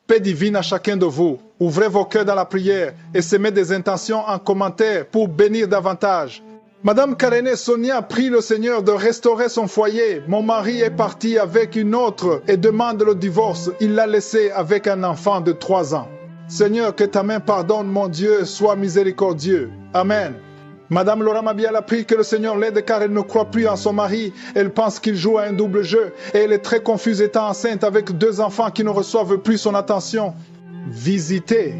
Paix divine à chacun de vous. Ouvrez vos cœurs dans la prière et semez des intentions en commentaire pour bénir davantage. Madame Karene Sonia prie le Seigneur de restaurer son foyer. Mon mari est parti avec une autre et demande le divorce. Il l'a laissé avec un enfant de 3 ans. Seigneur, que ta main pardonne, mon Dieu, sois miséricordieux. Amen. Madame Laura Mabiel a prié que le Seigneur l'aide car elle ne croit plus en son mari. Elle pense qu'il joue à un double jeu et elle est très confuse étant enceinte avec 2 enfants qui ne reçoivent plus son attention. Visitez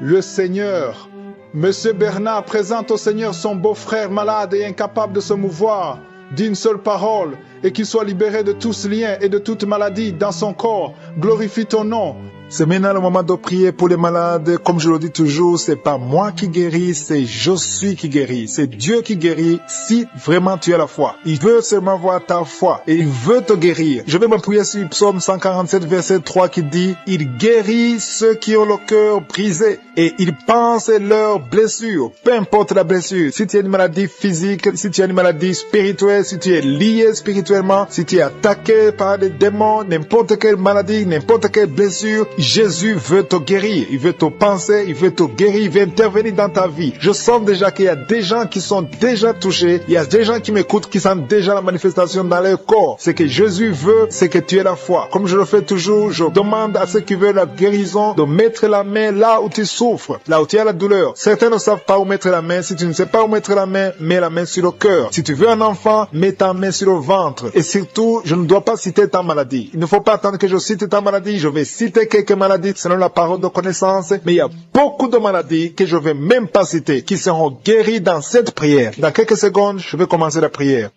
le Seigneur. Monsieur Bernard présente au Seigneur son beau-frère malade et incapable de se mouvoir d'une seule parole et qu'il soit libéré de tout ce lien et de toute maladie dans son corps. Glorifie ton nom. C'est maintenant le moment de prier pour les malades. Comme je le dis toujours, c'est pas moi qui guéris, c'est je suis qui guéris. C'est Dieu qui guérit si vraiment tu as la foi. Il veut seulement voir ta foi et il veut te guérir. Je vais m'appuyer sur Psaume 147 verset 3 qui dit « Il guérit ceux qui ont le cœur brisé et il pense leurs blessures. » Peu importe la blessure, si tu as une maladie physique, si tu as une maladie spirituelle, si tu es lié spirituellement, si tu es attaqué par des démons, n'importe quelle maladie, n'importe quelle blessure, Jésus veut te guérir, il veut te penser, il veut te guérir, il veut intervenir dans ta vie. Je sens déjà qu'il y a des gens qui sont déjà touchés, il y a des gens qui m'écoutent, qui sentent déjà la manifestation dans leur corps. Ce que Jésus veut, c'est que tu aies la foi. Comme je le fais toujours, je demande à ceux qui veulent la guérison de mettre la main là où tu souffres, là où tu as la douleur. Certains ne savent pas où mettre la main. Si tu ne sais pas où mettre la main, mets la main sur le cœur. Si tu veux un enfant, mets ta main sur le ventre. Et surtout, je ne dois pas citer ta maladie. Il ne faut pas attendre que je cite ta maladie. Je vais citer quelques maladies selon la parole de connaissance, mais il y a beaucoup de maladies que je ne vais même pas citer, qui seront guéries dans cette prière. Dans quelques secondes, je vais commencer la prière.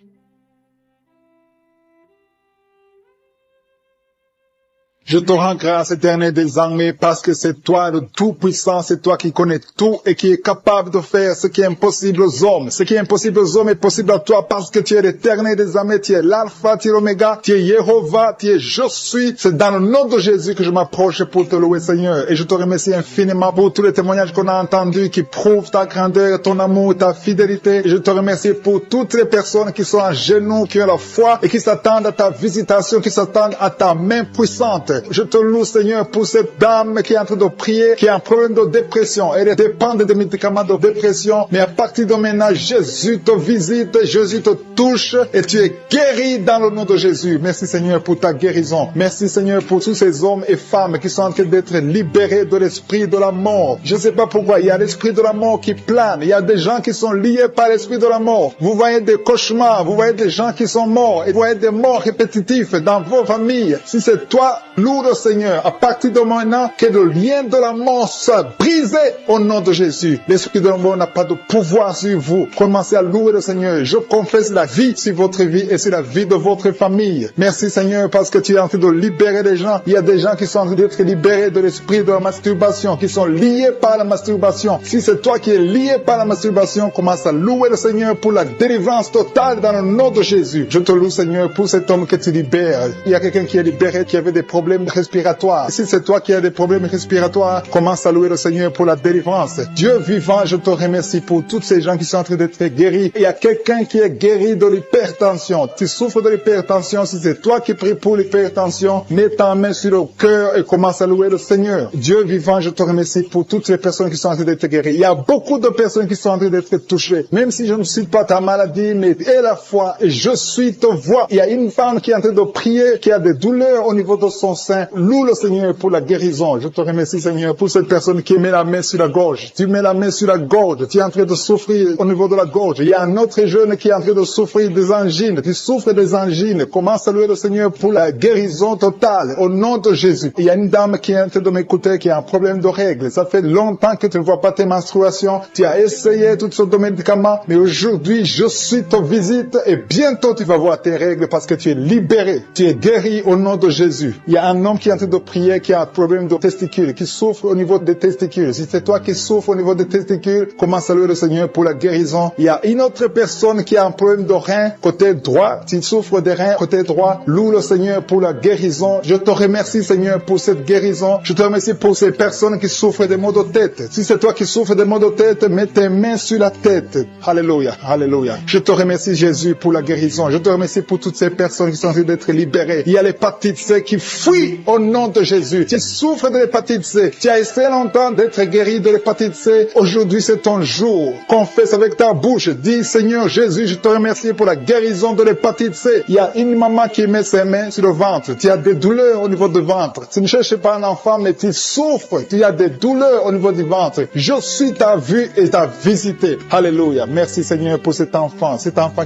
Je te rends grâce, Éternel des armées, parce que c'est toi le Tout-Puissant, c'est toi qui connais tout et qui est capable de faire ce qui est impossible aux hommes. Ce qui est impossible aux hommes est possible à toi parce que tu es l'Éternel des armées, tu es l'Alpha, tu es l'Oméga, tu es Jéhovah, tu es Je suis. C'est dans le nom de Jésus que je m'approche pour te louer, Seigneur. Et je te remercie infiniment pour tous les témoignages qu'on a entendus qui prouvent ta grandeur, ton amour, ta fidélité. Et je te remercie pour toutes les personnes qui sont à genoux, qui ont la foi et qui s'attendent à ta visitation, qui s'attendent à ta main puissante. Je te loue, Seigneur, pour cette dame qui est en train de prier, qui a un problème de dépression. Elle dépend des médicaments de dépression. Mais à partir de maintenant, Jésus te visite, Jésus te touche et tu es guéri dans le nom de Jésus. Merci, Seigneur, pour ta guérison. Merci, Seigneur, pour tous ces hommes et femmes qui sont en train d'être libérés de l'esprit de la mort. Je ne sais pas pourquoi, il y a l'esprit de la mort qui plane. Il y a des gens qui sont liés par l'esprit de la mort. Vous voyez des cauchemars, vous voyez des gens qui sont morts et vous voyez des morts répétitifs dans vos familles. Si c'est toi, loue le Seigneur, à partir de maintenant, que le lien de la mort soit brisé au nom de Jésus. L'esprit de la mort n'a pas de pouvoir sur vous. Commencez à louer le Seigneur. Je confesse la vie sur votre vie et sur la vie de votre famille. Merci, Seigneur, parce que tu es en train de libérer les gens. Il y a des gens qui sont en train d'être libérés de l'esprit de la masturbation, qui sont liés par la masturbation. Si c'est toi qui es lié par la masturbation, commence à louer le Seigneur pour la délivrance totale dans le nom de Jésus. Je te loue, Seigneur, pour cet homme que tu libères. Il y a quelqu'un qui est libéré, qui avait des problèmes respiratoires. Si c'est toi qui as des problèmes respiratoires, commence à louer le Seigneur pour la délivrance. Dieu vivant, je te remercie pour tous ces gens qui sont en train d'être guéris. Il y a quelqu'un qui est guéri de l'hypertension. Tu souffres de l'hypertension. Si c'est toi qui pries pour l'hypertension, mets ta main sur le cœur et commence à louer le Seigneur. Dieu vivant, je te remercie pour toutes les personnes qui sont en train d'être guéries. Il y a beaucoup de personnes qui sont en train d'être touchées. Même si je ne cite pas ta maladie, mais aie la foi et je suis te voix. Il y a une femme qui est en train de prier, qui a des douleurs au niveau de son sein. Loue le Seigneur pour la guérison. Je te remercie, Seigneur, pour cette personne qui met la main sur la gorge. Tu mets la main sur la gorge. Tu es en train de souffrir au niveau de la gorge. Il y a un autre jeune qui est en train de souffrir des angines. Tu souffres des angines. Commence à louer le Seigneur pour la guérison totale au nom de Jésus. Il y a une dame qui est en train de m'écouter qui a un problème de règles. Ça fait longtemps que tu ne vois pas tes menstruations. Tu as essayé toutes sortes de médicaments, mais aujourd'hui, je suis te visite et bientôt tu vas voir tes règles parce que tu es libéré. Tu es guéri au nom de Jésus. Il y a un homme qui est en train de prier, qui a un problème de testicules, qui souffre au niveau des testicules. Si c'est toi qui souffres au niveau des testicules, commence à louer le Seigneur pour la guérison. Il y a une autre personne qui a un problème de rein, côté droit. Tu souffres des reins, côté droit. Loue le Seigneur pour la guérison. Je te remercie, Seigneur, pour cette guérison. Je te remercie pour ces personnes qui souffrent des maux de tête. Si c'est toi qui souffres des maux de tête, mets tes mains sur la tête. Alléluia, alléluia. Je te remercie, Jésus, pour la guérison. Je te remercie pour toutes ces personnes qui sont en train d'être libérées. Il y a l'hépatite C qui fuit guéri au nom de Jésus. Tu souffres de l'hépatite C. Tu as essayé longtemps d'être guéri de l'hépatite C. Aujourd'hui, c'est ton jour. Confesse avec ta bouche. Dis, Seigneur Jésus, je te remercie pour la guérison de l'hépatite C. Il y a une maman qui met ses mains sur le ventre. Tu as des douleurs au niveau du ventre. Tu ne cherches pas un enfant, mais tu souffres. Tu as des douleurs au niveau du ventre. Je suis ta vue et ta visité. Alléluia. Merci Seigneur pour cet enfant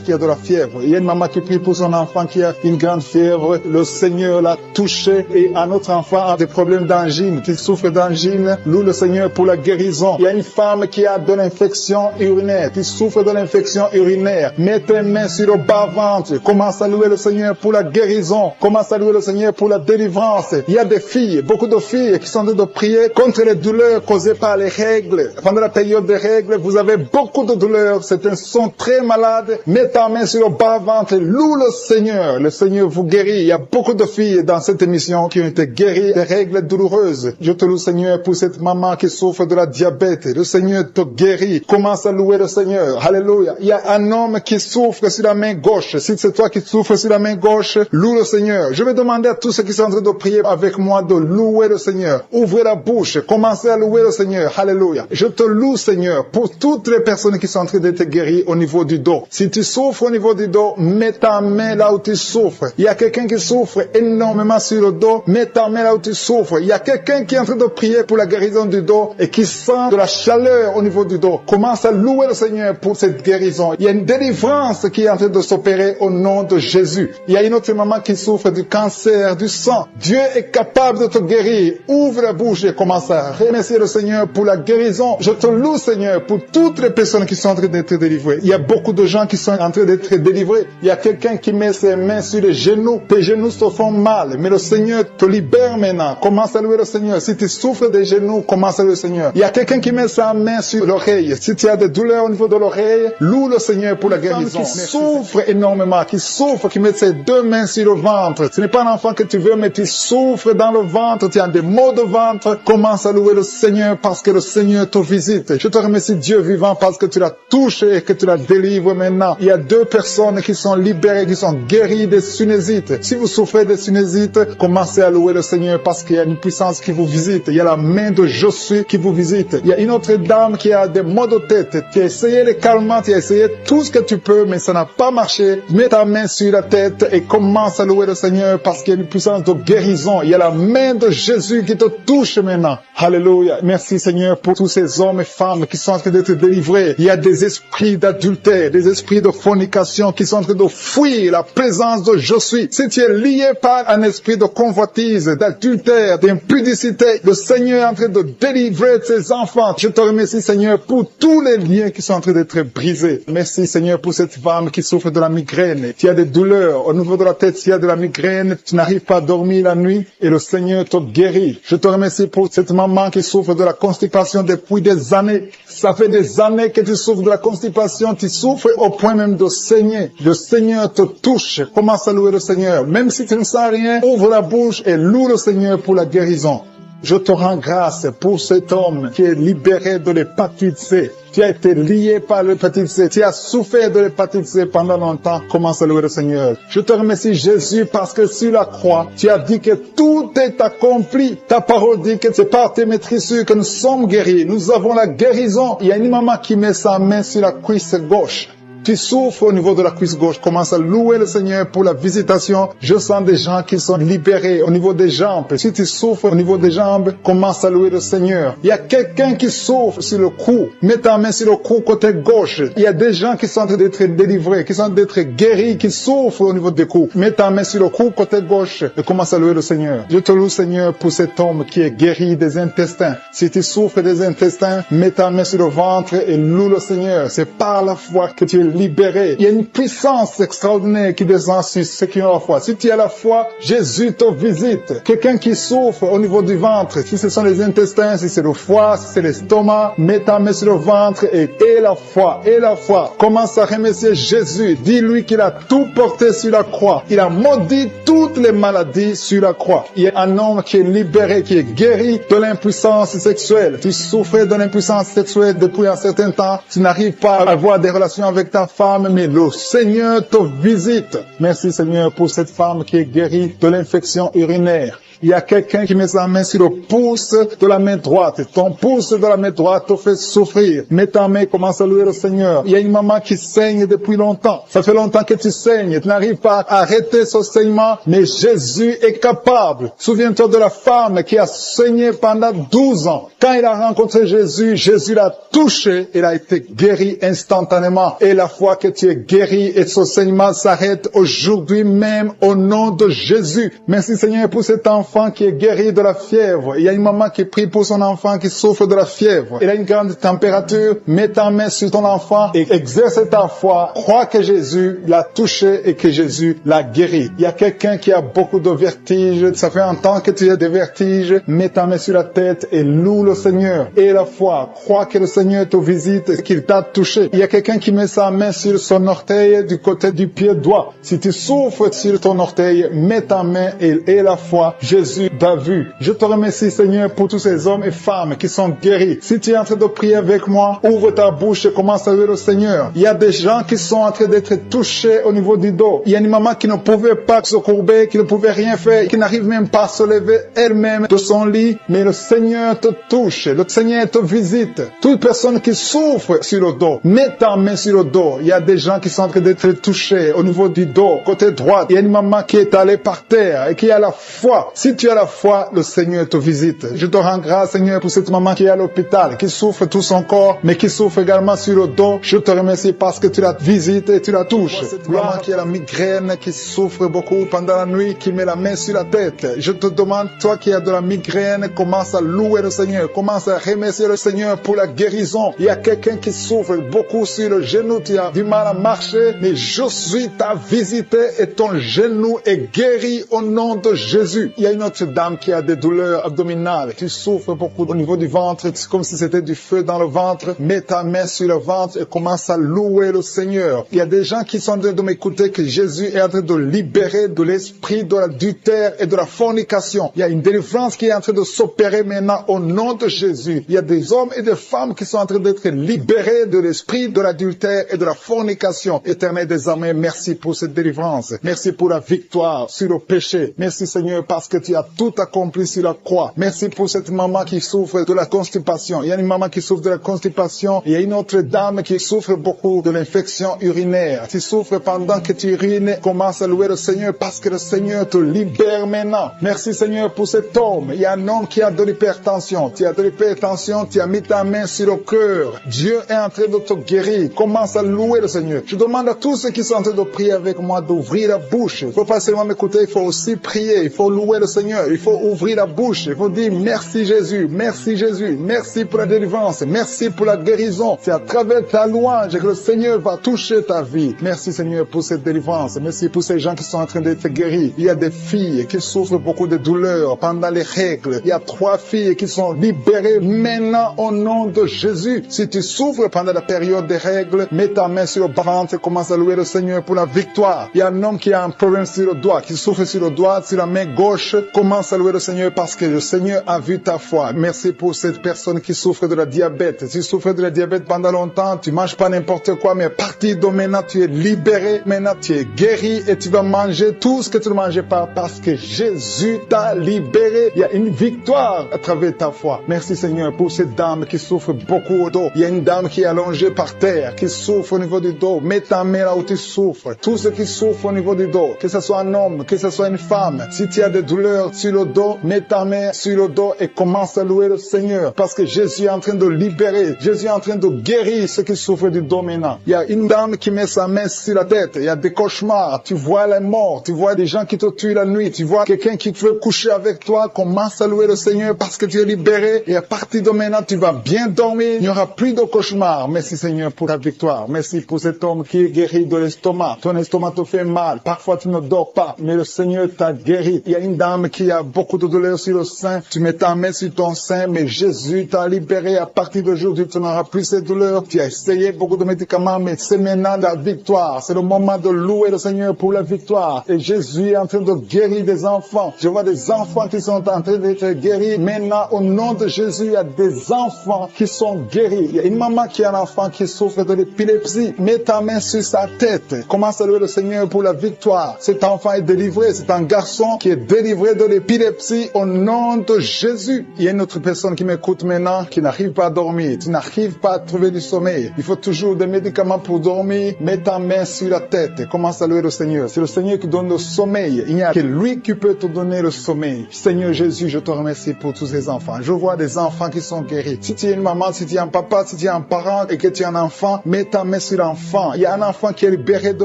qui a de la fièvre. Il y a une maman qui prie pour son enfant qui a une grande fièvre. Le Seigneur l'a touché et un autre enfant a des problèmes d'angine. Tu souffres d'angine. Loue le Seigneur pour la guérison. Il y a une femme qui a de l'infection urinaire. Tu souffres de l'infection urinaire. Mets tes mains sur le bas-ventre. Commence à louer le Seigneur pour la guérison. Commence à louer le Seigneur pour la délivrance. Il y a des filles, beaucoup de filles qui sont en train de prier contre les douleurs causées par les règles. Pendant la période des règles, vous avez beaucoup de douleurs. Certains sont très malades. Mets ta main sur le bas-ventre. Loue le Seigneur. Le Seigneur vous guérit. Il y a beaucoup de filles dans cette émission qui ont été guéries des règles douloureuses. Je te loue Seigneur pour cette maman qui souffre de la diabète. Le Seigneur te guérit. Commence à louer le Seigneur. Alléluia. Il y a un homme qui souffre sur la main gauche. Si c'est toi qui souffres sur la main gauche, loue le Seigneur. Je vais demander à tous ceux qui sont en train de prier avec moi de louer le Seigneur. Ouvrez la bouche. Commencez à louer le Seigneur. Alléluia. Je te loue Seigneur pour toutes les personnes qui sont en train d'être guéries au niveau du dos. Si tu souffres au niveau du dos, mets ta main là où tu souffres. Il y a quelqu'un qui souffre énormément sur le dos. Mets ta main là où tu souffres. Il y a quelqu'un qui est en train de prier pour la guérison du dos et qui sent de la chaleur au niveau du dos. Commence à louer le Seigneur pour cette guérison. Il y a une délivrance qui est en train de s'opérer au nom de Jésus. Il y a une autre maman qui souffre du cancer, du sang. Dieu est capable de te guérir. Ouvre la bouche et commence à remercier le Seigneur pour la guérison. Je te loue Seigneur pour toutes les personnes qui sont en train d'être délivrées. Il y a beaucoup de gens qui sont en train d'être délivrés. Il y a quelqu'un qui met ses mains sur les genoux. Tes genoux se font mal, mais le Seigneur te libère maintenant. Commence à louer le Seigneur. Si tu souffres des genoux, commence à louer le Seigneur. Il y a quelqu'un qui met sa main sur l'oreille. Si tu as des douleurs au niveau de l'oreille, loue le Seigneur pour la guérison. Qui souffre énormément, qui met ses deux mains sur le ventre. Ce n'est pas un enfant que tu veux, mais tu souffres dans le ventre, tu as des maux de ventre. Commence à louer le Seigneur parce que le Seigneur te visite. Je te remercie Dieu vivant parce que tu l'as touché et que tu la délivres maintenant. Il y a 2 personnes qui sont libérées, qui sont guéries des sinusites. Si vous souffrez des sinusites, commencez à louer le Seigneur parce qu'il y a une puissance qui vous visite. Il y a la main de Je suis qui vous visite. Il y a une autre dame qui a des maux de tête. Tu as essayé les calmants, tu as essayé tout ce que tu peux, mais ça n'a pas marché. Mets ta main sur la tête et commence à louer le Seigneur parce qu'il y a une puissance de guérison. Il y a la main de Jésus qui te touche maintenant. Alléluia. Merci Seigneur pour tous ces hommes et femmes qui sont en train d'être délivrés. Il y a des esprits d'adultère, des esprits de fornication qui sont en train de fuir la présence de Je suis. Si tu es lié par un esprit de convoitise, d'adultère, d'impudicité, le Seigneur est en train de délivrer ses enfants. Je te remercie Seigneur pour tous les liens qui sont en train d'être brisés. Merci Seigneur pour cette femme qui souffre de la migraine. Tu as des douleurs au niveau de la tête, tu as de la migraine, tu n'arrives pas à dormir la nuit et le Seigneur te guérit. Je te remercie pour cette maman qui souffre de la constipation depuis des années. Ça fait des années que tu souffres de la constipation, tu souffres au point même de saigner. Le Seigneur te touche. Commence à louer le Seigneur. Même si tu ne sens rien, ouvre la bouche et loue le Seigneur pour la guérison. Je te rends grâce pour cet homme qui est libéré de l'hépatite C. Tu as été lié par l'hépatite C. Tu as souffert de l'hépatite C pendant longtemps. Commence à louer le Seigneur. Je te remercie Jésus parce que sur la croix, tu as dit que tout est accompli. Ta parole dit que c'est par tes maîtrisures que nous sommes guéris. Nous avons la guérison. Il y a une maman qui met sa main sur la cuisse gauche. Tu souffres au niveau de la cuisse gauche. Commence à louer le Seigneur pour la visitation. Je sens des gens qui sont libérés au niveau des jambes. Si tu souffres au niveau des jambes, commence à louer le Seigneur. Il y a quelqu'un qui souffre sur le cou. Mets ta main sur le cou côté gauche. Il y a des gens qui sont en train d'être délivrés, qui sont en train d'être guéris, qui souffrent au niveau des coups. Mets ta main sur le cou côté gauche et commence à louer le Seigneur. Je te loue Seigneur pour cet homme qui est guéri des intestins. Si tu souffres des intestins, mets ta main sur le ventre et loue le Seigneur. C'est par la foi que tu es libéré. Il y a une puissance extraordinaire qui descend sur ceux qui ont la foi. Si tu as la foi, Jésus te visite. Quelqu'un qui souffre au niveau du ventre, si ce sont les intestins, si c'est le foie, si c'est l'estomac, mets ta main sur le ventre et la foi, et la foi. Commence à remercier Jésus. Dis-lui qu'il a tout porté sur la croix. Il a maudit toutes les maladies sur la croix. Il y a un homme qui est libéré, qui est guéri de l'impuissance sexuelle. Tu souffrais de l'impuissance sexuelle depuis un certain temps. Tu n'arrives pas à avoir des relations avec ta ta femme, mais le Seigneur te visite. Merci Seigneur pour cette femme qui est guérie de l'infection urinaire. Il y a quelqu'un qui met sa main sur le pouce de la main droite. Ton pouce de la main droite te fait souffrir. Mets ta main, commence à louer le Seigneur. Il y a une maman qui saigne depuis longtemps. Ça fait longtemps que tu saignes. Tu n'arrives pas à arrêter ce saignement, mais Jésus est capable. Souviens-toi de la femme qui a saigné pendant 12 ans. Quand il a rencontré Jésus, Jésus l'a touché. Il a été guéri instantanément. Et la fois que tu es guéri et ce saignement s'arrête aujourd'hui même au nom de Jésus. Merci Seigneur pour cet enfant qui est guéri de la fièvre. Il y a une maman qui prie pour son enfant qui souffre de la fièvre. Il a une grande température. Mets ta main sur ton enfant et exerce ta foi. Crois que Jésus l'a touché et que Jésus l'a guéri. Il y a quelqu'un qui a beaucoup de vertiges. Ça fait un temps que tu as des vertiges. Mets ta main sur la tête et loue le Seigneur. Et la foi. Crois que le Seigneur te visite et qu'il t'a touché. Il y a quelqu'un qui met sa main sur son orteil du côté du pied droit. Si tu souffres sur ton orteil, mets ta main et la foi. Jésus t'a vu. Je te remercie Seigneur pour tous ces hommes et femmes qui sont guéris. Si tu es en train de prier avec moi, ouvre ta bouche et commence à louer le Seigneur. Il y a des gens qui sont en train d'être touchés au niveau du dos. Il y a une maman qui ne pouvait pas se courber, qui ne pouvait rien faire, qui n'arrive même pas à se lever elle-même de son lit. Mais le Seigneur te touche. Le Seigneur te visite. Toute personne qui souffre sur le dos, mets ta main sur le dos. Il y a des gens qui sont en train d'être touchés au niveau du dos, côté droit. Il y a une maman qui est allée par terre et qui a la foi. Si tu as la foi, le Seigneur te visite. Je te rends grâce, Seigneur, pour cette maman qui est à l'hôpital, qui souffre tout son corps, mais qui souffre également sur le dos. Je te remercie parce que tu la visites et tu la touches. Cette maman qui a la migraine, qui souffre beaucoup pendant la nuit, qui met la main sur la tête. Je te demande, toi qui as de la migraine, commence à louer le Seigneur. Commence à remercier le Seigneur pour la guérison. Il y a quelqu'un qui souffre beaucoup sur le genou, tu as du mal à marcher, mais je suis ta visite et ton genou est guéri au nom de Jésus. Il y a une autre dame qui a des douleurs abdominales. Tu souffres beaucoup au niveau du ventre. C'est comme si c'était du feu dans le ventre. Mets ta main sur le ventre et commence à louer le Seigneur. Il y a des gens qui sont en train de m'écouter que Jésus est en train de libérer de l'esprit de l'adultère et de la fornication. Il y a une délivrance qui est en train de s'opérer maintenant au nom de Jésus. Il y a des hommes et des femmes qui sont en train d'être libérés de l'esprit de l'adultère et de la fornication. Éternel des armées, merci pour cette délivrance. Merci pour la victoire sur le péché. Merci Seigneur parce que tu as tout accompli sur la croix. Merci pour cette maman qui souffre de la constipation. Il y a une maman qui souffre de la constipation. Il y a une autre dame qui souffre beaucoup de l'infection urinaire. Tu souffres pendant que tu urines. Commence à louer le Seigneur parce que le Seigneur te libère maintenant. Merci Seigneur pour cet homme. Il y a un homme qui a de l'hypertension. Tu as de l'hypertension. Tu as mis ta main sur le cœur. Dieu est en train de te guérir. Commence à louer le Seigneur. Je demande à tous ceux qui sont en train de prier avec moi d'ouvrir la bouche. Il ne faut pas seulement m'écouter. Il faut aussi prier. Il faut louer le Seigneur. Il faut ouvrir la bouche. Il faut dire merci Jésus. Merci Jésus. Merci pour la délivrance. Merci pour la guérison. C'est à travers ta louange que le Seigneur va toucher ta vie. Merci Seigneur pour cette délivrance. Merci pour ces gens qui sont en train d'être guéris. Il y a des filles qui souffrent beaucoup de douleurs pendant les règles. Il y a 3 filles qui sont libérées maintenant au nom de Jésus. Si tu souffres pendant la période des règles, mets ta main sur le ventre et commence à louer le Seigneur pour la victoire. Il y a un homme qui a un problème sur le doigt, qui souffre sur le doigt, sur la main gauche. Commence à louer le Seigneur parce que le Seigneur a vu ta foi. Merci pour cette personne qui souffre de la diabète. Tu souffres de la diabète pendant longtemps, tu manges pas n'importe quoi, mais à partir de maintenant, tu es libéré. Maintenant, tu es guéri et tu vas manger tout ce que tu ne mangeais pas parce que Jésus t'a libéré. Il y a une victoire à travers ta foi. Merci Seigneur pour cette dame qui souffre beaucoup au dos. Il y a une dame qui est allongée par terre, qui souffre au niveau du dos. Mets ta main là où tu souffres. Tous ceux qui souffrent au niveau du dos, que ce soit un homme, que ce soit une femme, si tu as des douleurs sur le dos, mets ta main sur le dos et commence à louer le Seigneur parce que Jésus est en train de libérer. Jésus est en train de guérir ceux qui souffrent du dos maintenant. Il y a une dame qui met sa main sur la tête. Il y a des cauchemars. Tu vois les morts. Tu vois des gens qui te tuent la nuit. Tu vois quelqu'un qui veut coucher avec toi. Commence à louer le Seigneur parce que tu es libéré. Et à partir de maintenant, tu vas bien dormir. Il n'y aura plus de cauchemars. Merci Seigneur pour ta victoire. Merci pour cet homme qui est guéri de l'estomac. Ton estomac te fait mal. Parfois, tu ne dors pas. Mais le Seigneur t'a guéri. Il y a une dame qui a beaucoup de douleurs sur le sein. Tu mets ta main sur ton sein. Mais Jésus t'a libéré. À partir d'aujourd'hui, tu n'auras plus ces douleurs. Tu as essayé beaucoup de médicaments. Mais c'est maintenant la victoire. C'est le moment de louer le Seigneur pour la victoire. Et Jésus est en train de guérir des enfants. Je vois des enfants qui sont en train d'être guéris. Maintenant, au nom de Jésus, il y a des enfants qui sont guéris. Il y a une maman qui a un enfant qui souffre de l'épilepsie. Vas-y, mets ta main sur sa tête. Commence à louer le Seigneur pour la victoire. Cet enfant est délivré. C'est un garçon qui est délivré de l'épilepsie au nom de Jésus. Il y a une autre personne qui m'écoute maintenant qui n'arrive pas à dormir. Tu n'arrives pas à trouver du sommeil. Il faut toujours des médicaments pour dormir. Mets ta main sur la tête. Commence à louer le Seigneur. C'est le Seigneur qui donne le sommeil. Il n'y a que lui qui peut te donner le sommeil. Seigneur Jésus, je te remercie pour tous ces enfants. Je vois des enfants qui sont guéris. Si tu es une maman, si tu es un papa, si tu es un parent et que tu es un enfant, mets ta main sur l'enfant. Il y a un enfant qui est libéré de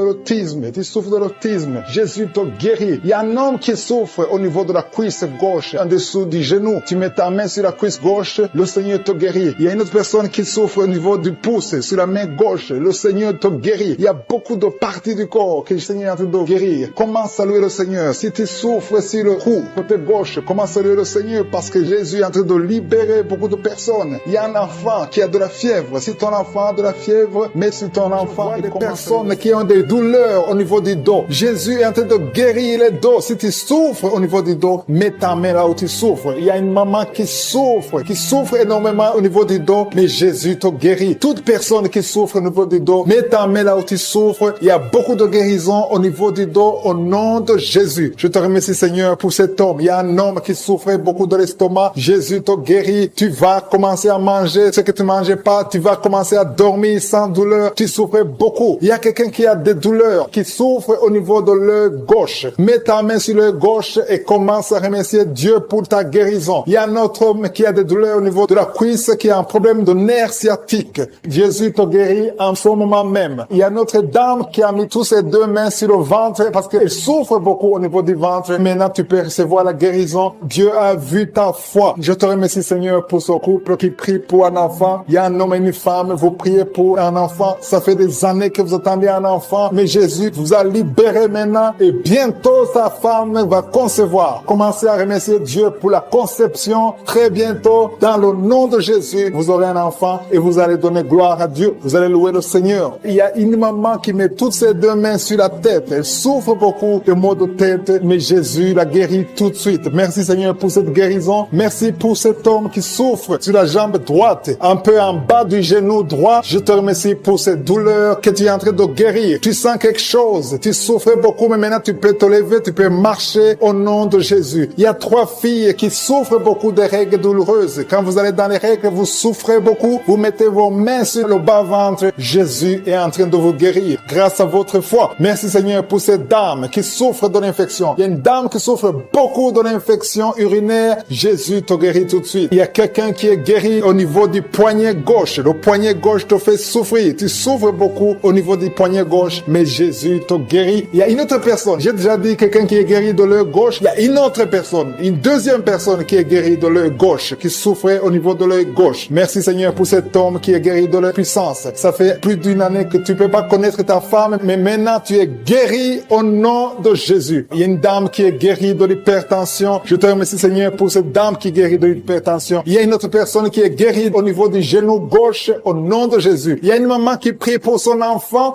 l'autisme. Tu souffres de l'autisme. Jésus te guérit. Il y a un homme qui souffre au niveau de la cuisse gauche, en dessous du genou. Tu mets ta main sur la cuisse gauche, le Seigneur te guérit. Il y a une autre personne qui souffre au niveau du pouce, sur la main gauche, le Seigneur te guérit. Il y a beaucoup de parties du corps que le Seigneur est en train de guérir. Commence à louer le Seigneur. Si tu souffres sur le cou, côté gauche, commence à louer le Seigneur parce que Jésus est en train de libérer beaucoup de personnes. Il y a un enfant qui a de la fièvre. Si ton enfant a de la fièvre, mets sur ton enfant. Des personnes qui ont des douleurs au niveau du dos. Jésus est en train de guérir les dos. Si tu souffres au niveau du dos, mets ta main là où tu souffres. Il y a une maman qui souffre énormément au niveau du dos, mais Jésus te guérit. Toute personne qui souffre au niveau du dos, mets ta main là où tu souffres. Il y a beaucoup de guérison au niveau du dos au nom de Jésus. Je te remercie Seigneur pour cet homme. Il y a un homme qui souffrait beaucoup de l'estomac. Jésus te guérit. Tu vas commencer à manger ce que tu mangeais pas. Tu vas commencer à dormir sans douleur. Tu souffrais beaucoup. Il y a quelqu'un qui a des douleurs, qui souffre au niveau de l'œil gauche. Mets ta main sur l'œil gauche et commence à remercier Dieu pour ta guérison. Il y a un autre homme qui a des douleurs au niveau de la cuisse, qui a un problème de nerf sciatique. Jésus te guérit en ce moment même. Il y a une autre dame qui a mis tous ses deux mains sur le ventre parce qu'elle souffre beaucoup au niveau du ventre. Maintenant, tu peux recevoir la guérison. Dieu a vu ta foi. Je te remercie, Seigneur, pour ce couple qui prie pour un enfant. Il y a un homme et une femme. Vous priez pour un enfant. Ça fait des années que vous attendez un enfant. Mais Jésus vous a libéré maintenant et bientôt sa femme va concevoir. Commencez à remercier Dieu pour la conception. Très bientôt, dans le nom de Jésus, vous aurez un enfant et vous allez donner gloire à Dieu. Vous allez louer le Seigneur. Il y a une maman qui met toutes ses deux mains sur la tête. Elle souffre beaucoup de maux de tête, mais Jésus la guérit tout de suite. Merci Seigneur pour cette guérison. Merci pour cet homme qui souffre sur la jambe droite, un peu en bas du genou droit. Je te remercie pour cette douleur que tu es en train de guérir. Tu sens quelque chose. Tu souffrais beaucoup, mais maintenant tu peux te lever, tu peux marcher au nom de Jésus. Il y a 3 filles qui souffrent beaucoup de règles douloureuses. Quand vous allez dans les règles, vous souffrez beaucoup. Vous mettez vos mains sur le bas-ventre. Jésus est en train de vous guérir grâce à votre foi. Merci Seigneur pour cette dame qui souffre de l'infection. Il y a une dame qui souffre beaucoup de l'infection urinaire. Jésus te guérit tout de suite. Il y a quelqu'un qui est guéri au niveau du poignet gauche. Le poignet gauche te fait souffrir. Tu souffres beaucoup au niveau du poignet gauche, mais Jésus te guérit. Il y a une autre personne. J'ai déjà dit quelqu'un qui est guéri de l'œil gauche. Il y a une autre personne, une deuxième personne qui est guérie de l'œil gauche, qui souffrait au niveau de l'œil gauche. Merci Seigneur pour cet homme qui est guéri de l'œil puissance. Ça fait plus d'une année que tu peux pas connaître ta femme, mais maintenant tu es guéri au nom de Jésus. Il y a une dame qui est guérie de l'hypertension. Je te remercie Seigneur pour cette dame qui est guérie de l'hypertension. Il y a une autre personne qui est guérie au niveau du genou gauche au nom de Jésus. Il y a une maman qui prie pour son enfant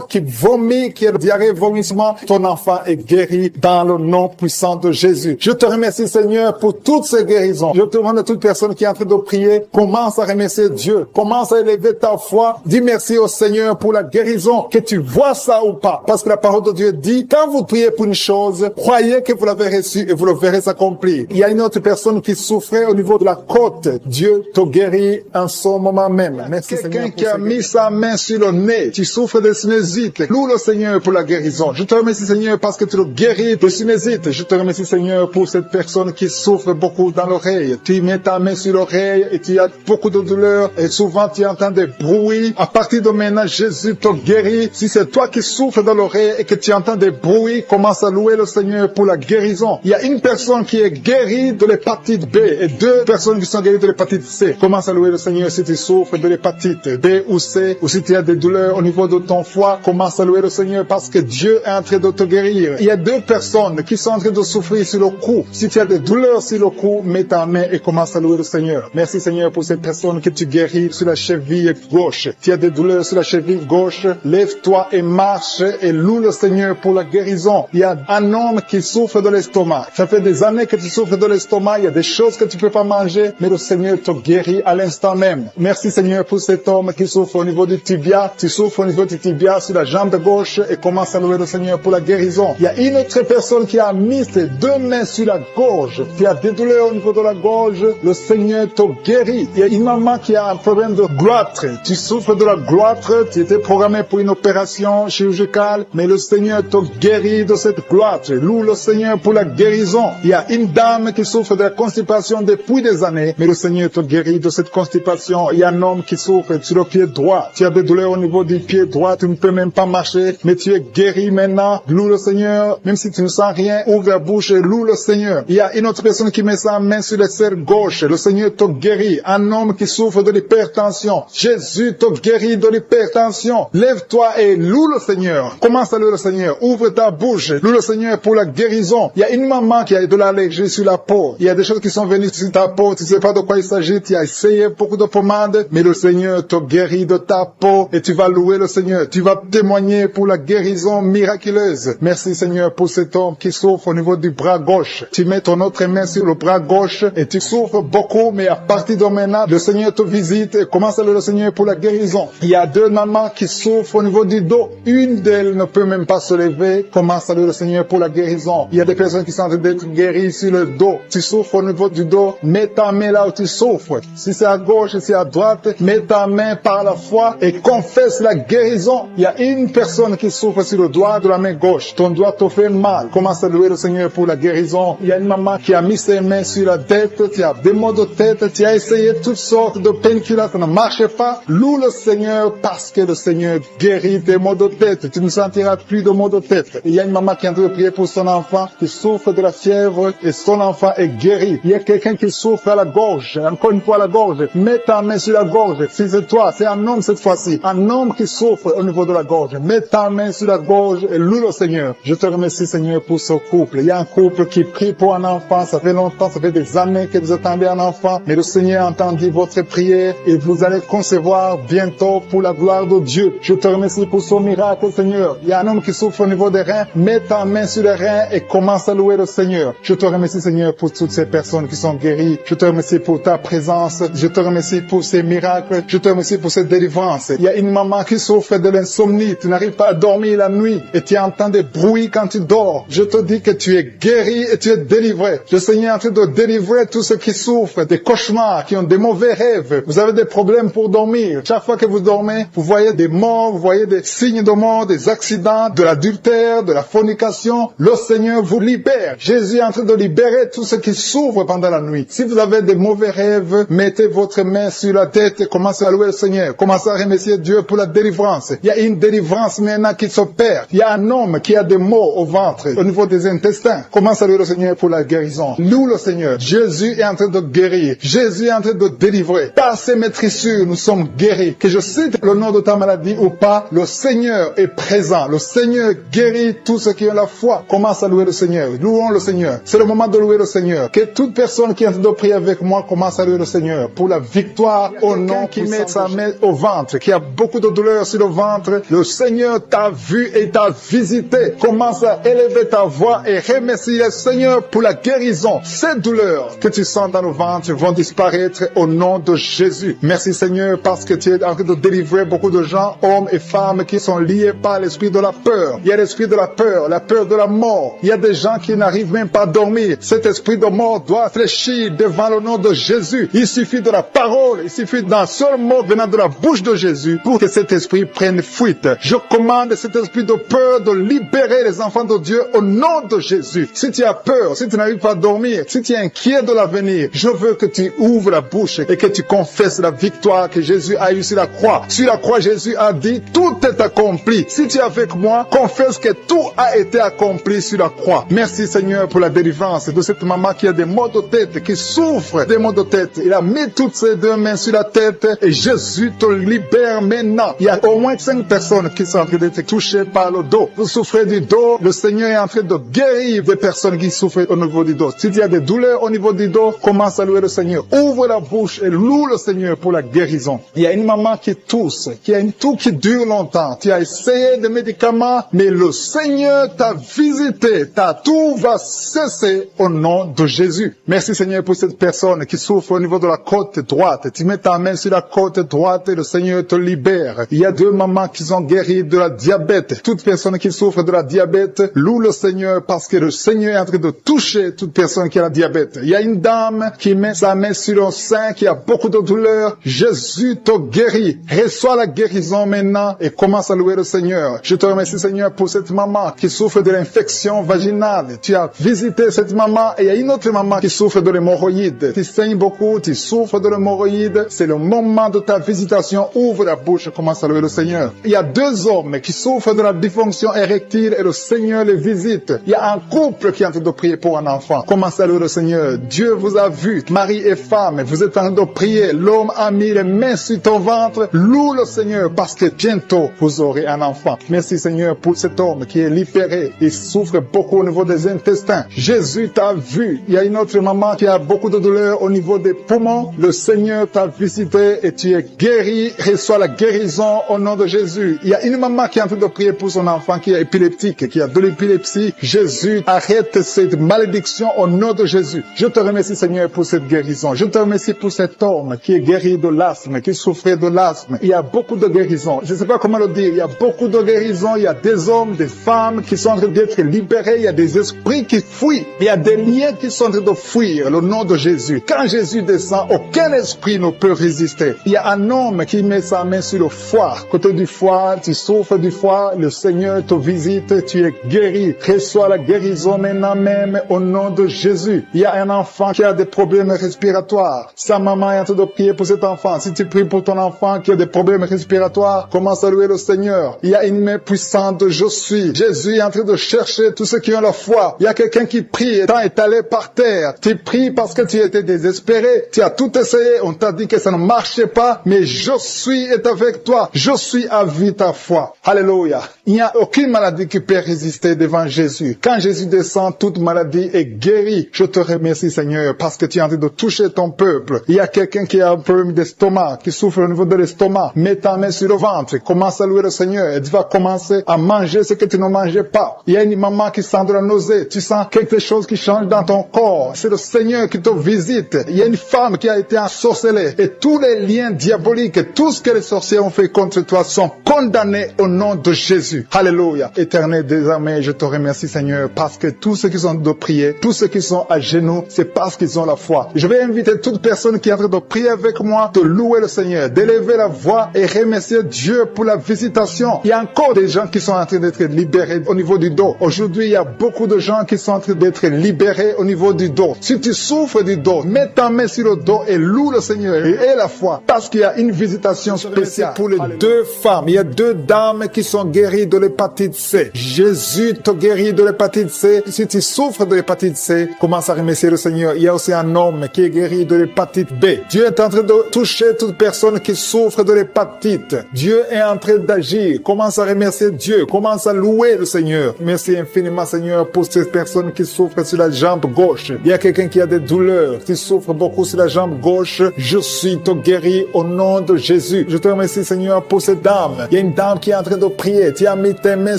qui vomit, qui a diarrhée, vomissement. Ton enfant est guéri dans le nom puissant de Jésus. Je te remercie Seigneur pour toutes ces guérisons. Je te demande à toute personne qui est en train de prier, commence à remercier Dieu. Commence à élever ta foi. Dis merci au Seigneur pour la guérison, que tu vois ça ou pas. Parce que la parole de Dieu dit, quand vous priez pour une chose, croyez que vous l'avez reçue et vous le verrez s'accomplir. Il y a une autre personne qui souffrait au niveau de la côte. Dieu te guérit en ce moment même. Merci Seigneur. Quelqu'un qui a mis sa main sur le nez. Tu souffres de sinusite. Loue le Seigneur pour la guérison. Je te remercie Seigneur parce que tu le guéris de sinusite. Je te remercie Seigneur pour cette personne qui souffre beaucoup dans l'oreille. Tu mets ta main sur l'oreille et tu as beaucoup de douleur et souvent tu entends des bruits. À partir de maintenant, Jésus te guérit. Si c'est toi qui souffres dans l'oreille et que tu entends des bruits, commence à louer le Seigneur pour la guérison. Il y a une personne qui est guérie de l'hépatite B et 2 personnes qui sont guéries de l'hépatite C. Commence à louer le Seigneur si tu souffres de l'hépatite B ou C, ou si tu as des douleurs au niveau de ton foie. Commence à louer le Seigneur parce que Dieu est en train de te guérir. Il y a 2 personnes qui sont en train de souffrir sur le cou. Si tu as des douleurs sur le cou, mets ta main et commence à louer le Seigneur. Merci Seigneur pour cette personne que tu guéris sur la cheville gauche. Tu as des douleurs sur la cheville gauche, lève-toi et marche et loue le Seigneur pour la guérison. Il y a un homme qui souffre de l'estomac. Ça fait des années que tu souffres de l'estomac. Il y a des choses que tu peux pas manger, mais le Seigneur te guérit à l'instant même. Merci Seigneur pour cet homme qui souffre au niveau du du tibia, tu souffres au niveau du tibia sur la jambe gauche et commence à louer le Seigneur pour la guérison. Il y a une autre personne qui a mis ses deux mains sur la gorge, qui a des douleurs au niveau de la gorge, le Seigneur te guérit. Il y a une maman qui a un problème de gloître, tu souffres de la gloître, tu étais programmé pour une opération chirurgicale, mais le Seigneur te guérit de cette gloître. Loue le Seigneur pour la guérison. Il y a une dame qui souffre de la constipation depuis des années, mais le Seigneur te guérit de cette constipation. Il y a un homme qui souffre sur le pied droit. Tu as des douleurs au niveau du pied droit, tu ne peux même pas marcher, mais tu es guéri maintenant. Loue le Seigneur, même si tu ne sens rien, ouvre la bouche et loue le Seigneur. Il y a une autre personne qui met sa main sur l'aisselle gauche. Le Seigneur te guérit. Un homme qui souffre de l'hypertension. Jésus te guérit de l'hypertension. Lève-toi et loue le Seigneur. Commence à louer le Seigneur. Ouvre ta bouche. Loue le Seigneur pour la guérison. Il y a une maman qui a de l'allergie sur la peau. Il y a des choses qui sont venues sur ta peau. Tu ne sais pas de quoi il s'agit. Tu as essayé beaucoup de pommades, mais le Seigneur te guérit de ta peau et tu vas louer le Seigneur. Tu vas témoigner pour la guérison miraculeuse. Merci Seigneur pour cet homme qui souffre au niveau du bras gauche. Tu mets ton autre main sur le bras gauche et tu souffres beaucoup, mais à partir de maintenant, le Seigneur te visite et commence à louer le Seigneur pour la guérison. Il y a deux mamans qui souffrent au niveau du dos. Une d'elles ne peut même pas se lever. Commence à louer le Seigneur pour la guérison. Il y a des personnes qui sont en train d'être guéries sur le dos. Tu souffres au niveau du dos. Mets ta main là où tu souffres. Si c'est à gauche, si c'est à droite, mets ta main par la foi et confesse la guérison. Il y a une personne qui souffre sur le doigt de la main gauche. Ton doigt te fait mal. Commence à louer le Seigneur pour la guérison. Il y a une maman qui a mis ses mains sur la tête. Tu as des maux de tête. Tu as essayé toutes sortes de painkillers. Ça ne marche pas. Loue le Seigneur parce que le Seigneur guérit tes maux de tête. Tu ne sentiras plus de maux de tête. Il y a une maman qui est en train de prier pour son enfant qui souffre de la fièvre et son enfant est guéri. Il y a quelqu'un qui souffre à la gorge. Encore une fois à la gorge. Mets ta main sur la gorge. Si c'est toi, c'est un homme cette fois-ci. Un homme qui souffre au niveau de la gorge. Mets ta main sur la gorge et loue le Seigneur. Je te remercie Seigneur pour ce couple. Il y a un couple qui prie pour un enfant. Ça fait longtemps, ça fait des années que vous attendez un enfant. Mais le Seigneur a entendu votre prière et vous allez concevoir bientôt pour la gloire de Dieu. Je te remercie pour ce miracle Seigneur. Il y a un homme qui souffre au niveau des reins. Mets ta main sur les reins et commence à louer le Seigneur. Je te remercie Seigneur pour toutes ces personnes qui sont guéries. Je te remercie pour ta présence. Je te remercie pour ces miracles. Je te remercie pour cette délivrance. Il y a une maman qui souffre de l'insomnie. Tu n'arrives pas à dormir la nuit et tu entends des bruits quand tu dors. Je te dis que tu es guéri et tu es délivré. Le Seigneur est en train de délivrer tous ceux qui souffrent des cauchemars, qui ont des mauvais rêves. Vous avez des problèmes pour dormir. Chaque fois que vous dormez, vous voyez des morts, vous voyez des signes de mort, des accidents, de l'adultère, de la fornication. Le Seigneur vous libère. Jésus est en train de libérer tous ceux qui souffrent pendant la nuit. Si vous avez des mauvais rêves, mettez votre main sur la tête et commencez à louer le Seigneur. Commencez à remercier Dieu pour la délivrance. Il y a une délivrance maintenant qui s'opère. Il y a un homme qui a des maux au ventre, au niveau des intestins. Commence à louer le Seigneur pour la guérison. Loue le Seigneur. Jésus est en train de guérir. Jésus est en train de délivrer. Par ses maîtrissures, nous sommes guéris. Que je cite le nom de ta maladie ou pas, le Seigneur est présent. Le Seigneur guérit tous ceux qui ont la foi. Commence à louer le Seigneur. Louons le Seigneur. C'est le moment de louer le Seigneur. Que toute personne qui est en train de prier avec moi commence à louer le Seigneur pour la victoire au nom qui met sa main au ventre, qui a beaucoup de douleur sur le ventre. Le Seigneur t'a vu et t'a visité. Commence à élever ta voix et remercier le Seigneur pour la guérison. Ces douleurs que tu sens dans le ventre vont disparaître au nom de Jésus. Merci Seigneur parce que tu es en train de délivrer beaucoup de gens, hommes et femmes qui sont liés par l'esprit de la peur. Il y a l'esprit de la peur de la mort. Il y a des gens qui n'arrivent même pas à dormir. Cet esprit de mort doit fléchir devant le nom de Jésus. Il suffit de la parole, il suffit d'un seul mot venant de la bouche de Jésus pour que cet esprit prenne fuite. Je commande cet esprit de peur de libérer les enfants de Dieu au nom de Jésus. Si tu as peur, si tu n'arrives pas à dormir, si tu es inquiet de l'avenir, je veux que tu ouvres la bouche et que tu confesses la victoire que Jésus a eue sur la croix. Sur la croix, Jésus a dit, tout est accompli. Si tu es avec moi, confesse que tout a été accompli sur la croix. Merci Seigneur pour la délivrance de cette maman qui a des maux de tête, qui souffre des maux de tête. Il a mis toutes ses deux mains sur la tête et Jésus te libère maintenant. Il y a au moins 5 personnes qui sont en train d'être touchées par le dos. Vous souffrez du dos, le Seigneur est en train de guérir des personnes qui souffrent au niveau du dos. Si tu as des douleurs au niveau du dos, commence à louer le Seigneur. Ouvre la bouche et loue le Seigneur pour la guérison. Il y a une maman qui tousse, qui a une toux qui dure longtemps. Tu as essayé des médicaments, mais le Seigneur t'a visité. Ta toux va cesser au nom de Jésus. Merci Seigneur pour cette personne qui souffre au niveau de la côte droite. Tu mets ta main sur la côte droite et le Seigneur Seigneur te libère. Il y a 2 mamans qui sont guéries de la diabète. Toute personne qui souffre de la diabète loue le Seigneur parce que le Seigneur est en train de toucher toute personne qui a la diabète. Il y a une dame qui met sa main sur le sein, qui a beaucoup de douleur. Jésus te guérit. Reçois la guérison maintenant et commence à louer le Seigneur. Je te remercie, Seigneur, pour cette maman qui souffre de l'infection vaginale. Tu as visité cette maman et il y a une autre maman qui souffre de l'hémorroïde. Tu saignes beaucoup, tu souffres de l'hémorroïde. C'est le moment de ta visitation. Ouvre la bouche et commence à louer le Seigneur. Il y a 2 hommes qui souffrent de la dysfonction érectile et le Seigneur les visite. Il y a un couple qui est en train de prier pour un enfant. Commence à louer le Seigneur. Dieu vous a vu, mari et femme, vous êtes en train de prier. L'homme a mis les mains sur ton ventre. Loue le Seigneur parce que bientôt vous aurez un enfant. Merci Seigneur pour cet homme qui est libéré. Il souffre beaucoup au niveau des intestins. Jésus t'a vu. Il y a une autre maman qui a beaucoup de douleur au niveau des poumons. Le Seigneur t'a visité et tu es guéri. Reçois la guérison au nom de Jésus. Il y a une maman qui est en train de prier pour son enfant qui est épileptique, qui a de l'épilepsie. Jésus, arrête cette malédiction au nom de Jésus. Je te remercie Seigneur pour cette guérison. Je te remercie pour cet homme qui est guéri de l'asthme, qui souffrait de l'asthme. Il y a beaucoup de guérisons. Je ne sais pas comment le dire. Il y a beaucoup de guérisons. Il y a des hommes, des femmes qui sont en train d'être libérés. Il y a des esprits qui fuient. Il y a des liens qui sont en train de fuir le nom de Jésus. Quand Jésus descend, aucun esprit ne peut résister. Il y a un homme qui met sa main sur le foie. Côté du foie, tu souffres du foie. Le Seigneur te visite. Tu es guéri. Reçois la guérison maintenant même au nom de Jésus. Il y a un enfant qui a des problèmes respiratoires. Sa maman est en train de prier pour cet enfant. Si tu pries pour ton enfant qui a des problèmes respiratoires, commence à louer le Seigneur. Il y a une main puissante de je suis. Jésus est en train de chercher tous ceux qui ont la foi. Il y a quelqu'un qui prie étant étalé par terre. Tu pries parce que tu étais désespéré. Tu as tout essayé. On t'a dit que ça ne marchait pas. Mais je suis est avec toi. Je suis à vie ta foi. Alléluia. Il n'y a aucune maladie qui peut résister devant Jésus. Quand Jésus descend, toute maladie est guérie. Je te remercie Seigneur parce que tu es en train de toucher ton peuple. Il y a quelqu'un qui a un problème d'estomac, qui souffre au niveau de l'estomac. Mets ta main sur le ventre. Commence à louer le Seigneur. Et tu vas commencer à manger ce que tu ne mangeais pas. Il y a une maman qui sent de la nausée. Tu sens quelque chose qui change dans ton corps. C'est le Seigneur qui te visite. Il y a une femme qui a été ensorcelée. Et tous les liens diaboliques, tout ce que les sorciers ont fait contre toi sont condamnés au nom de Jésus. Alléluia. Éternel désormais, je te remercie Seigneur parce que tous ceux qui sont de prier, tous ceux qui sont à genoux, c'est parce qu'ils ont la foi. Je vais inviter toute personne qui est en train de prier avec moi de louer le Seigneur, d'élever la voix et remercier Dieu pour la visitation. Il y a encore des gens qui sont en train d'être libérés au niveau du dos. Aujourd'hui, il y a beaucoup de gens qui sont en train d'être libérés au niveau du dos. Si tu souffres du dos, mets ta main sur le dos et loue le Seigneur et aie la foi parce qu'il y a une visitation spéciale pour les 2 femmes. Il y a 2 dames qui sont guéries de l'hépatite C. Jésus te guérit de l'hépatite C. Si tu souffres de l'hépatite C, commence à remercier le Seigneur. Il y a aussi un homme qui est guéri de l'hépatite B. Dieu est en train de toucher toute personne qui souffre de l'hépatite. Dieu est en train d'agir. Commence à remercier Dieu. Commence à louer le Seigneur. Merci infiniment Seigneur pour ces personnes qui souffrent sur la jambe gauche. Il y a quelqu'un qui a des douleurs, qui souffre beaucoup sur la jambe gauche. Je suis te guéri au nom de Jésus. Je te remercie Seigneur pour cette dame. Il y a une dame qui est en train de prier. Tu as mis tes mains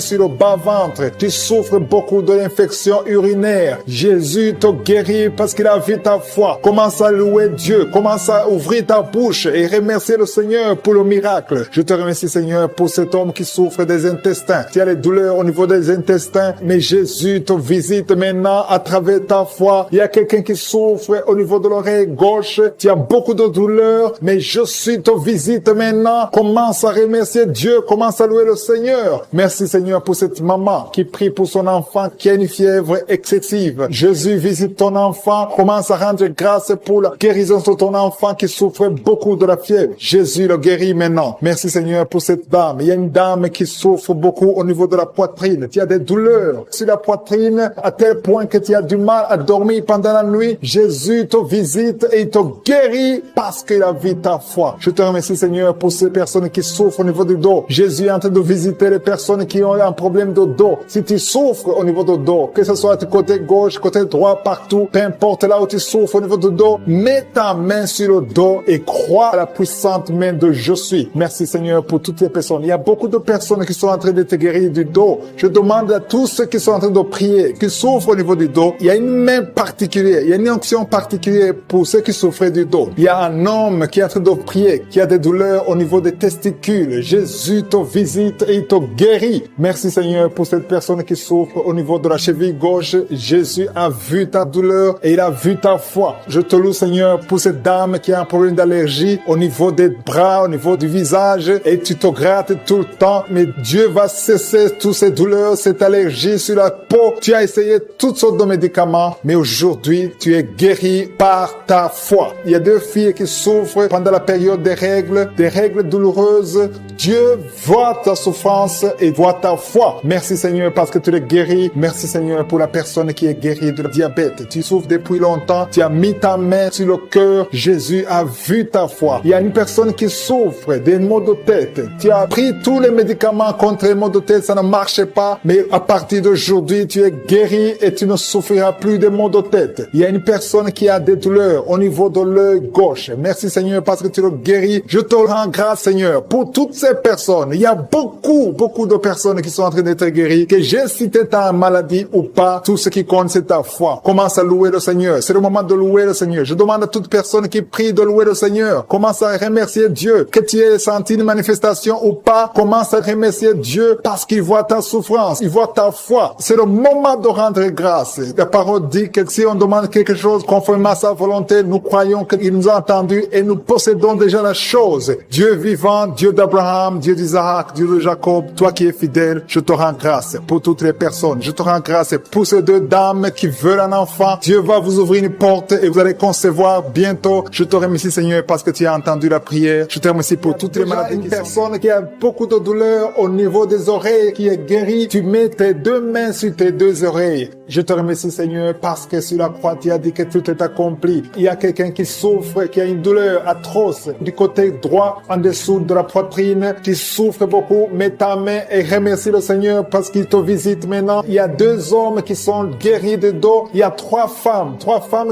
sur le bas-ventre. Tu souffres beaucoup de l'infection urinaire. Jésus te guérit parce qu'il a vu ta foi. Commence à louer Dieu. Commence à ouvrir ta bouche et remercier le Seigneur pour le miracle. Je te remercie Seigneur pour cet homme qui souffre des intestins. Tu as les douleurs au niveau des intestins, mais Jésus te visite maintenant à travers ta foi. Il y a quelqu'un qui souffre au niveau de l'oreille gauche. Tu as beaucoup de douleurs, mais je suis te visite maintenant. Commence à remercier Dieu. Commence à louer le Seigneur. Merci Seigneur pour cette maman qui prie pour son enfant qui a une fièvre excessive. Jésus visite ton enfant. Commence à rendre grâce pour la guérison de ton enfant qui souffre beaucoup de la fièvre. Jésus le guérit maintenant. Merci Seigneur pour cette dame. Il y a une dame qui souffre beaucoup au niveau de la poitrine. Tu as des douleurs sur la poitrine à tel point que tu as du mal à dormir pendant la nuit. Jésus te visite et il te guérit parce qu'il a vu ta foi. Je te remercie Seigneur pour ces personnes qui souffrent au niveau du dos. Jésus est en train de visiter les personnes personnes qui ont un problème de dos, si tu souffres au niveau du dos, que ce soit du côté gauche, côté droit, partout, peu importe là où tu souffres au niveau du dos, mets ta main sur le dos et crois à la puissante main de je suis. Merci Seigneur pour toutes les personnes. Il y a beaucoup de personnes qui sont en train de te guérir du dos. Je demande à tous ceux qui sont en train de prier, qui souffrent au niveau du dos, il y a une main particulière, il y a une onction particulière pour ceux qui souffrent du dos. Il y a un homme qui est en train de prier, qui a des douleurs au niveau des testicules. Jésus te visite et il te guérit. Merci Seigneur pour cette personne qui souffre au niveau de la cheville gauche. Jésus a vu ta douleur et il a vu ta foi. Je te loue Seigneur pour cette dame qui a un problème d'allergie au niveau des bras, au niveau du visage et tu te grattes tout le temps. Mais Dieu va cesser toutes ces douleurs, cette allergie sur la peau. Tu as essayé toutes sortes de médicaments, mais aujourd'hui tu es guéri par ta foi. Il y a 2 filles qui souffrent pendant la période des règles douloureuses. Dieu voit ta souffrance et voit ta foi. Merci Seigneur parce que tu es guéri. Merci Seigneur pour la personne qui est guérie de diabète. Tu souffres depuis longtemps. Tu as mis ta main sur le cœur. Jésus a vu ta foi. Il y a une personne qui souffre des maux de tête. Tu as pris tous les médicaments contre les maux de tête. Ça ne marchait pas. Mais à partir d'aujourd'hui, tu es guéri et tu ne souffriras plus des maux de tête. Il y a une personne qui a des douleurs au niveau de l'œil gauche. Merci Seigneur parce que tu le guéris. Je te rends grâce Seigneur pour toutes ces personnes. Il y a beaucoup de personnes qui sont en train d'être guéries. Que j'ai cité ta maladie ou pas, tout ce qui compte c'est ta foi. Commence à louer le Seigneur. C'est le moment de louer le Seigneur. Je demande à toute personne qui prie de louer le Seigneur. Commence à remercier Dieu. Que tu aies senti une manifestation ou pas, commence à remercier Dieu parce qu'il voit ta souffrance. Il voit ta foi. C'est le moment de rendre grâce. La parole dit que si on demande quelque chose conformément à sa volonté, nous croyons qu'il nous a entendus et nous possédons déjà la chose. Dieu vivant, Dieu d'Abraham, Dieu d'Isaac, Dieu de Jacob, toi qui es fidèle, je te rends grâce pour toutes les personnes. Je te rends grâce pour ces 2 dames qui veulent un enfant. Dieu va vous ouvrir une porte et vous allez concevoir bientôt. Je te remercie Seigneur parce que tu as entendu la prière. Je te remercie pour toutes les maladies. Une personne qui a beaucoup de douleur au niveau des oreilles qui est guérie, tu mets tes 2 mains sur tes 2 oreilles. Je te remercie Seigneur parce que sur la croix tu as dit que tout est accompli. Il y a quelqu'un qui souffre, qui a une douleur atroce du côté droit en dessous de la poitrine. Tu souffres beaucoup, mets ta main et remercie le Seigneur parce qu'il te visite maintenant. Il y a 2 hommes qui sont guéris de dos. Il y a 3 femmes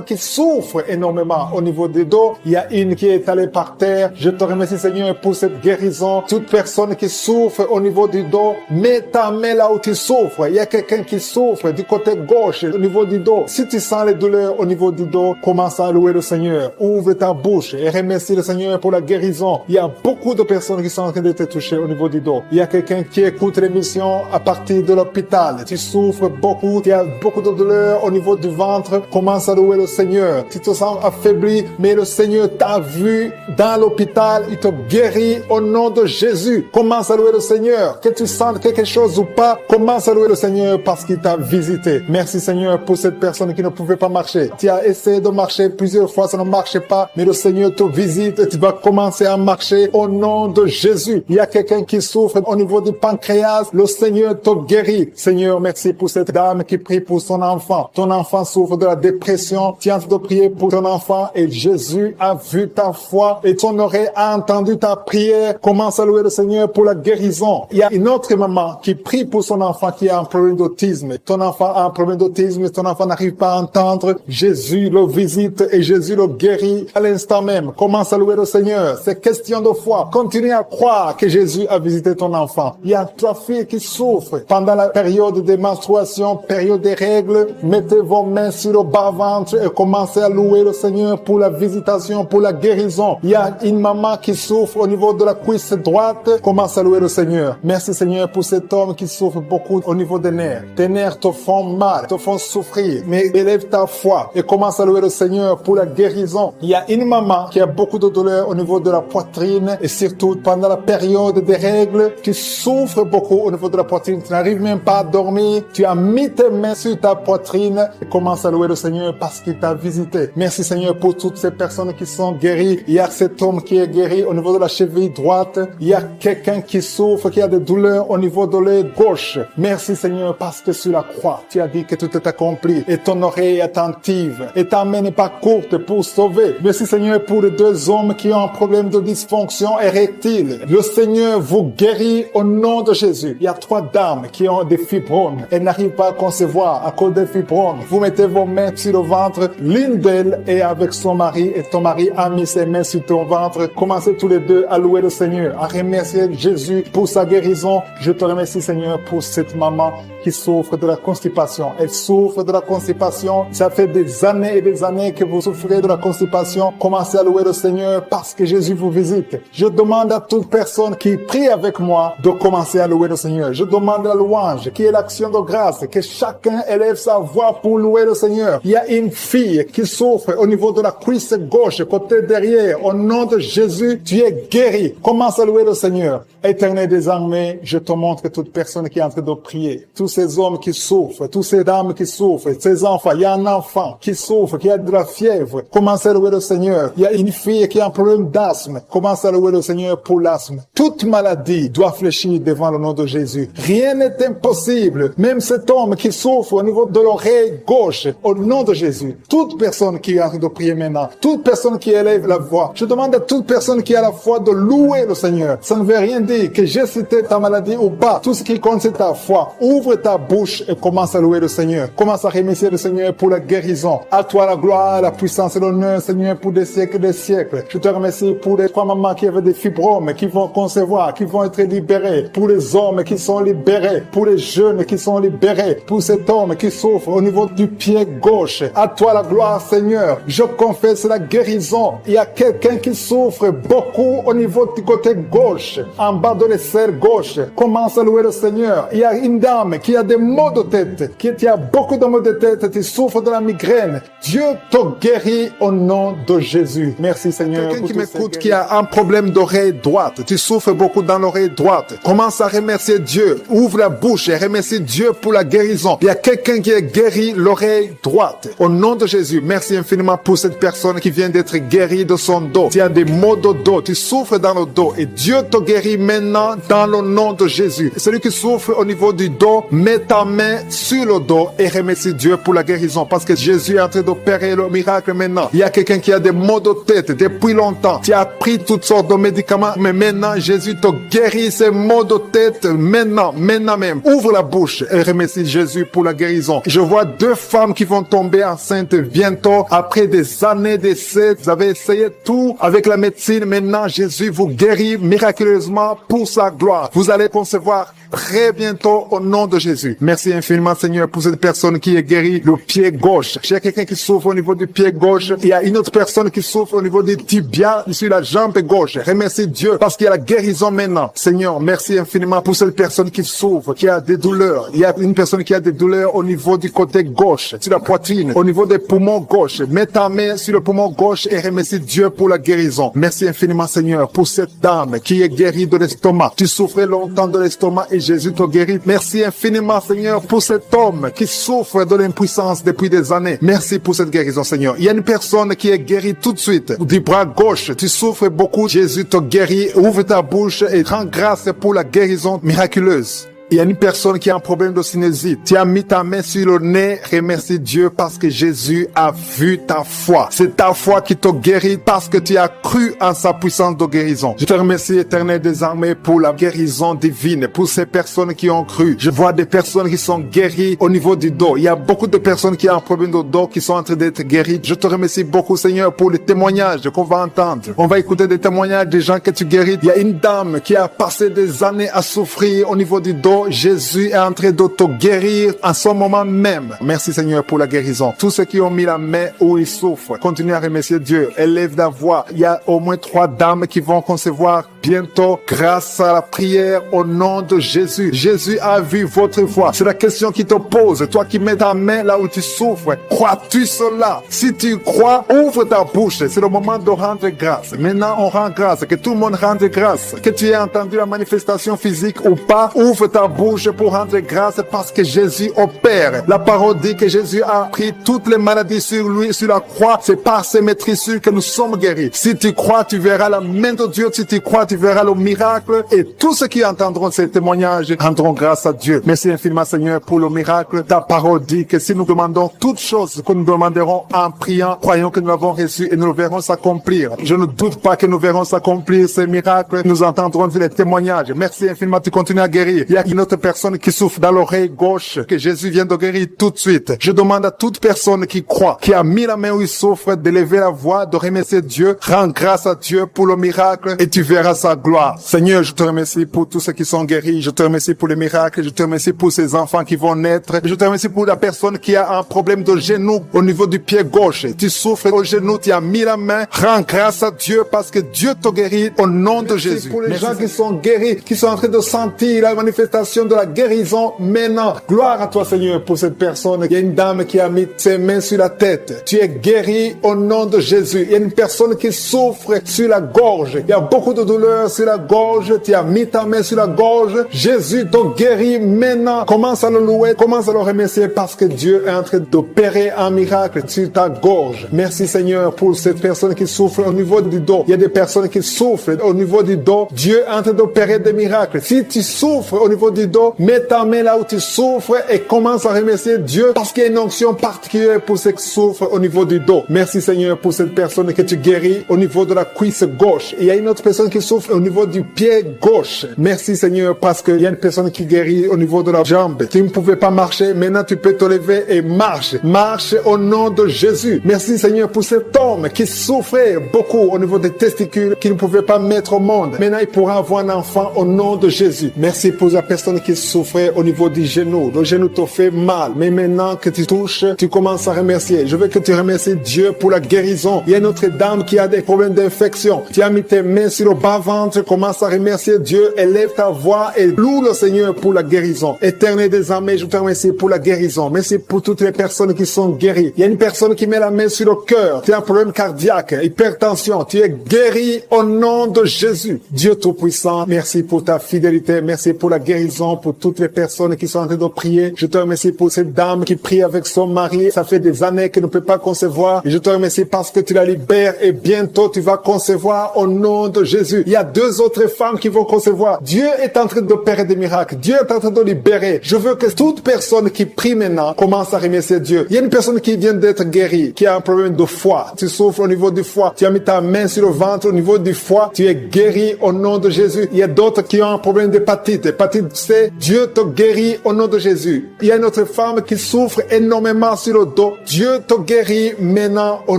qui souffrent énormément au niveau des dos. Il y a une qui est allée par terre. Je te remercie Seigneur pour cette guérison. Toute personne qui souffre au niveau du dos, mets ta main là où tu souffres. Il y a quelqu'un qui souffre du côté gauche au niveau du dos. Si tu sens les douleurs au niveau du dos, commence à louer le Seigneur. Ouvre ta bouche et remercie le Seigneur pour la guérison. Il y a beaucoup de personnes qui sont en train de te toucher au niveau du dos. Il y a quelqu'un qui écoute l'émission à partir de l'hôpital. Tu souffres beaucoup, tu as beaucoup de douleurs au niveau du ventre. Commence à louer le Seigneur. Tu te sens affaibli, mais le Seigneur t'a vu dans l'hôpital. Il te guérit au nom de Jésus. Commence à louer le Seigneur. Que tu sens quelque chose ou pas, commence à louer le Seigneur parce qu'il t'a visité. Merci Seigneur pour cette personne qui ne pouvait pas marcher. Tu as essayé de marcher plusieurs fois, ça ne marchait pas, mais le Seigneur te visite et tu vas commencer à marcher au nom de Jésus. Il y a quelqu'un qui souffre au niveau du pancréas, le Seigneur te guérit. Seigneur, merci pour cette dame qui prie pour son enfant. Ton enfant souffre de la dépression, tu es en train de prier pour ton enfant et Jésus a vu ta foi et ton oreille a entendu ta prière. Commence à louer le Seigneur pour la guérison. Il y a une autre maman qui prie pour son enfant qui a un problème d'autisme. Ton enfant a un problème d'autisme, ton enfant n'arrive pas à entendre. Jésus le visite et Jésus le guérit à l'instant même. Commence à louer le Seigneur. C'est question de foi. Continue à croire que Jésus a visité ton enfant. Il y a 3 filles qui souffrent pendant la période des menstruations, période des règles. Mettez vos mains sur le bas-ventre et commencez à louer le Seigneur pour la visitation, pour la guérison. Il y a une maman qui souffre au niveau de la cuisse droite. Commence à louer le Seigneur. Merci Seigneur pour cet homme qui souffre beaucoup au niveau des nerfs. Tes nerfs te font mal, te font souffrir. Mais élève ta foi et commence à louer le Seigneur pour la guérison. Il y a une maman qui a beaucoup de douleur au niveau de la poitrine et surtout pendant la période des règles, tu souffres beaucoup au niveau de la poitrine. Tu n'arrives même pas à dormir. Tu as mis tes mains sur ta poitrine et commence à louer le Seigneur parce qu'il t'a visité. Merci Seigneur pour toutes ces personnes qui sont guéries. Il y a cet homme qui est guéri au niveau de la cheville droite. Il y a quelqu'un qui souffre, qui a des douleurs au niveau de l'œil gauche. Merci Seigneur parce que sur la croix, tu as dit dit que tout est accompli et ton oreille est attentive et ta main n'est pas courte pour sauver. Merci Seigneur pour les 2 hommes qui ont un problème de dysfonction érectile. Le Seigneur vous guérit au nom de Jésus. Il y a 3 dames qui ont des fibromes. Elles n'arrivent pas à concevoir à cause des fibromes. Vous mettez vos mains sur le ventre. L'une d'elles est avec son mari et ton mari a mis ses mains sur ton ventre. Commencez tous les deux à louer le Seigneur, à remercier Jésus pour sa guérison. Je te remercie Seigneur pour cette maman qui souffre de la constipation. Elle souffre de la constipation. Ça fait des années et des années que vous souffrez de la constipation. Commencez à louer le Seigneur parce que Jésus vous visite. Je demande à toute personne qui prie avec moi de commencer à louer le Seigneur. Je demande la louange, qui est l'action de grâce, que chacun élève sa voix pour louer le Seigneur. Il y a une fille qui souffre au niveau de la cuisse gauche, côté derrière. Au nom de Jésus, tu es guéri. Commence à louer le Seigneur. Éternel des armées, je te montre toute personne qui est en train de prier. Tous ces hommes qui souffrent, toutes ces dames qui souffrent, ces enfants. Il y a un enfant qui souffre, qui a de la fièvre. Commence à louer le Seigneur. Il y a une fille qui a un problème d'asthme. Commence à louer le Seigneur pour l'asthme. Toute maladie doit fléchir devant le nom de Jésus. Rien n'est impossible. Même cet homme qui souffre au niveau de l'oreille gauche, au nom de Jésus. Toute personne qui est en train de prier maintenant, toute personne qui élève la voix, je demande à toute personne qui a la foi de louer le Seigneur. Ça ne veut rien dire que j'ai cité ta maladie ou pas. Tout ce qui compte, c'est ta foi. Ouvre ta bouche et commence à louer le Seigneur. Commence à remercier le Seigneur pour la guérison. À toi la gloire, la puissance et l'honneur, Seigneur, pour des siècles et des siècles. Je te remercie pour les 3 mamans qui avaient des fibromes, qui vont concevoir, qui vont être libérés. Pour les hommes qui sont libérés. Pour les jeunes qui sont libérés. Pour cet homme qui souffre au niveau du pied gauche. À toi la gloire, Seigneur. Je confesse la guérison. Il y a quelqu'un qui souffre beaucoup au niveau du côté gauche, en bas de l'aisselle gauche. Commence à louer le Seigneur. Il y a une dame qui a des maux de tête, qui a beaucoup de maux de tête, qui souffre de la migraine. Dieu te guérit au nom de Jésus. Merci Seigneur. Quelqu'un qui m'écoute qui a un problème d'oreille droite, tu souffres beaucoup dans l'oreille droite. Commence à remercier Dieu. Ouvre la bouche et remercie Dieu pour la guérison. Il y a quelqu'un qui est guéri l'oreille droite. Au nom de Jésus, merci infiniment pour cette personne qui vient d'être guérie de son dos. Tu as des maux de dos, tu souffres dans le dos et Dieu te guérit maintenant dans le nom de Jésus. Celui qui souffre au niveau du dos, mets ta main sur le dos et remercie Dieu pour la guérison parce que Jésus est en train d'opérer le miracle maintenant. Il y a quelqu'un qui a des maux de tête depuis longtemps. Tu as pris toutes sortes de médicaments, mais maintenant Jésus te guérit ces maux de tête maintenant même. Ouvre la bouche et remercie Jésus pour la guérison. Je vois 2 femmes qui vont tomber enceintes bientôt après des années d'essais. Vous avez essayé tout avec la médecine. Maintenant, Jésus vous guérit miraculeusement pour sa gloire. Vous allez concevoir très bientôt au nom de Jésus. Merci infiniment Seigneur pour cette personne qui est guérie le pied gauche. Il y a quelqu'un qui souffre au niveau du pied gauche. Il y a une autre personne qui souffre au niveau du tibia sur la jambe gauche. Remercie Dieu parce qu'il y a la guérison maintenant. Seigneur, merci infiniment pour cette personne qui souffre, qui a des douleurs. Il y a une personne qui a des douleurs au niveau du côté gauche, sur la poitrine, au niveau des poumons gauche. Mets ta main sur le poumon gauche et remercie Dieu pour la guérison. Merci infiniment Seigneur pour cette dame qui est guérie de l'estomac. Tu souffrais longtemps de l'estomac et Jésus te guérit. Merci infiniment Seigneur pour cet homme qui souffre de l'impuissance depuis des années. Merci pour cette guérison Seigneur. Il y a une personne qui est guérie tout de suite du bras gauche. Tu souffres beaucoup. Jésus te guérit. Ouvre ta bouche et rends grâce pour la guérison miraculeuse. Il y a une personne qui a un problème de sinusite. Tu as mis ta main sur le nez. Remercie Dieu parce que Jésus a vu ta foi. C'est ta foi qui te guérit parce que tu as cru en sa puissance de guérison. Je te remercie, Éternel des armées, pour la guérison divine, pour ces personnes qui ont cru. Je vois des personnes qui sont guéries au niveau du dos. Il y a beaucoup de personnes qui ont un problème de dos qui sont en train d'être guéries. Je te remercie beaucoup, Seigneur, pour les témoignages qu'on va entendre. On va écouter des témoignages des gens que tu guéris. Il y a une dame qui a passé des années à souffrir au niveau du dos. Jésus est en train de te guérir en ce moment même. Merci Seigneur pour la guérison. Tous ceux qui ont mis la main où ils souffrent, continuez à remercier Dieu. Élève la voix. Il y a au moins 3 dames qui vont concevoir bientôt grâce à la prière au nom de Jésus. Jésus a vu votre foi. C'est la question qui te pose. Toi qui mets ta main là où tu souffres, crois-tu cela? Si tu crois, ouvre ta bouche. C'est le moment de rendre grâce. Maintenant, on rend grâce. Que tout le monde rende grâce. Que tu aies entendu la manifestation physique ou pas, ouvre ta bouche pour rendre grâce parce que Jésus opère. La parole dit que Jésus a pris toutes les maladies sur lui, sur la croix. C'est par ses maîtrisures que nous sommes guéris. Si tu crois, tu verras la main de Dieu. Si tu crois, tu verras le miracle et tous ceux qui entendront ces témoignages rendront grâce à Dieu. Merci infiniment, Seigneur, pour le miracle. Ta parole dit que si nous demandons toutes choses que nous demanderons en priant, croyons que nous l'avons reçu et nous le verrons s'accomplir. Je ne doute pas que nous verrons s'accomplir ces miracles. Nous entendrons les témoignages. Merci infiniment, tu continues à guérir. Il y a une autre personne qui souffre dans l'oreille gauche, que Jésus vient de guérir tout de suite. Je demande à toute personne qui croit, qui a mis la main où il souffre, de lever la voix, de remercier Dieu. Rends grâce à Dieu pour le miracle et tu verras sa gloire. Seigneur, je te remercie pour tous ceux qui sont guéris. Je te remercie pour les miracles. Je te remercie pour ces enfants qui vont naître. Je te remercie pour la personne qui a un problème de genou au niveau du pied gauche. Tu souffres au genou, tu as mis la main. Rends grâce à Dieu parce que Dieu te guérit au nom de Jésus. Pour les gens qui sont guéris, qui sont en train de sentir la manifestation de la guérison maintenant. Gloire à toi, Seigneur, pour cette personne. Il y a une dame qui a mis ses mains sur la tête. Tu es guéri au nom de Jésus. Il y a une personne qui souffre sur la gorge. Il y a beaucoup de douleur sur la gorge. Tu as mis ta main sur la gorge. Jésus te guérit maintenant. Commence à le louer, commence à le remercier parce que Dieu est en train d'opérer un miracle sur ta gorge. Merci, Seigneur, pour cette personne qui souffre au niveau du dos. Il y a des personnes qui souffrent au niveau du dos. Dieu est en train d'opérer des miracles. Si tu souffres au niveau du dos, mets ta main là où tu souffres et commence à remercier Dieu parce qu'il y a une onction particulière pour ceux qui souffrent au niveau du dos. Merci, Seigneur, pour cette personne que tu guéris au niveau de la cuisse gauche. Il y a une autre personne qui souffre au niveau du pied gauche. Merci, Seigneur, parce qu'il y a une personne qui guérit au niveau de la jambe. Tu ne pouvais pas marcher, maintenant tu peux te lever et marche. Marche au nom de Jésus. Merci, Seigneur, pour cet homme qui souffrait beaucoup au niveau des testicules, qui ne pouvait pas mettre au monde. Maintenant, il pourra avoir un enfant au nom de Jésus. Merci pour la personne qui souffrait au niveau du genou. Le genou te fait mal, mais maintenant que tu touches, tu commences à remercier. Je veux que tu remercies Dieu pour la guérison. Il y a une autre dame qui a des problèmes d'infection. Tu as mis tes mains sur le bas-ventre, commence à remercier Dieu, élève ta voix et loue le Seigneur pour la guérison. Éternel des armées, je te remercie pour la guérison. Merci pour toutes les personnes qui sont guéries. Il y a une personne qui met la main sur le cœur. Tu as un problème cardiaque, hypertension. Tu es guéri au nom de Jésus. Dieu Tout-Puissant, merci pour ta fidélité. Merci pour la guérison, pour toutes les personnes qui sont en train de prier. Je te remercie pour cette dame qui prie avec son mari. Ça fait des années qu'elle ne peut pas concevoir. Et je te remercie parce que tu la libères et bientôt tu vas concevoir au nom de Jésus. Il y a 2 autres femmes qui vont concevoir. Dieu est en train d'opérer des miracles. Dieu est en train de libérer. Je veux que toute personne qui prie maintenant commence à remercier Dieu. Il y a une personne qui vient d'être guérie, qui a un problème de foie. Tu souffres au niveau du foie. Tu as mis ta main sur le ventre au niveau du foie. Tu es guéri au nom de Jésus. Il y a d'autres qui ont un problème d'hépatite. Hépatite C. Dieu te guérit au nom de Jésus. Il y a une autre femme qui souffre énormément sur le dos. Dieu te guérit maintenant au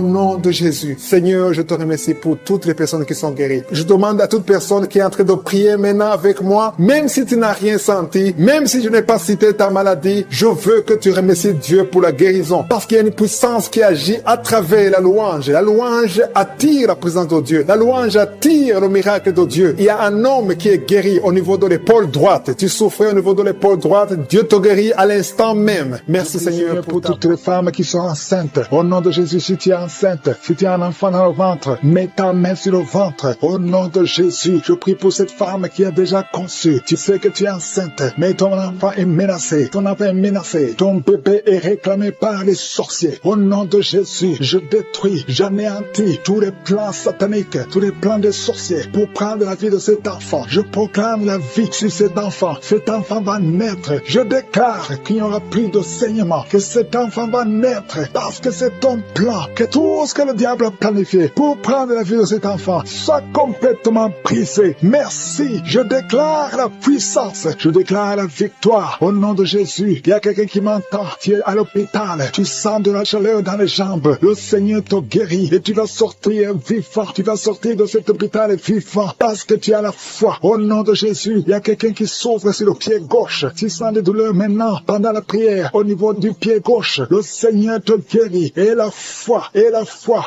nom de Jésus. Seigneur, je te remercie pour toutes les personnes qui sont guéries. Je demande à toute personne qui est en train de prier maintenant avec moi, même si tu n'as rien senti, même si je n'ai pas cité ta maladie, je veux que tu remercies Dieu pour la guérison. Parce qu'il y a une puissance qui agit à travers la louange. La louange attire la présence de Dieu. La louange attire le miracle de Dieu. Il y a un homme qui est guéri au niveau de l'épaule droite. Tu souffrais au niveau de l'épaule droite. Dieu te guérit à l'instant même. Merci Seigneur pour toutes les femmes qui sont enceintes. Au nom de Jésus, si tu es enceinte, si tu as un enfant dans le ventre, mets ta main sur le ventre. Au nom de Jésus, je prie pour cette femme qui a déjà conçu. Tu sais que tu es enceinte, mais ton enfant est menacé. Ton enfant est menacé. Ton bébé est réclamé par les sorciers. Au nom de Jésus, je détruis, j'anéantis tous les plans sataniques, tous les plans des sorciers pour prendre la vie de cet enfant. Je proclame la vie sur cet enfant. Cet enfant va naître. Je déclare qu'il n'y aura plus de saignement, que cet enfant va naître parce que c'est ton plan, que tout ce que le diable a planifié pour prendre la vie de cet enfant soit complètement brisé. Merci. Je déclare la puissance. Je déclare la victoire au nom de Jésus. Il y a quelqu'un qui m'entend. Tu es à l'hôpital. Tu sens de la chaleur dans les jambes. Le Seigneur te guérit et tu vas sortir vivant. Tu vas sortir de cet hôpital vivant parce que tu as la foi. Au nom de Jésus, il y a quelqu'un qui souffre sur le pied gauche. Tu sens des douleurs maintenant pendant la prière au niveau du pied gauche. Le Seigneur te guérit et la foi.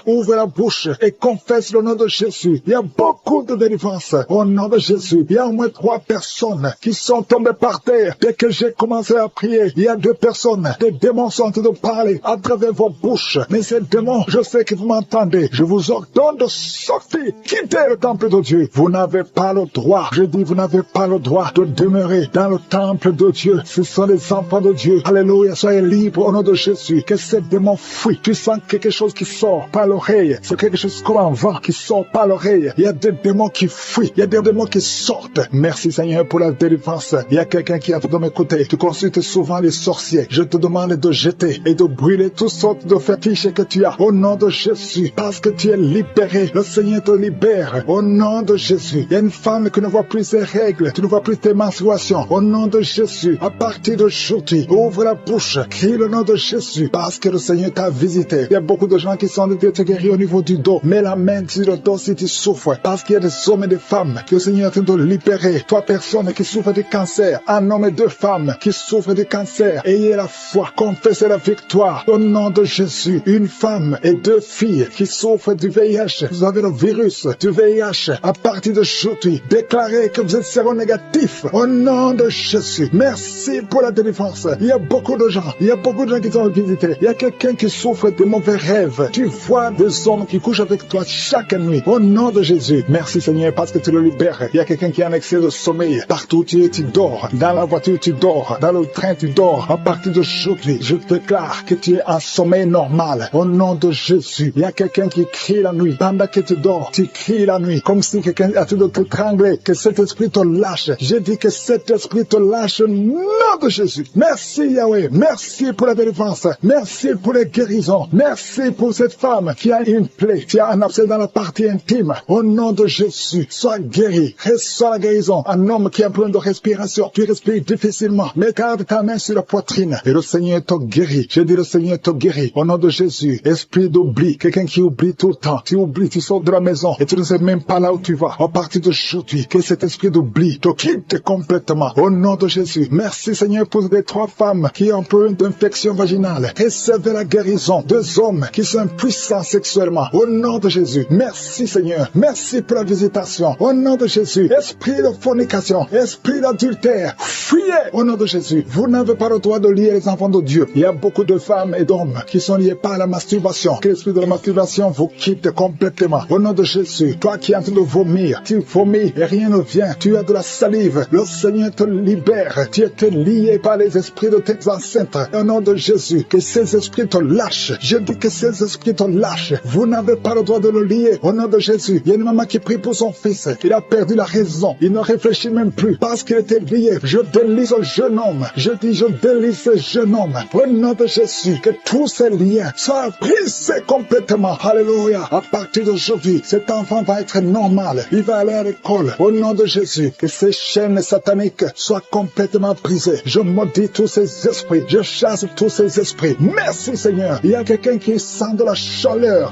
Ouvre la bouche et confesse le nom de Jésus. Il y a beaucoup de délivrance au nom de Jésus. Il y a au moins 3 personnes qui sont tombées par terre. Dès que j'ai commencé à prier, il y a 2 personnes. Des démons sont en train de parler à travers vos bouches. Mais ces démons, je sais que vous m'entendez. Je vous ordonne de sortir. Quittez le temple de Dieu. Vous n'avez pas le droit. Je dis, vous n'avez pas le droit de demeurer dans le temple de Dieu. Ce sont les enfants de Dieu. Alléluia. Soyez libres au nom de Jésus. Que ces démons fuient. Tu sens quelque chose qui sort par l'oreille. C'est quelque chose comme un vent qui sort par l'oreille. Il y a des démons qui fuient. Il y a des démons qui sortent. Merci Seigneur pour la délivrance. Il y a quelqu'un qui est en train de m'écouter. Tu consultes souvent les sorciers. Je te demande de jeter et de brûler toutes sortes de fétiches que tu as. Au nom de Jésus, parce que tu es libéré. Le Seigneur te libère. Au nom de Jésus. Il y a une femme qui ne voit plus ses règles. Tu ne vois plus tes menstruations. Au nom de Jésus, à partir d'aujourd'hui, ouvre la bouche. Crie le nom de Jésus. Parce que le Seigneur t'a visité. Il y a beaucoup de gens qui sont en train de te guérir au niveau du dos. Mets la main sur le dos si tu souffres. Parce qu'il y a des hommes et des femmes que le Seigneur est en train de libérer. Toi, personne qui souffre de cancer. Un homme et deux femmes qui souffrent de cancer. Ayez la foi. Confessez la victoire. Au nom de Jésus. Une femme et deux filles qui souffrent du VIH. Vous avez le virus du VIH. À partir d'aujourd'hui, déclarez que vous êtes séronégatif. Au nom de Jésus. Merci pour la délivrance. Il y a beaucoup de gens. Il y a beaucoup de gens qui sont visités. Il y a quelqu'un qui souffre de mauvais rêves. Tu vois des hommes qui couchent avec toi chaque nuit. Au nom de Jésus. Merci Seigneur parce que tu le libères. Il y a quelqu'un qui a un excès de sommeil. Partout où tu es, tu dors. Dans la voiture, tu dors. Dans le train, tu dors. À partir d'aujourd'hui, je déclare que tu es en sommeil normal. Au nom de Jésus. Il y a quelqu'un qui crie la nuit. Pendant que tu dors, tu cries la nuit. Comme si quelqu'un a tout de t'étrangler. Que cet esprit te lâche. Je dis que cet esprit te lâche au nom de Jésus. Merci Yahweh. Merci pour la délivrance. Merci pour les guérisons. Merci pour cette femme qui a une plaie, qui a un abcès dans la partie intime. Au nom de Jésus, sois guéri. Reçois la guérison. Un homme qui a un problème de respiration. Tu respires difficilement. Mais garde ta main sur la poitrine. Et le Seigneur te guérit. Je dis le Seigneur te guérit. Au nom de Jésus, esprit d'oubli. Quelqu'un qui oublie tout le temps. Tu oublies, tu sors de la maison et tu ne sais même pas là où tu vas. À partir d'aujourd'hui, que cet esprit d'oubli te quitte complètement. Au nom de Jésus. Merci Seigneur pour les 3 femmes qui ont un problème d'infection vaginale. Recevez la guérison. 2 hommes qui sont puissants sexuellement. Au nom de Jésus. Merci Seigneur. Merci pour la visitation. Au nom de Jésus. Esprit de fornication. Esprit d'adultère. Fuyez au nom de Jésus. Vous n'avez pas le droit de lier les enfants de Dieu. Il y a beaucoup de femmes et d'hommes qui sont liés par la masturbation. Que l'esprit de la masturbation vous quitte complètement. Au nom de Jésus. Toi qui es en train de vomir. Tu vomis et rien ne vient. Tu as de la salive. Le Seigneur te libère. Tu es lié par les esprits de tes ancêtres. Au nom de Jésus. Que ces esprits te lâchent. Je dis que ces esprits te lâchent. Vous n'avez pas le droit de le lier. Au nom de Jésus. Il y a une maman qui prie pour son fils. Il a perdu la raison. Il ne réfléchit même plus. Parce qu'il était lié. Je délie ce jeune homme. Je dis je délie ce jeune homme. Au nom de Jésus. Que tous ces liens soient brisés complètement. Alléluia. À partir d'aujourd'hui, cet enfant va être normal. Il va aller à l'école. Au nom de Jésus. Que ces chaînes sataniques soient complètement brisées. Je maudis tous ces esprits. Je chasse tous ces esprits. Merci Seigneur. Il y a quelqu'un qui sent de la chaleur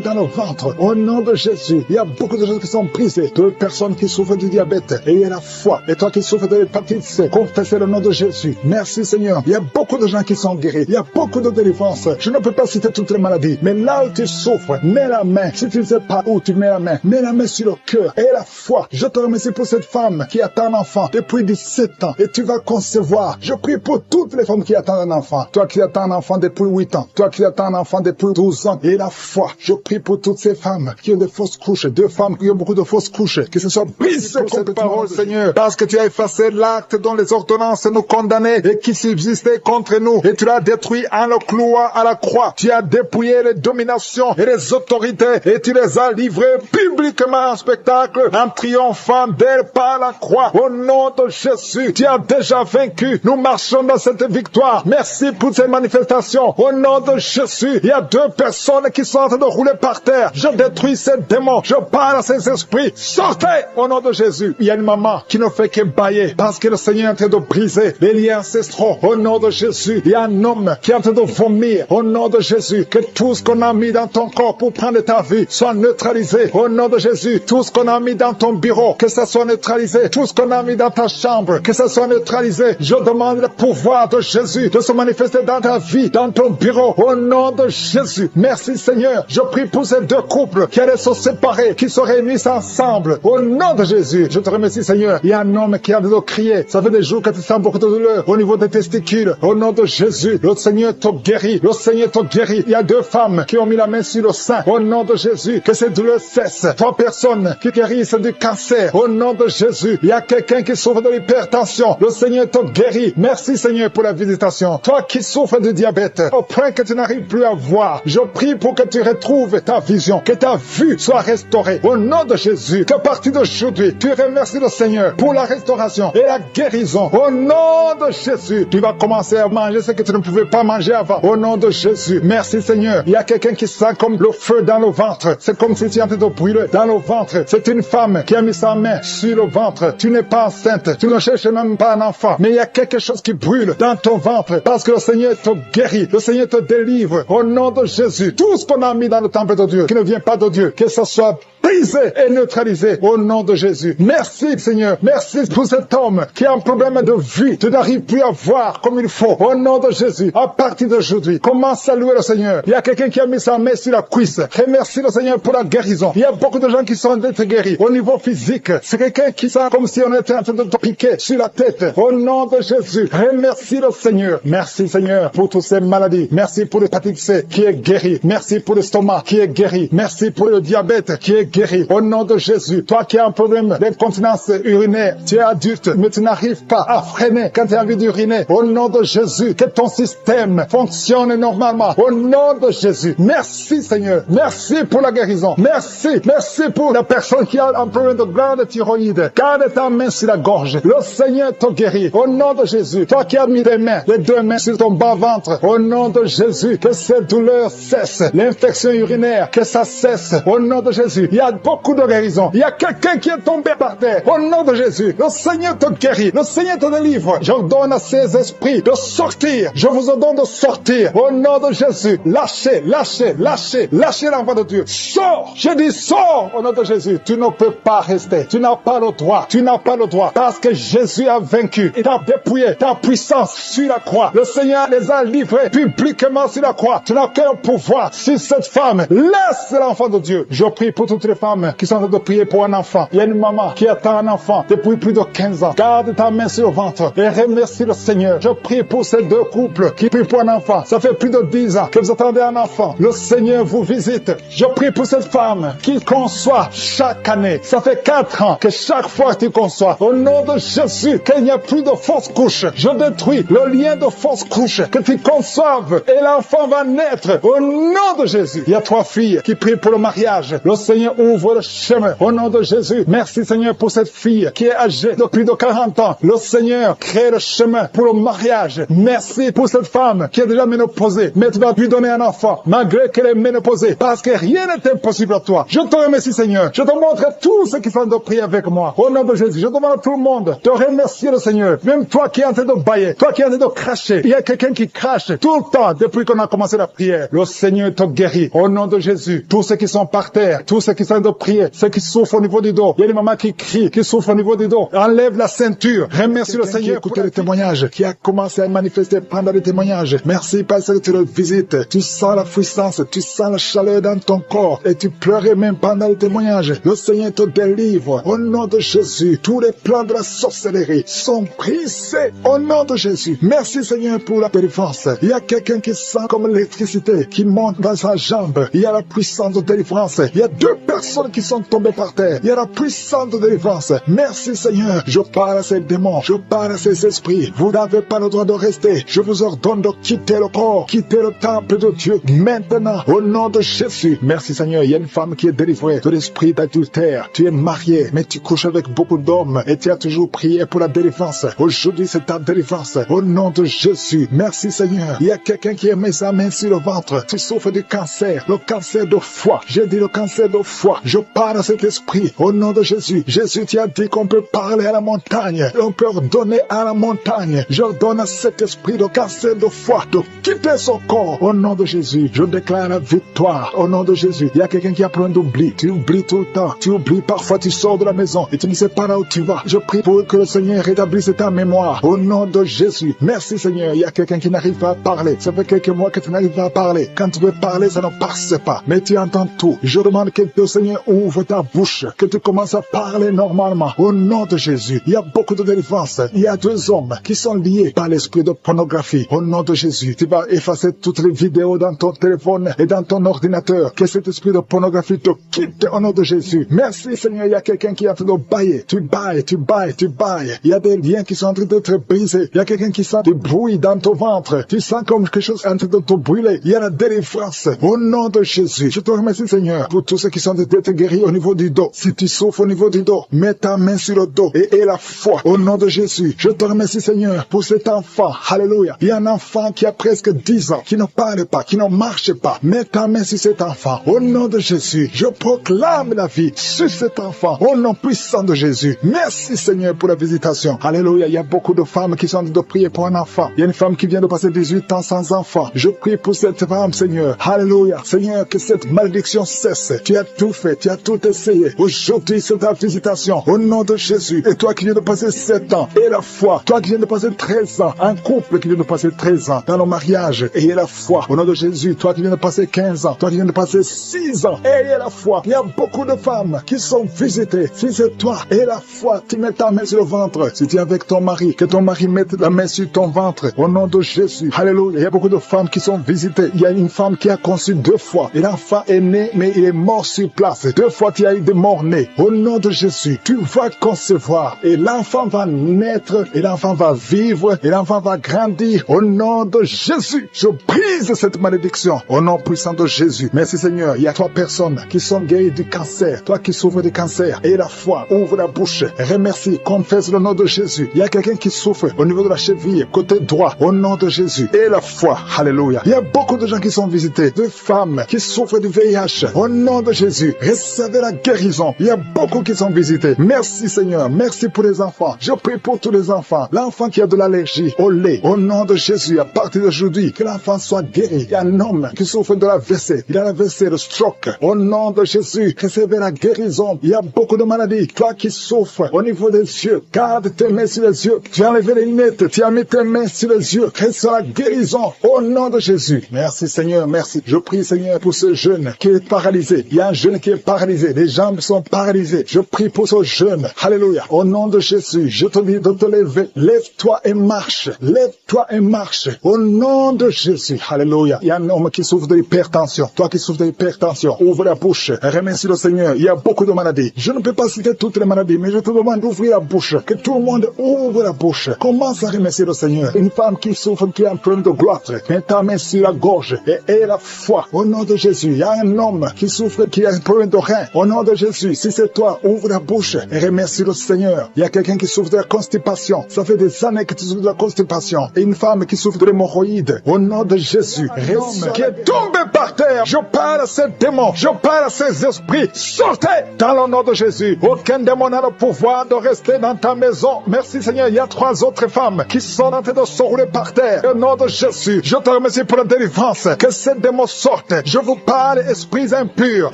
dans le ventre. Au nom de Jésus. Il y a beaucoup de gens qui sont brisés. De personnes qui souffrent du diabète. Ayez la foi. Et toi qui souffres de l'hépatite C, confessez le nom de Jésus. Merci Seigneur. Il y a beaucoup de gens qui sont guéris. Il y a beaucoup de délivrance. Je ne peux pas citer toutes les maladies. Mais là où tu souffres, mets la main. Si tu ne sais pas où tu mets la main sur le cœur. Et la foi. Je te remercie pour cette femme qui attend un enfant depuis 17 ans. Et tu vas concevoir. Je prie pour toutes les femmes qui attendent un enfant. Toi qui attends un enfant depuis 8 ans. Toi qui attends un enfant depuis 12 ans. Et la foi. Je prie pour toutes ces femmes qui ont des fausses couches. 2 femmes qui ont beaucoup de fausses couches. Que ce soit brisé pour cette parole, Seigneur. Parce que tu as effacé l'acte dont les ordonnances nous condamnaient et qui subsistait contre nous. Et tu l'as détruit en le clouant à la croix. Tu as dépouillé les dominations et les autorités. Et tu les as livrées publiquement en spectacle en triomphant d'elles par la croix. Au nom de Jésus, tu as déjà vaincu. Nous marchons dans cette victoire. Merci pour ces manifestations. Au nom de Jésus, il y a 2 personnes qui sont en train de rouler par terre. Je détruis ces démons. Je parle à ces esprits. Sortez au nom de Jésus. Il y a une maman qui ne fait que bailler parce que le Seigneur est en train de briser les liens ancestraux. Au nom de Jésus, il y a un homme qui est en train de vomir. Au nom de Jésus, que tout ce qu'on a mis dans ton corps pour prendre ta vie soit neutralisé. Au nom de Jésus, tout ce qu'on a mis dans ton bureau, que ça soit neutralisé. Tout ce qu'on a mis dans ta chambre, que ça soit neutralisé. Je demande le pouvoir de Jésus de se manifester dans ta vie, dans ton bureau. Au nom de Jésus. Merci Seigneur. Je prie pour ces 2 couples qui allaient se séparer, qui se réunissent ensemble. Au nom de Jésus. Je te remercie Seigneur. Il y a un homme qui a de crier. Ça fait des jours que tu sens beaucoup de douleur au niveau des testicules. Au nom de Jésus. Le Seigneur te guérit. Le Seigneur te guérit. Il y a 2 femmes qui ont mis la main sur le sein. Au nom de Jésus. Que ces douleurs cessent. 3 personnes qui guérissent du cancer. Au nom de Jésus. Il y a quelqu'un qui souffre de l'hypertension. Le Seigneur te guérit. Merci Seigneur pour la visitation. Toi qui souffres de diabète, au point que tu n'arrives plus à voir, je prie pour que tu retrouves ta vision, que ta vue soit restaurée. Au nom de Jésus, qu'à partir d'aujourd'hui, tu remercies le Seigneur pour la restauration et la guérison. Au nom de Jésus, tu vas commencer à manger ce que tu ne pouvais pas manger avant. Au nom de Jésus, merci Seigneur. Il y a quelqu'un qui sent comme le feu dans le ventre. C'est comme si tu es en train de brûler dans le ventre. C'est une femme qui a mis sa main sur le ventre. Tu n'es pas enceinte. Tu ne cherches même pas un enfant. Mais il y a quelque chose qui brûle dans ton ventre parce que le Seigneur te guérit. Le Seigneur te délivre. Au nom de Jésus, tout ce qu'on a mis dans le temple de Dieu, qui ne vient pas de Dieu, que ce soit brisé et neutralisé au nom de Jésus. Merci Seigneur. Merci pour cet homme qui a un problème de vie. Tu n'arrives plus à voir comme il faut. Au nom de Jésus, à partir d'aujourd'hui, commence à louer le Seigneur. Il y a quelqu'un qui a mis sa main sur la cuisse. Remercie le Seigneur pour la guérison. Il y a beaucoup de gens qui sont d'être guéris au niveau physique. C'est quelqu'un qui sent comme si on était en train de te piquer sur la tête. Au nom de Jésus, remercie le Seigneur. Merci Seigneur pour toutes ces maladies. Merci pour l'hépatite C qui est guéri. Merci pour l'estomac qui est guéri. Merci pour le diabète qui est guéri. Au nom de Jésus, toi qui as un problème d'incontinence urinaire, tu es adulte, mais tu n'arrives pas à freiner quand tu as envie d'uriner. Au nom de Jésus, que ton système fonctionne normalement. Au nom de Jésus, merci Seigneur. Merci pour la guérison. Merci. Merci pour la personne qui a un problème de glande thyroïde. Garde ta main sur la gorge. Le Seigneur te guérit. Au nom de Jésus, toi qui as mis les mains, les deux mains sur ton bas-ventre. Au nom de Jésus, que ces douleurs cessent. L'infection urinaire, que ça cesse. Au nom de Jésus, il y a beaucoup de guérison. Il y a quelqu'un qui est tombé par terre. Au nom de Jésus, le Seigneur te guérit. Le Seigneur te délivre. J'ordonne à ces esprits de sortir. Je vous ordonne de sortir. Au nom de Jésus, lâchez, lâchez, lâchez, lâchez l'enfant de Dieu. Sors. Je dis sors au nom de Jésus. Tu ne peux pas rester. Tu n'as pas le droit. Tu n'as pas le droit. Parce que Jésus a vaincu. Il a dépouillé ta puissance sur la croix. Le Seigneur les a livrés publiquement sur la croix. Tu n'as aucun pouvoir sur cette femme. Laisse l'enfant de Dieu. Je prie pour toutes les femmes qui sont en train de prier pour un enfant. Il y a une maman qui attend un enfant depuis plus de 15 ans. Garde ta main sur le ventre et remercie le Seigneur. Je prie pour ces deux couples qui prient pour un enfant. Ça fait plus de 10 ans que vous attendez un enfant. Le Seigneur vous visite. Je prie pour cette femme qui conçoit chaque année. Ça fait 4 ans que chaque fois tu conçois. Au nom de Jésus, qu'il n'y a plus de fausses couches. Je détruis le lien de fausses couches. Que tu conçoives et l'enfant va naître. Au nom de Jésus. Il y a 3 filles qui prient pour le mariage. Le Seigneur ouvre le chemin. Au nom de Jésus. Merci Seigneur pour cette fille qui est âgée de plus de 40 ans. Le Seigneur crée le chemin pour le mariage. Merci pour cette femme qui est déjà ménopausée. Mais tu vas lui donner un enfant malgré qu'elle est ménopausée. Parce que rien n'est impossible à toi. Je te remercie Seigneur. Je te montre tous ceux qui sont de prier avec moi. Au nom de Jésus. Je demande à tout le monde de remercier le Seigneur. Même toi qui es en train de bailler. Toi qui es en train de cracher. Il y a quelqu'un qui crache tout le temps depuis qu'on a commencé la prière. Le Seigneur te guérit. Au nom de Jésus. Tous ceux qui sont par terre. Tous ceux qui sont en train de prier. Ceux qui souffrent au niveau du dos. Il y a des mamans qui crient, qui souffrent au niveau du dos. Enlève la ceinture. Remercie le Seigneur. Écoutez le témoignage qui a commencé à manifester pendant le témoignage. Merci parce que tu le visites. Tu sens la puissance. Tu sens la chaleur dans ton corps. Et tu pleurais même pendant le témoignage. Le Seigneur te délivre. Au nom de Jésus. Tous les plans de la sorcellerie sont brisés. Au nom de Jésus. Merci Seigneur pour la délivrance. Il y a quelqu'un qui sent comme l'électricité qui monte dans sa jambe. Il y a la puissance de délivrance. Il y a 2 personnes qui sont tombées par terre. Il y a la puissance de délivrance. Merci Seigneur. Je parle à ces démons. Je parle à ces esprits. Vous n'avez pas le droit de rester. Je vous ordonne de quitter le corps. Quitter le temple de Dieu. Maintenant. Au nom de Jésus. Merci Seigneur. Il y a une femme qui est délivrée de l'esprit d'adultère. Tu es marié, mais tu couches avec beaucoup d'hommes. Et tu as toujours prié pour la délivrance. Aujourd'hui, c'est ta délivrance. Au nom de Jésus. Merci Seigneur. Il y a quelqu'un qui a mis sa main sur le ventre. Tu souffres du cancer. Le cancer de foie. J'ai dit le cancer de foie. Je parle à cet esprit. Au nom de Jésus. Jésus, tu as dit qu'on peut parler à la montagne. On peut ordonner à la montagne. J'ordonne à cet esprit de cancer de foie de quitter son corps. Au nom de Jésus. Je déclare la victoire. Au nom de Jésus. Il y a quelqu'un qui a plein d'oubli. Tu oublies tout le temps. Tu oublies parfois. Tu sors de la maison et tu ne sais pas là où tu vas. Je prie pour que le Seigneur rétablisse ta mémoire. Au nom de Jésus. Merci Seigneur. Il y a quelqu'un qui n'arrive pas à parler. Ça fait quelques mois que tu n'arrives pas à parler. Quand tu veux parler, ça ne passe pas. Mais tu entends tout. Je demande que le Seigneur ouvre ta bouche. Que tu commences à parler normalement. Au nom de Jésus. Il y a beaucoup de délivrance. Il y a 2 hommes qui sont liés par l'esprit de pornographie. Au nom de Jésus. Tu vas effacer toutes les vidéos dans ton téléphone et dans ton ordinateur. Que cet esprit de pornographie te quitte au nom de Jésus. Merci Seigneur. Il y a quelqu'un qui est en train de bailler. Tu bailles, tu bailles, tu bailles. Il y a des liens qui sont en train d'être brisé. Il y a quelqu'un qui sent du bruit dans ton ventre. Tu sens comme quelque chose en train de te brûler. Il y a la délivrance. Au nom de Jésus, je te remercie, Seigneur, pour tous ceux qui sont d'être guéris au niveau du dos. Si tu souffres au niveau du dos, mets ta main sur le dos et aie la foi. Au nom de Jésus, je te remercie, Seigneur, pour cet enfant. Alléluia. Il y a un enfant qui a presque 10 ans, qui ne parle pas, qui ne marche pas. Mets ta main sur cet enfant. Au nom de Jésus, je proclame la vie sur cet enfant. Au nom puissant de Jésus. Merci, Seigneur, pour la visitation. Alléluia. Il y a beaucoup de femmes qui sont en train de prier pour un enfant. Il y a une femme qui vient de passer 18 ans sans enfant. Je prie pour cette femme, Seigneur. Alléluia. Seigneur, que cette malédiction cesse. Tu as tout fait. Tu as tout essayé. Aujourd'hui, c'est ta visitation. Au nom de Jésus. Et toi qui viens de passer 7 ans, et la foi. Toi qui viens de passer 13 ans. Un couple qui vient de passer 13 ans dans le mariage, ayez la foi. Au nom de Jésus. Toi qui viens de passer 15 ans. Toi qui viens de passer 6 ans, ayez la foi. Il y a beaucoup de femmes qui sont visitées. Si c'est toi, ayez la foi. Tu mets ta main sur le ventre. Si tu es avec ton mari, que ton mari mette la main sur ton ventre. Au nom de Jésus. Alléluia. Il y a beaucoup de femmes qui sont visitées. Il y a une femme qui a conçu 2 fois. Et l'enfant est né, mais il est mort sur place. 2 fois, tu as eu des morts nés. Au nom de Jésus, tu vas concevoir. Et l'enfant va naître. Et l'enfant va vivre. Et l'enfant va grandir. Au nom de Jésus, je brise cette malédiction. Au nom puissant de Jésus. Merci, Seigneur. Il y a 3 personnes qui sont guéries du cancer. Toi qui souffres du cancer. Et la foi, ouvre la bouche. Remercie, confesse le nom de Jésus. Il y a quelqu'un qui souffre au niveau de la cheville, côté droit. Au nom de Jésus. Et la foi. Alléluia. Il y a beaucoup de gens qui sont visités. De femmes qui souffrent du VIH. Au nom de Jésus. Recevez la guérison. Il y a beaucoup qui sont visités. Merci, Seigneur. Merci pour les enfants. Je prie pour tous les enfants. L'enfant qui a de l'allergie au lait. Au nom de Jésus. À partir d'aujourd'hui, que l'enfant soit guéri. Il y a un homme qui souffre de la WC. Il a la WC, le stroke. Au nom de Jésus. Recevez la guérison. Il y a beaucoup de maladies. Toi qui souffres au niveau des yeux. Garde tes mains sur les yeux. Tu as enlevé les lunettes. Tu as mis tes mains sur les yeux. Reçois la guérison. Au nom de Jésus. Merci, Seigneur. Merci. Je prie, Seigneur, pour ce jeune qui est paralysé. Il y a un jeune qui est paralysé. Les jambes sont paralysées. Je prie pour ce jeune. Alléluia. Au nom de Jésus, je te dis de te lever. Lève-toi et marche. Lève-toi et marche. Au nom de Jésus. Alléluia. Il y a un homme qui souffre de l'hypertension. Toi qui souffres de l'hypertension, ouvre la bouche. Remercie le Seigneur. Il y a beaucoup de maladies. Je ne peux pas citer toutes les maladies, mais je te demande d'ouvrir la bouche. Que tout le monde ouvre la bouche. Commence à remercier le Seigneur. Une femme qui souffre, qui a un problème de gloître. Mets ta main sur la gorge et aie la foi. Au nom de Jésus. Il y a un homme qui souffre, qui a un problème de rein. Au nom de Jésus. Si c'est toi, ouvre la bouche et remercie le Seigneur. Il y a quelqu'un qui souffre de la constipation. Ça fait des années que tu souffres de la constipation. Et une femme qui souffre de l'hémorroïde. Au nom de Jésus. Un homme qui est tombé par terre. Je parle à ces démons. Je parle à ces esprits. Sortez dans le nom de Jésus. Aucun démon n'a le pouvoir de rester dans ta maison. Merci, Seigneur. Il y a 3 autres femmes qui sont en train de se rouler par terre. Au nom de Jésus. Je te remercie pour la délivrance. Que ces démons sortent. Je vous parle, esprits impurs.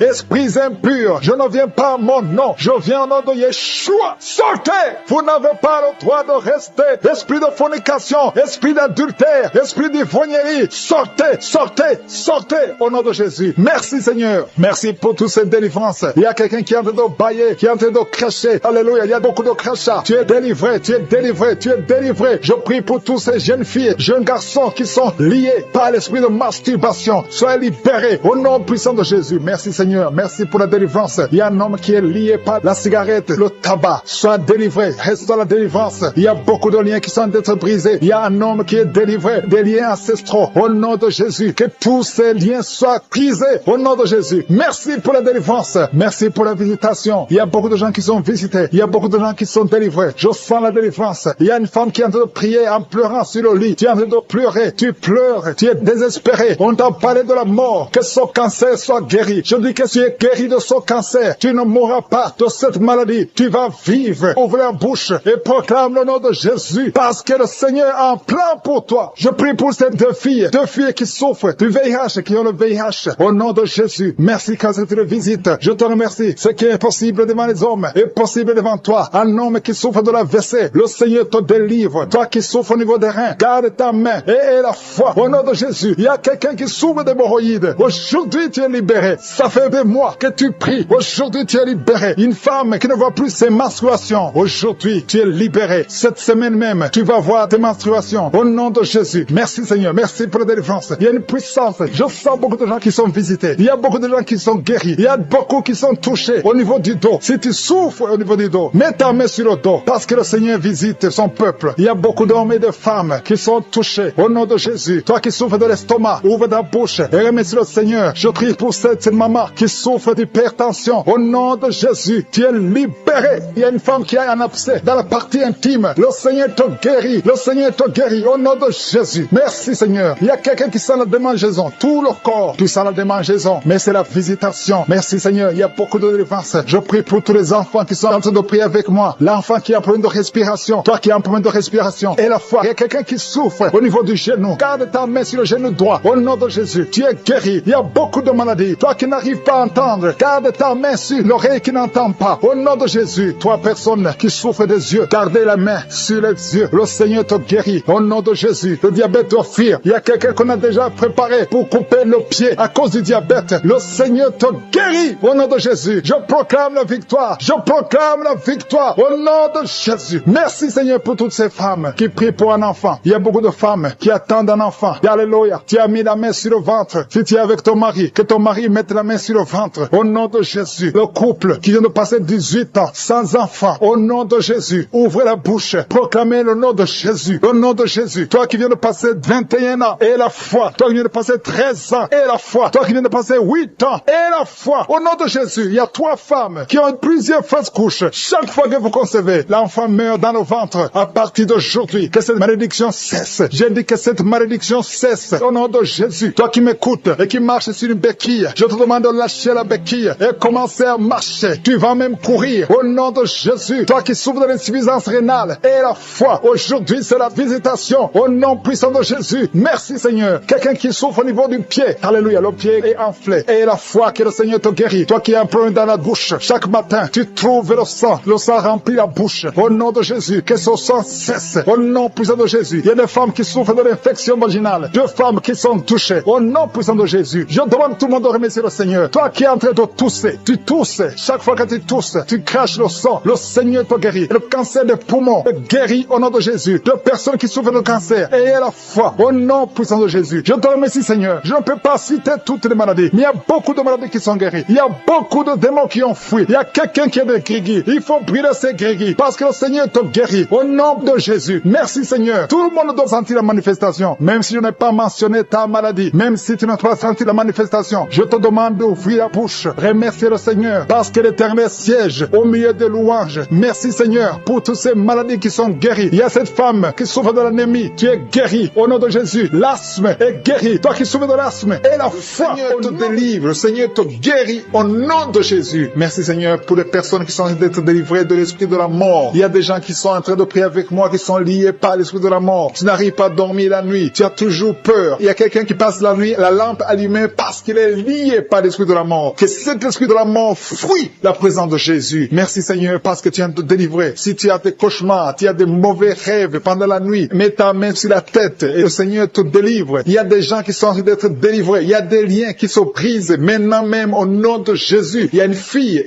Esprits impurs. Je ne viens pas à mon nom. Je viens au nom de Yeshua. Sortez. Vous n'avez pas le droit de rester. Esprit de fornication. Esprit d'adultère. Esprit d'ivrognerie. Sortez. Sortez. Sortez. Au nom de Jésus. Merci, Seigneur. Merci pour toutes ces délivrances. Il y a quelqu'un qui est en train de bailler, qui est en train de cracher. Alléluia. Il y a beaucoup de crachats. Tu es délivré. Tu es délivré. Tu es délivré. Je prie pour tous ces jeunes filles, jeunes garçons qui sont liés par l'esprit de masturbation. Soyez libérés. Au nom puissant de Jésus. Merci, Seigneur. Merci pour la délivrance. Il y a un homme qui est lié par la cigarette, le tabac. Sois délivré. Reste dans la délivrance. Il y a beaucoup de liens qui sont d'être brisés. Il y a un homme qui est délivré des liens ancestraux. Au nom de Jésus. Que tous ces liens soient brisés. Au nom de Jésus. Merci pour la délivrance. Merci pour la visitation. Il y a beaucoup de gens qui sont visités. Il y a beaucoup de gens qui sont délivrés. Je sens la délivrance. Il y a une femme qui est en train de prier en pleurant sur le lit. Tu es en train de pleurer. Tu pleures. Tu es désespéré. On t'a parlé de la mort. Que son cancer soit guéri. Je dis que tu es guéri de son cancer. Tu ne mourras pas de cette maladie. Tu vas vivre. Ouvre la bouche et proclame le nom de Jésus. Parce que le Seigneur a un plan pour toi. Je prie pour ces 2 filles. 2 filles qui souffrent du VIH, qui ont le VIH. Au nom de Jésus. Merci quand tu le visites. Je te remercie. Ce qui est impossible devant les hommes est possible devant toi. Un homme qui souffre de la WC. Le Seigneur te délivre. Toi qui souffres au niveau des reins. Garde ta main et aie la foi. Au nom de Jésus. Il y a quelqu'un qui souffre d'hémorroïdes. Aujourd'hui, tu es libéré. Ça fait des mois que tu pries. Aujourd'hui, tu es libéré. Une femme qui ne voit plus ses menstruations. Aujourd'hui, tu es libéré. Cette semaine même, tu vas voir tes menstruations. Au nom de Jésus. Merci, Seigneur. Merci pour la délivrance. Il y a une puissance. Je sens beaucoup de gens qui sont visités. Il y a beaucoup de gens qui sont guéris. Il y a beaucoup qui sont touchés au niveau du dos. Si tu souffres au niveau du dos, mets ta main sur le dos. Parce que le Seigneur visite son peuple. Il y a beaucoup d'hommes et de femmes qui sont touchés. Au nom de Jésus, toi qui souffres de l'estomac, ouvre ta bouche et remercie le Seigneur. Je prie pour cette maman qui souffre d'hypertension. Au nom de Jésus, tu es libéré. Il y a une femme qui a un abcès dans la partie intime. Le Seigneur te guérit. Le Seigneur te guérit. Au nom de Jésus. Merci Seigneur. Il y a quelqu'un qui sent la démangeaison. Tout le corps, tu sens la démangeaison. Mais c'est la visitation. Merci Seigneur. Il y a beaucoup de délivrance. Je prie pour tous les enfants qui sont en train de prier avec moi. L'enfant qui a un problème de respiration. Toi qui as un problème de respiration. Et la foi. Il y a quelqu'un qui souffre au niveau du genou. Garde ta main sur le genou droit. Au nom de Jésus. Tu es guéri. Il y a beaucoup de maladies. Toi qui n'arrives pas à entendre. Garde ta main sur l'oreille qui n'entend pas. Au nom de Jésus. Toi personne qui souffre des yeux. Gardez la main sur les yeux. Le Seigneur te guérit. Au nom de Jésus. Le diabète te fuir. Il y a quelqu'un qu'on a déjà préparé pour couper le pied à cause du diabète. Le Seigneur te guérit. Au nom de Jésus. Je proclame la victoire. Je proclame la victoire. Au nom de Jésus. Merci Seigneur pour toutes ces femmes qui prient pour un enfant. Il y a beaucoup de femmes qui attendent un enfant. Alléluia. Tu as mis la main sur le ventre. Si tu es avec ton mari, que ton mari mette la main sur le ventre. Au nom de Jésus. Le couple qui vient de passer 18 ans sans enfant. Au nom de Jésus. Ouvrez la bouche. Proclamez le nom de Jésus. Le nom de Jésus. Toi qui viens de passer 21 ans et la foi. Toi qui viens de passer 13 ans et la foi. Toi qui viens de passer 8 ans et la foi. Au nom de Jésus. Il y a 3 femmes qui ont plusieurs fausses couches. Chaque fois que vous concevez, l'enfant meurt dans le ventre. À partir d'aujourd'hui, que cette malédiction cesse. J'ai dit que cette malédiction cesse. Au nom de Jésus. Toi qui m'écoutes et qui marches sur une béquille, je te demande de lâcher la béquille et commencer à marcher. Tu vas même courir. Au nom de Jésus. Toi qui souffres de l'insuffisance rénale et la foi. Aujourd'hui, c'est la visitation. Au nom puissant de Jésus. Merci Seigneur. Quelqu'un qui souffre au niveau du pied. Alléluia. Le pied est enflé. Et la foi que le Seigneur te guérit. Toi qui as un problème dans la bouche. Chaque matin, tu trouves le sang. Le sang remplit la bouche. Au nom de Jésus. Que ce sang cesse. Au nom puissant de Jésus. Il y a des femmes qui souffrent de l'infection vaginale. 2 femmes qui sont touchées. Au nom puissant de Jésus. Je demande tout le monde de remercier le Seigneur. Toi qui es en train de tousser. Tu tousses. Chaque fois que tu tousses, tu craches le sang. Le Seigneur te guérit. Le cancer des poumons est guéri au nom de Jésus. De personnes qui souffrent de cancer. Ayez la foi. Au nom puissant de Jésus. Je te remercie Seigneur. Je ne peux pas citer toutes les maladies. Mais il y a beaucoup de maladies qui sont guéries. Il y a beaucoup de démons qui ont fui. Il y a quelqu'un qui a des grégis. Il faut brûler ces grégis. Parce que le Seigneur te guérit. Au nom de Jésus. Merci Seigneur. Tout le monde doit sentir la manifestation. Même si je n'ai pas mentionné ta maladie. Même si tu n'as pas senti la manifestation. Je te demande d'ouvrir la bouche. Remercier le Seigneur. Parce que l'Éternel siège au milieu des louanges. Merci Seigneur pour toutes ces maladies qui sont guéries. Il y a cette femme qui souffre de l'anémie. Tu es guéri au nom de Jésus. L'asthme est guéri. Toi qui souffres de l'asthme. Et la foi. Le Seigneur te délivre. Le Seigneur te guérit au nom de Jésus. Merci Seigneur pour les personnes qui sont en train d'être délivrées de l'esprit de la mort. Il y a des gens qui sont en train de prier avec moi qui sont liés par l'esprit de la mort. Tu n'arrives pas à dormir la nuit. Tu as toujours peur. Il y a quelqu'un qui passe la nuit, la lampe allumée parce qu'il est lié par l'esprit de la mort. Que cet esprit de la mort fuit la présence de Jésus. Merci Seigneur parce que tu viens de te délivrer. Si tu as des cauchemars, tu as des mauvais rêves pendant la nuit, mets ta main sur la tête et le Seigneur te délivre. Il y a des gens qui sont en train d'être délivrés. Il y a des liens qui se brisent maintenant même au nom de Jésus. Il y a une fille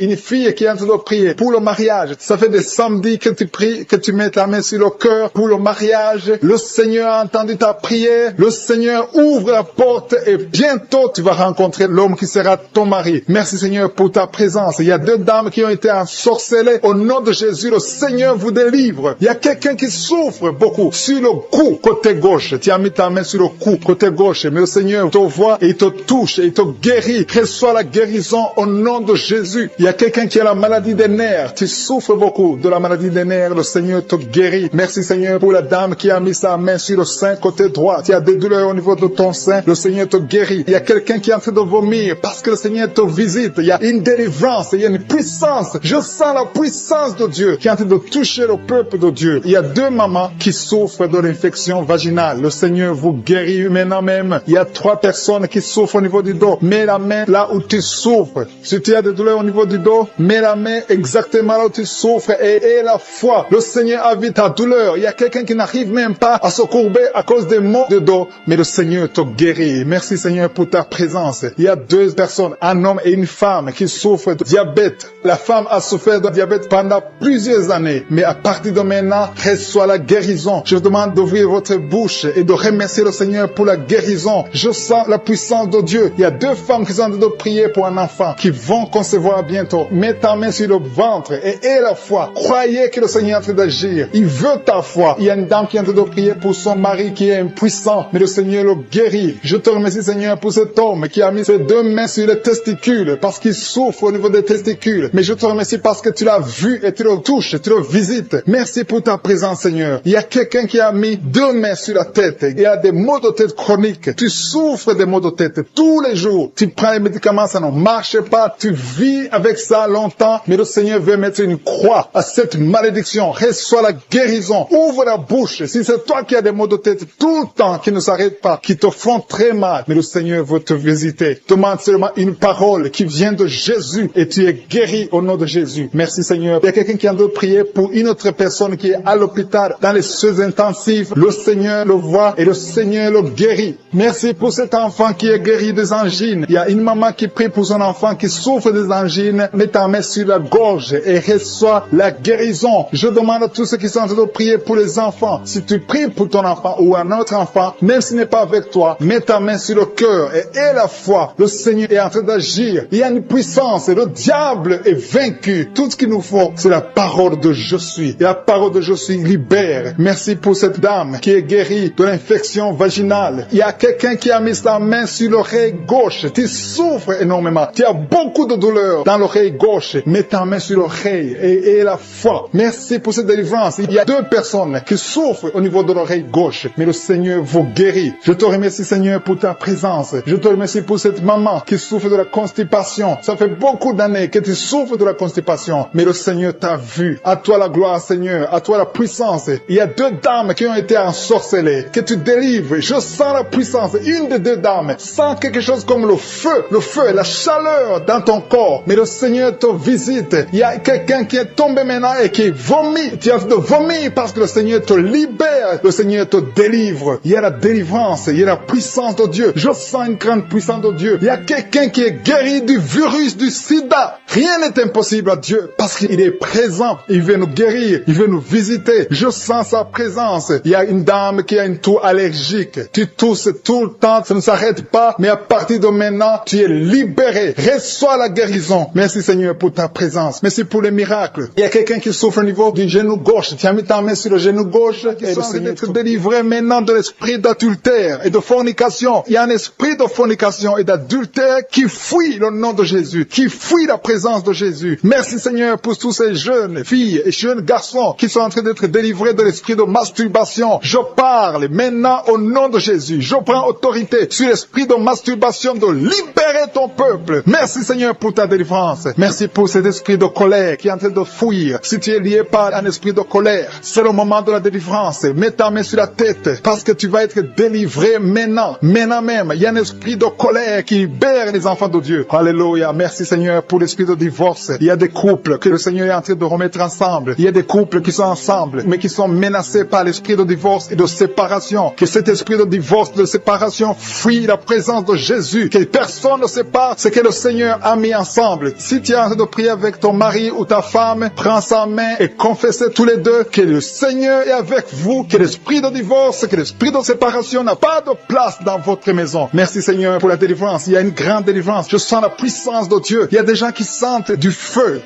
qui est en train de prier pour le mariage. Ça fait des samedis que tu pries, que tu mets ta main sur le cœur pour le mariage. Le Seigneur a entendu ta prière. Le Seigneur ouvre la porte et bientôt tu vas rencontrer l'homme qui sera ton mari. Merci Seigneur pour ta présence. Il y a 2 dames qui ont été ensorcelées. Au nom de Jésus, le Seigneur vous délivre. Il y a quelqu'un qui souffre beaucoup sur le cou, côté gauche. Tu as mis ta main sur le cou, côté gauche. Mais le Seigneur te voit et il te touche et il te guérit. Reçois la guérison au nom de Jésus. Il y a quelqu'un qui a la maladie des nerfs. Tu souffres beaucoup de la maladie des nerfs. Le Seigneur te guérit. Merci Seigneur pour la dame qui a mis sa main sur le sein côté droit. Tu as des douleurs au niveau de ton sein. Le Seigneur te guérit. Il y a quelqu'un qui est en train de vomir parce que le Seigneur te visite. Il y a une délivrance. Il y a une puissance. Je sens la puissance de Dieu qui est en train de toucher le peuple de Dieu. Il y a 2 mamans qui souffrent de l'infection vaginale. Le Seigneur vous guérit maintenant même. Il y a 3 personnes qui souffrent au niveau du dos. Mets la main là où tu souffres. Si tu as des douleurs au niveau du dos, mets la main exactement là où tu souffres et aie la foi. Le Seigneur a vu ta douleur. Il y a quelqu'un qui n'arrive même pas à se courber à cause des maux de dos. Mais le Seigneur te guérit. Merci Seigneur pour ta présence. Il y a 2 personnes, un homme et une femme qui souffrent de diabète. La femme a souffert de diabète pendant plusieurs années. Mais à partir de maintenant, reçoit la guérison. Je vous demande d'ouvrir votre bouche et de remercier le Seigneur pour la guérison. Je sens la puissance de Dieu. Il y a 2 femmes qui sont en train de prier pour un enfant qui vont concevoir bientôt. Mets ta main sur le ventre et aie la foi. Croyez que le Seigneur est en train d'agir. guérir. Il veut ta foi. Il y a une dame qui est en train de prier pour son mari qui est impuissant, mais le Seigneur le guérit. Je te remercie, Seigneur, pour cet homme qui a mis ses 2 mains sur les testicules parce qu'il souffre au niveau des testicules. Mais je te remercie parce que tu l'as vu et tu le touches, tu le visites. Merci pour ta présence, Seigneur. Il y a quelqu'un qui a mis 2 mains sur la tête. Il a des maux de tête chroniques. Tu souffres des maux de tête tous les jours. Tu prends les médicaments, ça ne marche pas. Tu vis avec ça longtemps. Mais le Seigneur veut mettre une croix à cette malédiction. Reçois la guérison. Ouvre la bouche. Si c'est toi qui as des maux de tête tout le temps, qui ne s'arrêtent pas, qui te font très mal, mais le Seigneur veut te visiter. Demande seulement une parole qui vient de Jésus et tu es guéri au nom de Jésus. Merci, Seigneur. Il y a quelqu'un qui a de prier pour une autre personne qui est à l'hôpital dans les soins intensifs. Le Seigneur le voit et le Seigneur le guérit. Merci pour cet enfant qui est guéri des angines. Il y a une maman qui prie pour son enfant qui souffre des angines. Mets ta main sur la gorge et reçois la guérison. Je demande à tous ceux qui sont en train de prier pour les enfants. Si tu pries pour ton enfant ou un autre enfant, même s'il n'est pas avec toi, mets ta main sur le cœur et aie la foi. Le Seigneur est en train d'agir. Il y a une puissance et le diable est vaincu. Tout ce qu'il nous faut, c'est la parole de je suis. Et la parole de je suis libère. Merci pour cette dame qui est guérie de l'infection vaginale. Il y a quelqu'un qui a mis sa main sur l'oreille gauche. Tu souffres énormément. Tu as beaucoup de douleur dans l'oreille gauche. Mets ta main sur l'oreille et aie la foi. Merci pour cette délivrance. Il y a 2 personnes qui souffrent au niveau de l'oreille gauche. Mais le Seigneur vous guérit. Je te remercie, Seigneur, pour ta présence. Je te remercie pour cette maman qui souffre de la constipation. Ça fait beaucoup d'années que tu souffres de la constipation. Mais le Seigneur t'a vu. À toi la gloire, Seigneur. À toi la puissance. Il y a 2 dames qui ont été ensorcelées. Que tu délivres. Je sens la puissance. Une des 2 dames sent quelque chose comme le feu, la chaleur dans ton corps. Mais le Seigneur te visite. Il y a quelqu'un qui est tombé maintenant et qui vomit. Tu as de vomir parce que le Seigneur te libère. Le Seigneur te délivre. Il y a la délivrance. Il y a la puissance de Dieu. Je sens une grande puissance de Dieu. Il y a quelqu'un qui est guéri du virus du sida. Rien n'est impossible à Dieu parce qu'il est présent. Il veut nous guérir. Il veut nous visiter. Je sens sa présence. Il y a une dame qui a une toux allergique. Tu tousses tout le temps. Ça ne s'arrête pas. Mais à partir de maintenant, tu es libéré. Reçois la guérison. Merci, Seigneur, pour ta présence. Merci pour les miracles. Il y a quelqu'un qui souffre au niveau du genou gauche. Tu as mis ta main sur le genou gauche. Et le Seigneur est délivré maintenant de l'esprit d'adultère et de fornication. Il y a un esprit de fornication et d'adultère qui fuit le nom de Jésus, qui fuit la présence de Jésus. Merci, Seigneur, pour tous ces jeunes filles et jeunes garçons qui sont en train d'être délivrés de l'esprit de masturbation. Je parle maintenant au nom de Jésus. Je prends autorité sur l'esprit de masturbation de libérer ton peuple. Merci, Seigneur, pour ta délivrance. Merci pour cet esprit de colère qui est en train de fuir. Si tu es lié par un esprit de colère, c'est le moment de la délivrance. Mets ta main sur la tête parce que tu vas être délivré maintenant. Maintenant même, il y a un esprit de colère qui libère les enfants de Dieu. Alléluia. Merci, Seigneur, pour l'esprit de divorce. Il y a des couples que le Seigneur est en train de remettre ensemble. Il y a des couples qui sont ensemble, mais qui sont menacés par l'esprit de divorce et de séparation. Que cet esprit de divorce, de séparation, fuit la présence de Jésus. Que personne ne sépare ce que le Seigneur a mis ensemble. Si tu es en train de prier avec ton mari ou ta femme, prends sa main et confessez tous les deux que le Seigneur est avec vous, que l'esprit de divorce, que l'esprit de séparation n'a pas de place dans votre maison. Merci, Seigneur, pour la délivrance. Il y a une grande délivrance. Je sens la puissance de Dieu. Il y a des gens qui sentent du feu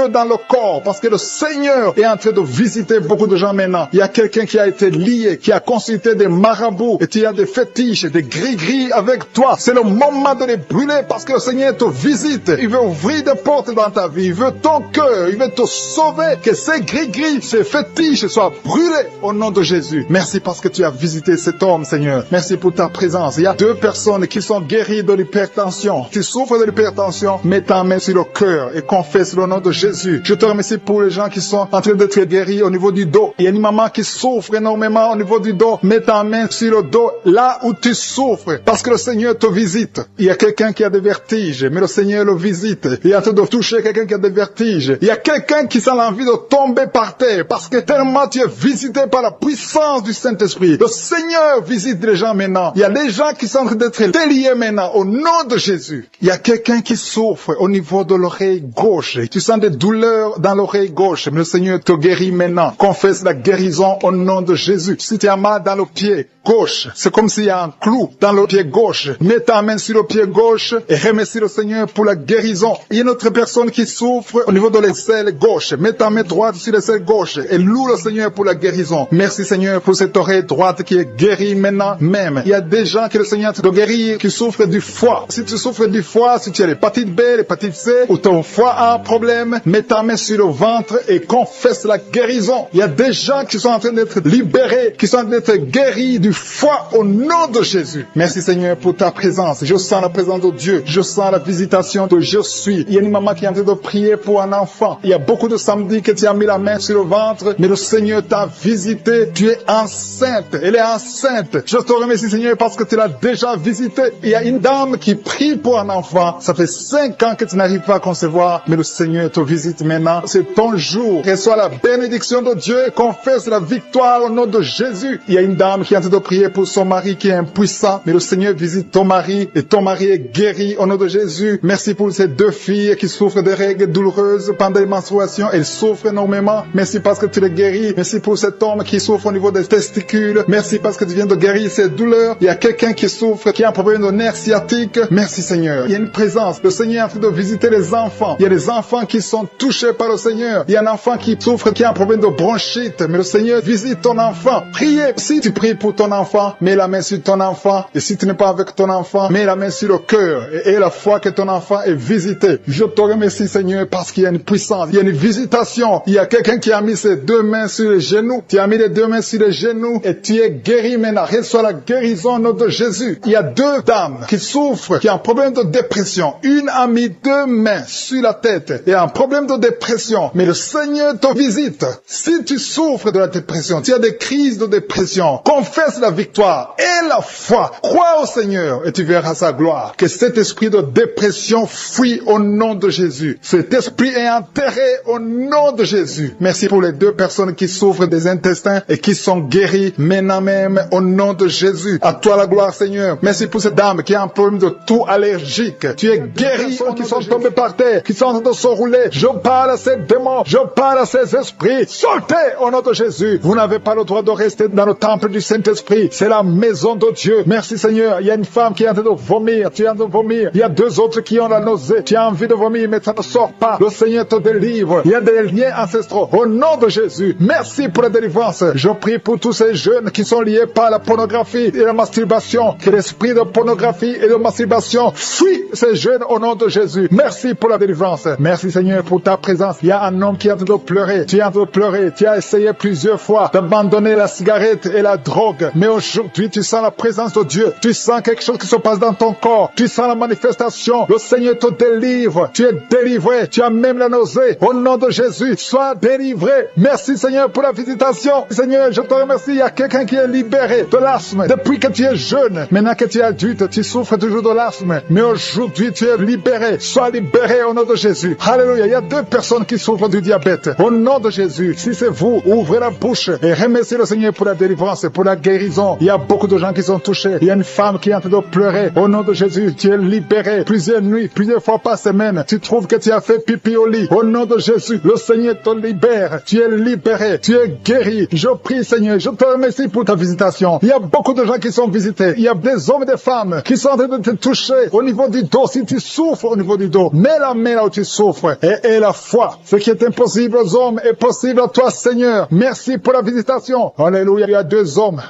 dans le corps, parce que le Seigneur est en train de visiter beaucoup de gens maintenant. Il y a quelqu'un qui a été lié, qui a consulté des marabouts, et tu as des fétiches, des gris-gris avec toi. C'est le moment de les brûler, parce que le Seigneur te visite. Il veut ouvrir des portes dans ta vie. Il veut ton cœur. Il veut te sauver. Que ces gris-gris, ces fétiches soient brûlés au nom de Jésus. Merci parce que tu as visité cet homme, Seigneur. Merci pour ta présence. Il y a 2 personnes qui sont guéries de l'hypertension. Tu souffres de l'hypertension, mets ta main sur le cœur et confesse le nom de Jésus. Je te remercie pour les gens qui sont en train d'être guéris au niveau du dos. Il y a une maman qui souffre énormément au niveau du dos. Mets ta main sur le dos, là où tu souffres, parce que le Seigneur te visite. Il y a quelqu'un qui a des vertiges, mais le Seigneur le visite. Il est en train de toucher quelqu'un qui a des vertiges. Il y a quelqu'un qui sent l'envie de tomber par terre, parce que tellement tu es visité par la puissance du Saint-Esprit. Le Seigneur visite les gens maintenant. Il y a des gens qui sont en train d'être déliés maintenant au nom de Jésus. Il y a quelqu'un qui souffre au niveau de l'oreille gauche. Tu sens des douleurs dans l'oreille gauche, mais le Seigneur te guérit maintenant. Confesse la guérison au nom de Jésus. Si tu as mal dans le pied gauche, c'est comme s'il y a un clou dans le pied gauche. Mets ta main sur le pied gauche bouche et remercie le Seigneur pour la guérison. Il y a une autre personne qui souffre au niveau de l'aisselle gauche. Mets ta main droite sur l'aisselle gauche et loue le Seigneur pour la guérison. Merci Seigneur pour cette oreille droite qui est guérie maintenant même. Il y a des gens que le Seigneur te guérit qui souffrent du foie. Si tu souffres du foie, si tu as l'hépatite B, l'hépatite C ou ton foie a un problème, mets ta main sur le ventre et confesse la guérison. Il y a des gens qui sont en train d'être libérés, qui sont en train d'être guéris du foie au nom de Jésus. Merci Seigneur pour ta présence. Je sens la présence de Dieu. Je sens la visitation de je suis. Il y a une maman qui est en train de prier pour un enfant. Il y a beaucoup de samedis que tu as mis la main sur le ventre, mais le Seigneur t'a visité. Tu es enceinte. Elle est enceinte. Je te remercie Seigneur parce que tu l'as déjà visité. Il y a une dame qui prie pour un enfant. Ça fait 5 ans que tu n'arrives pas à concevoir, mais le Seigneur te visite maintenant. C'est ton jour. Reçois la bénédiction de Dieu et confesse la victoire au nom de Jésus. Il y a une dame qui est en train de prier pour son mari qui est impuissant, mais le Seigneur visite ton mari et ton mari est guéri au nom de Jésus. Merci pour ces 2 filles qui souffrent de règles douloureuses pendant les menstruations. Elles souffrent énormément. Merci parce que tu les guéris. Merci pour cet homme qui souffre au niveau des testicules. Merci parce que tu viens de guérir ces douleurs. Il y a quelqu'un qui souffre, qui a un problème de nerf sciatique. Merci Seigneur. Il y a une présence. Le Seigneur est en train de visiter les enfants. Il y a des enfants qui sont touchés par le Seigneur. Il y a un enfant qui souffre, qui a un problème de bronchite. Mais le Seigneur visite ton enfant. Priez. Si tu pries pour ton enfant, mets la main sur ton enfant. Et si tu n'es pas avec ton enfant, mets la main sur le cœur. Et la foi que ton enfant est visité. Je te remercie Seigneur parce qu'il y a une puissance. Il y a une visitation. Il y a quelqu'un qui a mis ses 2 mains sur les genoux. Tu as mis les 2 mains sur les genoux et tu es guéri maintenant. Reçois la guérison au nom de Jésus. Il y a 2 dames qui souffrent, qui ont un problème de dépression. Une a mis 2 mains sur la tête et a un problème de dépression. Mais le Seigneur te visite. Si tu souffres de la dépression, tu as des crises de dépression, confesse la victoire et la foi. Crois au Seigneur et tu verras sa gloire. Que cet esprit de dépression fuit au nom de Jésus. Cet esprit est enterré au nom de Jésus. Merci pour les 2 personnes qui souffrent des intestins et qui sont guéries maintenant même au nom de Jésus. À toi la gloire Seigneur. Merci pour cette dame qui a un problème de toux allergique. Tu es guéri, qui sont tombés par terre, qui sont en train de se rouler. Je parle à ces démons, je parle à ces esprits. Sortez au nom de Jésus. Vous n'avez pas le droit de rester dans le temple du Saint-Esprit. C'est la maison de Dieu. Merci Seigneur. Il y a une femme qui est en train de vomir. Tu es en train de vomir. Il y a 2 autres qui ont la nausée. Tu as envie de vomir, mais ça ne sort pas. Le Seigneur te délivre. Il y a des liens ancestraux. Au nom de Jésus. Merci pour la délivrance. Je prie pour tous ces jeunes qui sont liés par la pornographie et la masturbation. Que l'esprit de pornographie et de masturbation fuit ces jeunes au nom de Jésus. Merci pour la délivrance. Merci Seigneur pour ta présence. Il y a un homme qui est en train de pleurer. Tu es en train de pleurer. Tu as essayé plusieurs fois d'abandonner la cigarette et la drogue. Mais aujourd'hui, tu sens la présence de Dieu. Tu sens quelque chose qui se passe dans ton corps. Tu sens la manifestation. Le Seigneur te délivre. Tu es délivré. Tu as même la nausée. Au nom de Jésus, sois délivré. Merci Seigneur pour la visitation. Seigneur, je te remercie. Il y a quelqu'un qui est libéré de l'asthme. Depuis que tu es jeune, maintenant que tu es adulte, tu souffres toujours de l'asthme. Mais aujourd'hui, tu es libéré. Sois libéré au nom de Jésus. Alléluia. Il y a 2 personnes qui souffrent du diabète. Au nom de Jésus, si c'est vous, ouvrez la bouche et remerciez le Seigneur pour la délivrance, pour la guérison. Il y a beaucoup de gens qui sont touchés. Il y a une femme qui est en train de pleurer. Au nom de Jésus, tu es libéré. Plusieurs nuits, plusieurs fois par semaine, tu trouves que tu as fait pipi au lit. Au nom de Jésus, le Seigneur te libère. Tu es libéré. Tu es guéri. Je prie Seigneur, je te remercie pour ta visitation. Il y a beaucoup de gens qui sont visités. Il y a des hommes et des femmes qui sont en train de te toucher au niveau du dos. Si tu souffres au niveau du dos, mets la main là où tu souffres et la foi. Ce qui est impossible aux hommes est possible à toi Seigneur. Merci pour la visitation. Alléluia. Il y a 2 hommes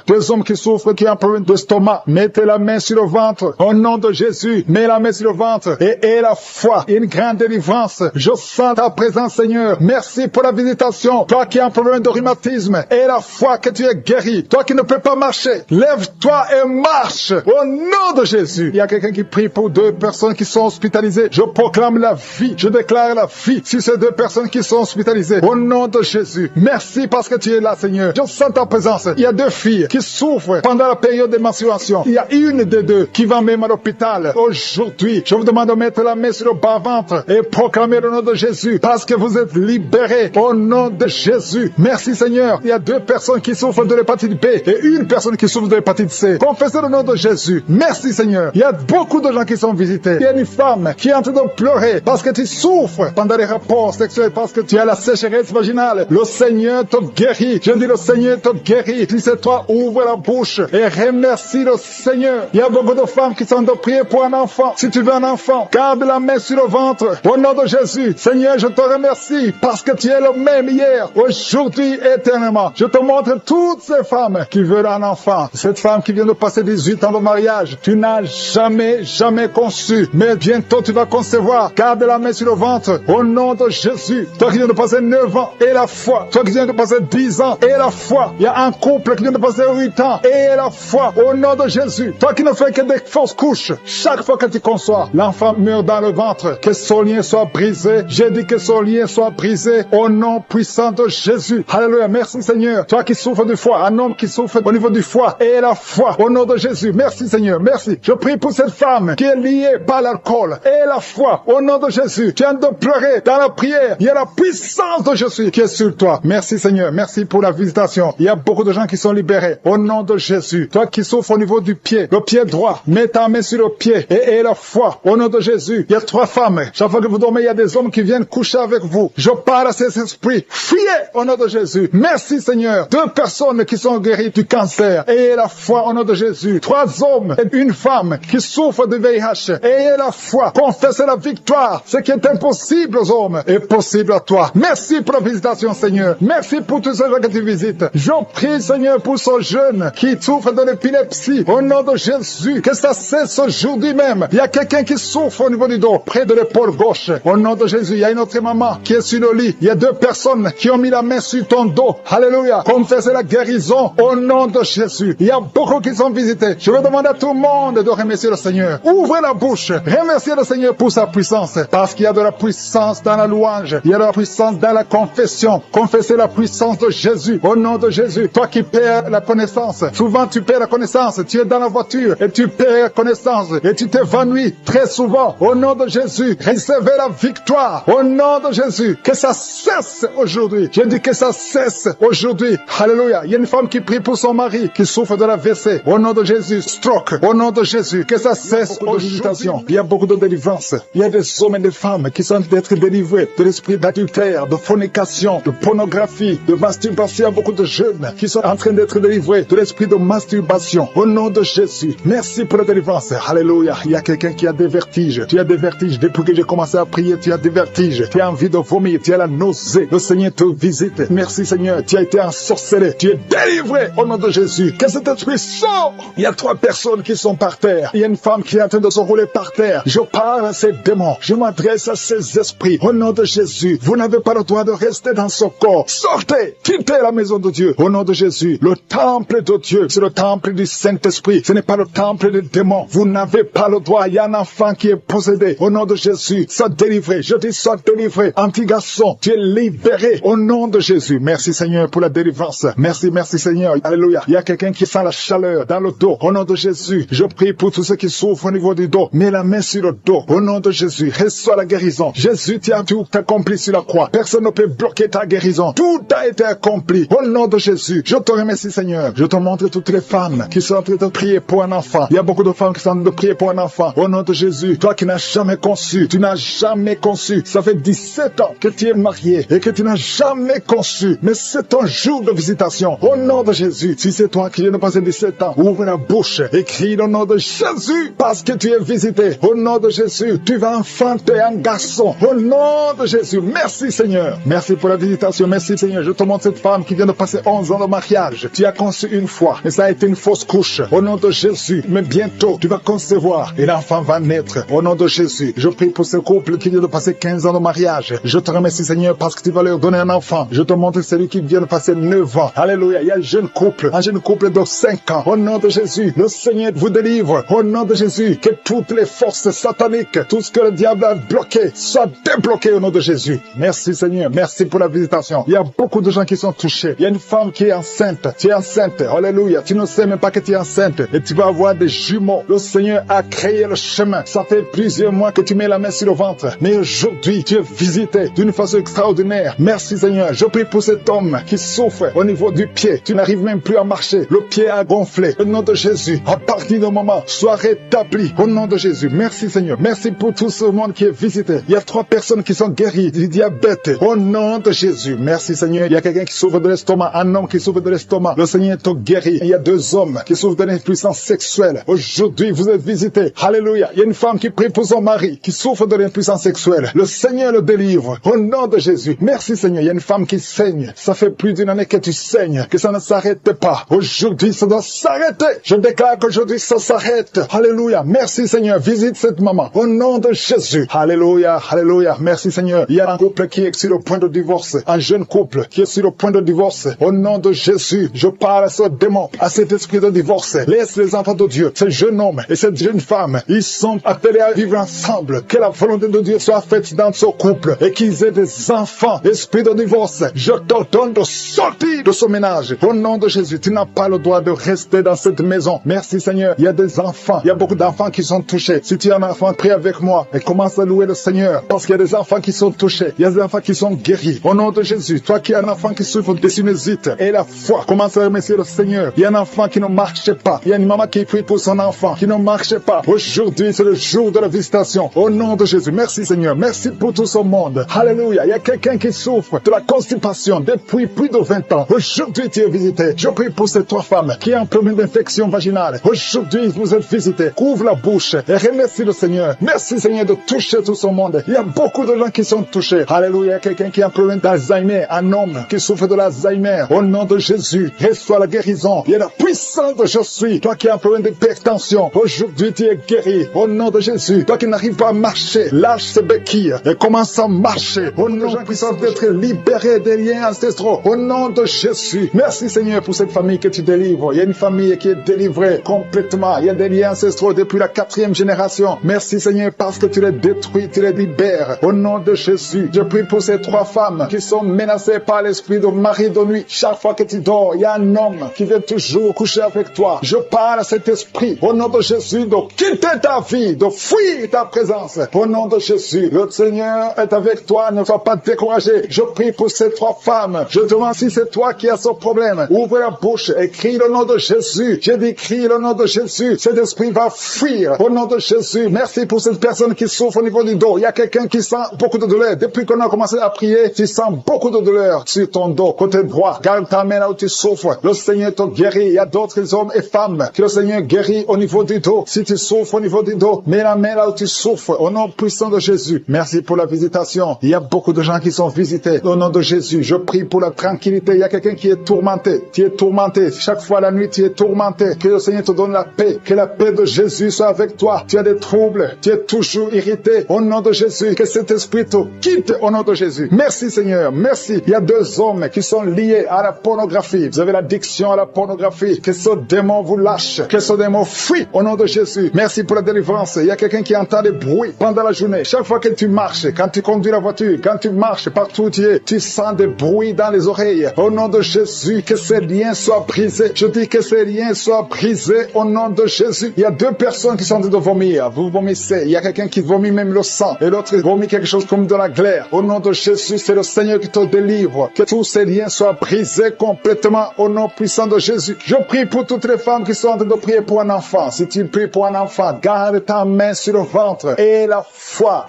qui souffrent, qui ont un problème d'estomac. Mettez la main sur le ventre. Au nom de Jésus, mets la main sur le ventre et la foi. Une grande délivrance. Je sens ta présence Seigneur. Merci pour la visitation. Toi qui as un problème de rhumatisme et la foi que tu es guéri. Toi qui ne peux pas marcher, lève-toi et marche. Au nom de Jésus. Il y a quelqu'un qui prie pour 2 personnes qui sont hospitalisées. Je proclame la vie. Je déclare la vie sur ces 2 personnes qui sont hospitalisées. Au nom de Jésus. Merci parce que tu es là Seigneur. Je sens ta présence. Il y a 2 filles qui souffrent pendant la période de menstruation. Il y a une des 2 qui va même à l'hôpital. Aujourd'hui, je vous demande de mettre la main sur le bas-ventre et proclamer le nom de Jésus parce que vous êtes libérés au nom de Jésus. Merci Seigneur. Il y a 2 personnes qui souffrent de l'hépatite B et une personne qui souffre de l'hépatite C. Confessez le nom de Jésus. Merci Seigneur. Il y a beaucoup de gens qui sont visités. Il y a une femme qui est en train de pleurer parce que tu souffres pendant les rapports sexuels, parce que tu as la sécheresse vaginale. Le Seigneur te guérit. Je dis le Seigneur te guérit. Si c'est toi, ouvre la bouche et remercie le Seigneur. Il y a beaucoup de femmes qui sont en train de prier pour un un enfant, si tu veux un enfant, garde la main sur le ventre. Au nom de Jésus, Seigneur, je te remercie parce que tu es le même hier, aujourd'hui, éternellement. Je te montre toutes ces femmes qui veulent un enfant. Cette femme qui vient de passer 18 ans de mariage, tu n'as jamais conçu, mais bientôt tu vas concevoir. Garde la main sur le ventre. Au nom de Jésus, toi qui viens de passer 9 ans et la foi, toi qui viens de passer 10 ans et la foi, il y a un couple qui vient de passer 8 ans et la foi. Au nom de Jésus, toi qui ne fais que des fausses couches, chaque fois que tu conçois, l'enfant meurt dans le ventre. Que son lien soit brisé. J'ai dit que son lien soit brisé au nom puissant de Jésus. Alléluia. Merci Seigneur. Toi qui souffres du foie, un homme qui souffre au niveau du foie et la foi. Au nom de Jésus. Merci Seigneur. Merci. Je prie pour cette femme qui est liée par l'alcool et la foi. Au nom de Jésus. Tu viens de pleurer dans la prière. Il y a la puissance de Jésus qui est sur toi. Merci Seigneur. Merci pour la visitation. Il y a beaucoup de gens qui sont libérés. Au nom de Jésus. Toi qui souffres au niveau du pied, le pied droit, mets ta main sur le pied et la foi. Au nom de Jésus. Il y a 3 femmes. Chaque fois que vous dormez, il y a des hommes qui viennent coucher avec vous. Je parle à ces esprits. Fuyez au nom de Jésus. Merci Seigneur. 2 personnes qui sont guéries du cancer. Ayez la foi au nom de Jésus. 3 hommes et une femme qui souffrent de VIH. Ayez la foi. Confessez la victoire. Ce qui est impossible aux hommes est possible à toi. Merci pour la visitation Seigneur. Merci pour tous ceux que tu visites. Je prie Seigneur pour ce jeune qui souffre de l'épilepsie. Au nom de Jésus. Que ça cesse aujourd'hui même. Il y a quelqu'un qui souffre au niveau du dos, près de l'épaule gauche. Au nom de Jésus, il y a une autre maman qui est sur le lit. Il y a 2 personnes qui ont mis la main sur ton dos. Alléluia. Confessez la guérison au nom de Jésus. Il y a beaucoup qui sont visités. Je veux demander à tout le monde de remercier le Seigneur. Ouvrez la bouche. Remerciez le Seigneur pour sa puissance. Parce qu'il y a de la puissance dans la louange. Il y a de la puissance dans la confession. Confessez la puissance de Jésus. Au nom de Jésus. Toi qui perds la connaissance. Souvent tu perds la connaissance. Tu es dans la voiture et tu perds la connaissance. Et tu t'évanouis très souvent. Au nom de Jésus. Recevez la victoire. Au nom de Jésus. Que ça cesse aujourd'hui. Je dis que ça cesse aujourd'hui. Alléluia. Il y a une femme qui prie pour son mari qui souffre de la WC. Au nom de Jésus. Stroke. Au nom de Jésus. Que ça cesse aujourd'hui. Il y a beaucoup de délivrance. Il y a des hommes et des femmes qui sont en train d'être délivrés de l'esprit d'adultère, de fornication, de pornographie, de masturbation. Il y a beaucoup de jeunes qui sont en train d'être délivrés de l'esprit de masturbation. Au nom de Jésus. Merci pour la délivrance. Alléluia. Il y a quelqu'un qui a des vertiges. Tu as des vertiges. Depuis que j'ai commencé à prier, tu as des vertiges. Tu as envie de vomir. Tu as la nausée. Le Seigneur te visite. Merci Seigneur. Tu as été ensorcelé. Tu es délivré au nom de Jésus. Que cet esprit sort. Il y a 3 personnes qui sont par terre. Il y a une femme qui est en train de se rouler par terre. Je parle à ces démons. Je m'adresse à ces esprits. Au nom de Jésus. Vous n'avez pas le droit de rester dans ce corps. Sortez. Quittez la maison de Dieu. Au nom de Jésus. Le temple de Dieu, c'est le temple du Saint-Esprit. Ce n'est pas le temple des démons. Vous n'avez pas le droit. Il y a un enfant qui est possédé. Au nom de Jésus. Sois délivré. Je dis sois délivré. Petit garçon, tu es libéré. Au nom de Jésus. Merci Seigneur pour la délivrance. Merci Seigneur. Alléluia. Il y a quelqu'un qui sent la chaleur dans le dos. Au nom de Jésus. Je prie pour tous ceux qui souffrent au niveau du dos. Mets la main sur le dos. Au nom de Jésus. Reçois la guérison. Jésus, tu as tout accompli sur la croix. Personne ne peut bloquer ta guérison. Tout a été accompli. Au nom de Jésus. Je te remercie Seigneur. Je te montre toutes les femmes qui sont en train de prier pour un enfant. Il y a beaucoup de femmes qui sont en train de prier pour un enfant. Au nom de Jésus. Toi qui n'as jamais conçu. Tu n'as jamais conçu. Ça fait 17 ans que tu es marié et que tu n'as jamais conçu. Mais c'est ton jour de visitation. Au nom de Jésus. Si c'est toi qui viens de passer 17 ans, ouvre la bouche et crie le nom de Jésus parce que tu es visité. Au nom de Jésus. Tu vas enfanter un garçon. Au nom de Jésus. Merci Seigneur. Merci pour la visitation. Merci Seigneur. Je te montre cette femme qui vient de passer 11 ans de mariage. Tu as conçu une fois, mais ça a été une fausse couche. Au nom de Jésus. Mais bientôt, tu vas concevoir et l'enfant va naître. Au nom de Jésus. Je prie pour ce couple qui vient de passer 15 ans de mariage. Je te remercie Seigneur parce que tu vas leur donner un enfant. Je te montre celui qui vient de passer 9 ans. Alléluia. Il y a un jeune couple de 5 ans. Au nom de Jésus. Le Seigneur vous délivre. Au nom de Jésus. Que toutes les forces sataniques, tout ce que le diable a bloqué, soit débloqué au nom de Jésus. Merci Seigneur. Merci pour la visitation. Il y a beaucoup de gens qui sont touchés. Il y a une femme qui est enceinte. Tu es enceinte. Alléluia. Tu ne sais même pas que tu es enceinte. Et tu vas avoir des jumeaux. Le Seigneur a créé le chemin. Ça fait plusieurs mois que tu mets la main sur le ventre. Mais aujourd'hui, tu es visité d'une façon extraordinaire. Merci Seigneur. Je prie pour cet homme qui souffre au niveau du pied. Tu n'arrives même plus à marcher. Le pied a gonflé. Au nom de Jésus. À partir du moment, sois rétabli. Au nom de Jésus. Merci Seigneur. Merci pour tout ce monde qui est visité. Il y a 3 personnes qui sont guéries du diabète. Au nom de Jésus. Merci Seigneur. Il y a quelqu'un qui souffre de l'estomac. Un homme qui souffre de l'estomac. Le Seigneur te guérit. Il y a 2 hommes qui souffrent de l'impuissance sexuelle. Aujourd'hui, vous êtes visités. visité. Alléluia. Il y a une femme qui prie pour son mari, qui souffre de l'impuissance sexuelle. Le Seigneur le délivre. Au nom de Jésus. Merci Seigneur. Il y a une femme qui saigne. Ça fait plus d'une année que tu saignes, que ça ne s'arrête pas. Aujourd'hui, ça doit s'arrêter. Je déclare qu'aujourd'hui, ça s'arrête. Alléluia. Merci Seigneur. Visite cette maman. Au nom de Jésus. Alléluia. Alléluia. Merci Seigneur. Il y a un couple qui est sur le point de divorce. Un jeune couple qui est sur le point de divorce. Au nom de Jésus, je parle à ce démon, à cet esprit de divorce. Laisse les enfants de Dieu, ce jeune homme et cette jeune femme, ils sont appelés à vivre ensemble. Que la volonté de Dieu soit faite dans ce couple et qu'ils aient des enfants. Esprit de divorce, je t'ordonne de sortir de ce ménage. Au nom de Jésus, tu n'as pas le droit de rester dans cette maison. Merci Seigneur. Il y a des enfants, il y a beaucoup d'enfants qui sont touchés. Si tu es un enfant, prie avec moi et commence à louer le Seigneur, parce qu'il y a des enfants qui sont touchés. Il y a des enfants qui sont guéris. Au nom de Jésus, toi qui es un enfant qui souffre de sinusite et la foi, commence à remercier le Seigneur. Il y a un enfant qui ne marche pas. Il y a une maman qui prie pour son enfant qui ne marche pas. Aujourd'hui, c'est le jour de la visitation. Au nom de Jésus, merci Seigneur. Merci pour tout ce monde. Alléluia. Il y a quelqu'un qui souffre de la constipation depuis plus de 20 ans. Aujourd'hui, tu es visité. Je prie pour ces 3 femmes qui ont un problème d'infection vaginale. Aujourd'hui, vous êtes visités. Ouvre la bouche et remercie le Seigneur. Merci Seigneur de toucher tout ce monde. Il y a beaucoup de gens qui sont touchés. Alléluia. Il y a quelqu'un qui a un problème d'Alzheimer. Un homme qui souffre de l'Alzheimer. Au nom de Jésus, reçois la guérison. Il y a la puissance de je suis. Toi qui as un problème d'hypertension, aujourd'hui tu es guéri. Au nom de Jésus, toi qui n'arrives pas à marcher, lâche ce béquille et commence à marcher. Au nom de puissance d'être libéré des liens ancestraux. Au nom de Jésus. Merci Seigneur pour cette famille que tu délivres. Il y a une famille qui est délivrée complètement. Il y a des liens ancestraux depuis la 4e génération. Merci Seigneur parce que tu les détruis, tu les libères. Au nom de Jésus, je prie pour ces 3 femmes qui sont menacées par l'esprit de mari de nuit. Chaque fois que tu dors, il y a un homme qui vient toujours coucher avec toi. Je parle à cet esprit, au nom de Jésus, de quitter ta vie, de fuir ta présence. Au nom de Jésus, le Seigneur est avec toi, ne sois pas découragé. Je prie pour ces 3 femmes. Je demande si c'est toi qui as ce problème. Ouvre la bouche et crie le nom de Jésus. J'ai dit crie le nom de Jésus. Cet esprit va fuir. Au nom de Jésus, merci pour cette personne qui souffre au niveau du dos. Il y a quelqu'un qui sent beaucoup de douleur. Depuis qu'on a commencé à prier, tu sens beaucoup de douleur sur ton dos, côté droit. Garde ta main là où tu souffres. Le Seigneur te guérit. Il y a d'autres hommes et femmes que le Seigneur guérit au niveau du dos. Si tu souffres au niveau du dos, mets la main là où tu souffres. Au nom puissant de Jésus. Merci pour la visitation. Il y a beaucoup de gens qui sont visités. Au nom de Jésus, je prie pour la tranquillité. Il y a quelqu'un qui est tourmenté. Tu es tourmenté. Chaque fois la nuit, tu es tourmenté. Que le Seigneur te donne la paix. Que la paix de Jésus soit avec toi. Tu as des troubles. Tu es toujours irrité. Au nom de Jésus, que cet esprit te quitte au nom de Jésus. Merci Seigneur. Merci. Il y a 2 hommes qui sont liés à la pornographie. Vous avez l'addiction à la pornographie. Que ce démon vous lâche. Que ce démon fuit au nom de Jésus. Merci pour la délivrance. Il y a quelqu'un qui entend des bruits pendant la journée. Chaque fois que tu marches, quand tu conduis la voiture, quand tu marches partout où tu es, tu sens des bruits dans les oreilles. Au nom de Jésus, que ces liens soient brisés. Je dis que ces liens soient brisés au nom de Jésus. Il y a 2 personnes qui sont en train de vomir. Vous vomissez. Il y a quelqu'un qui vomit même le sang. Et l'autre vomit quelque chose comme de la glaire. Au nom de Jésus, c'est le Seigneur qui te délivre. Que tous ces liens soient brisés complètement au nom puissant de Jésus. Je prie pour toutes les femmes qui sont en train de prier pour un enfant. Si tu pries pour un enfant, garde ta main sur le ventre. Et la foi.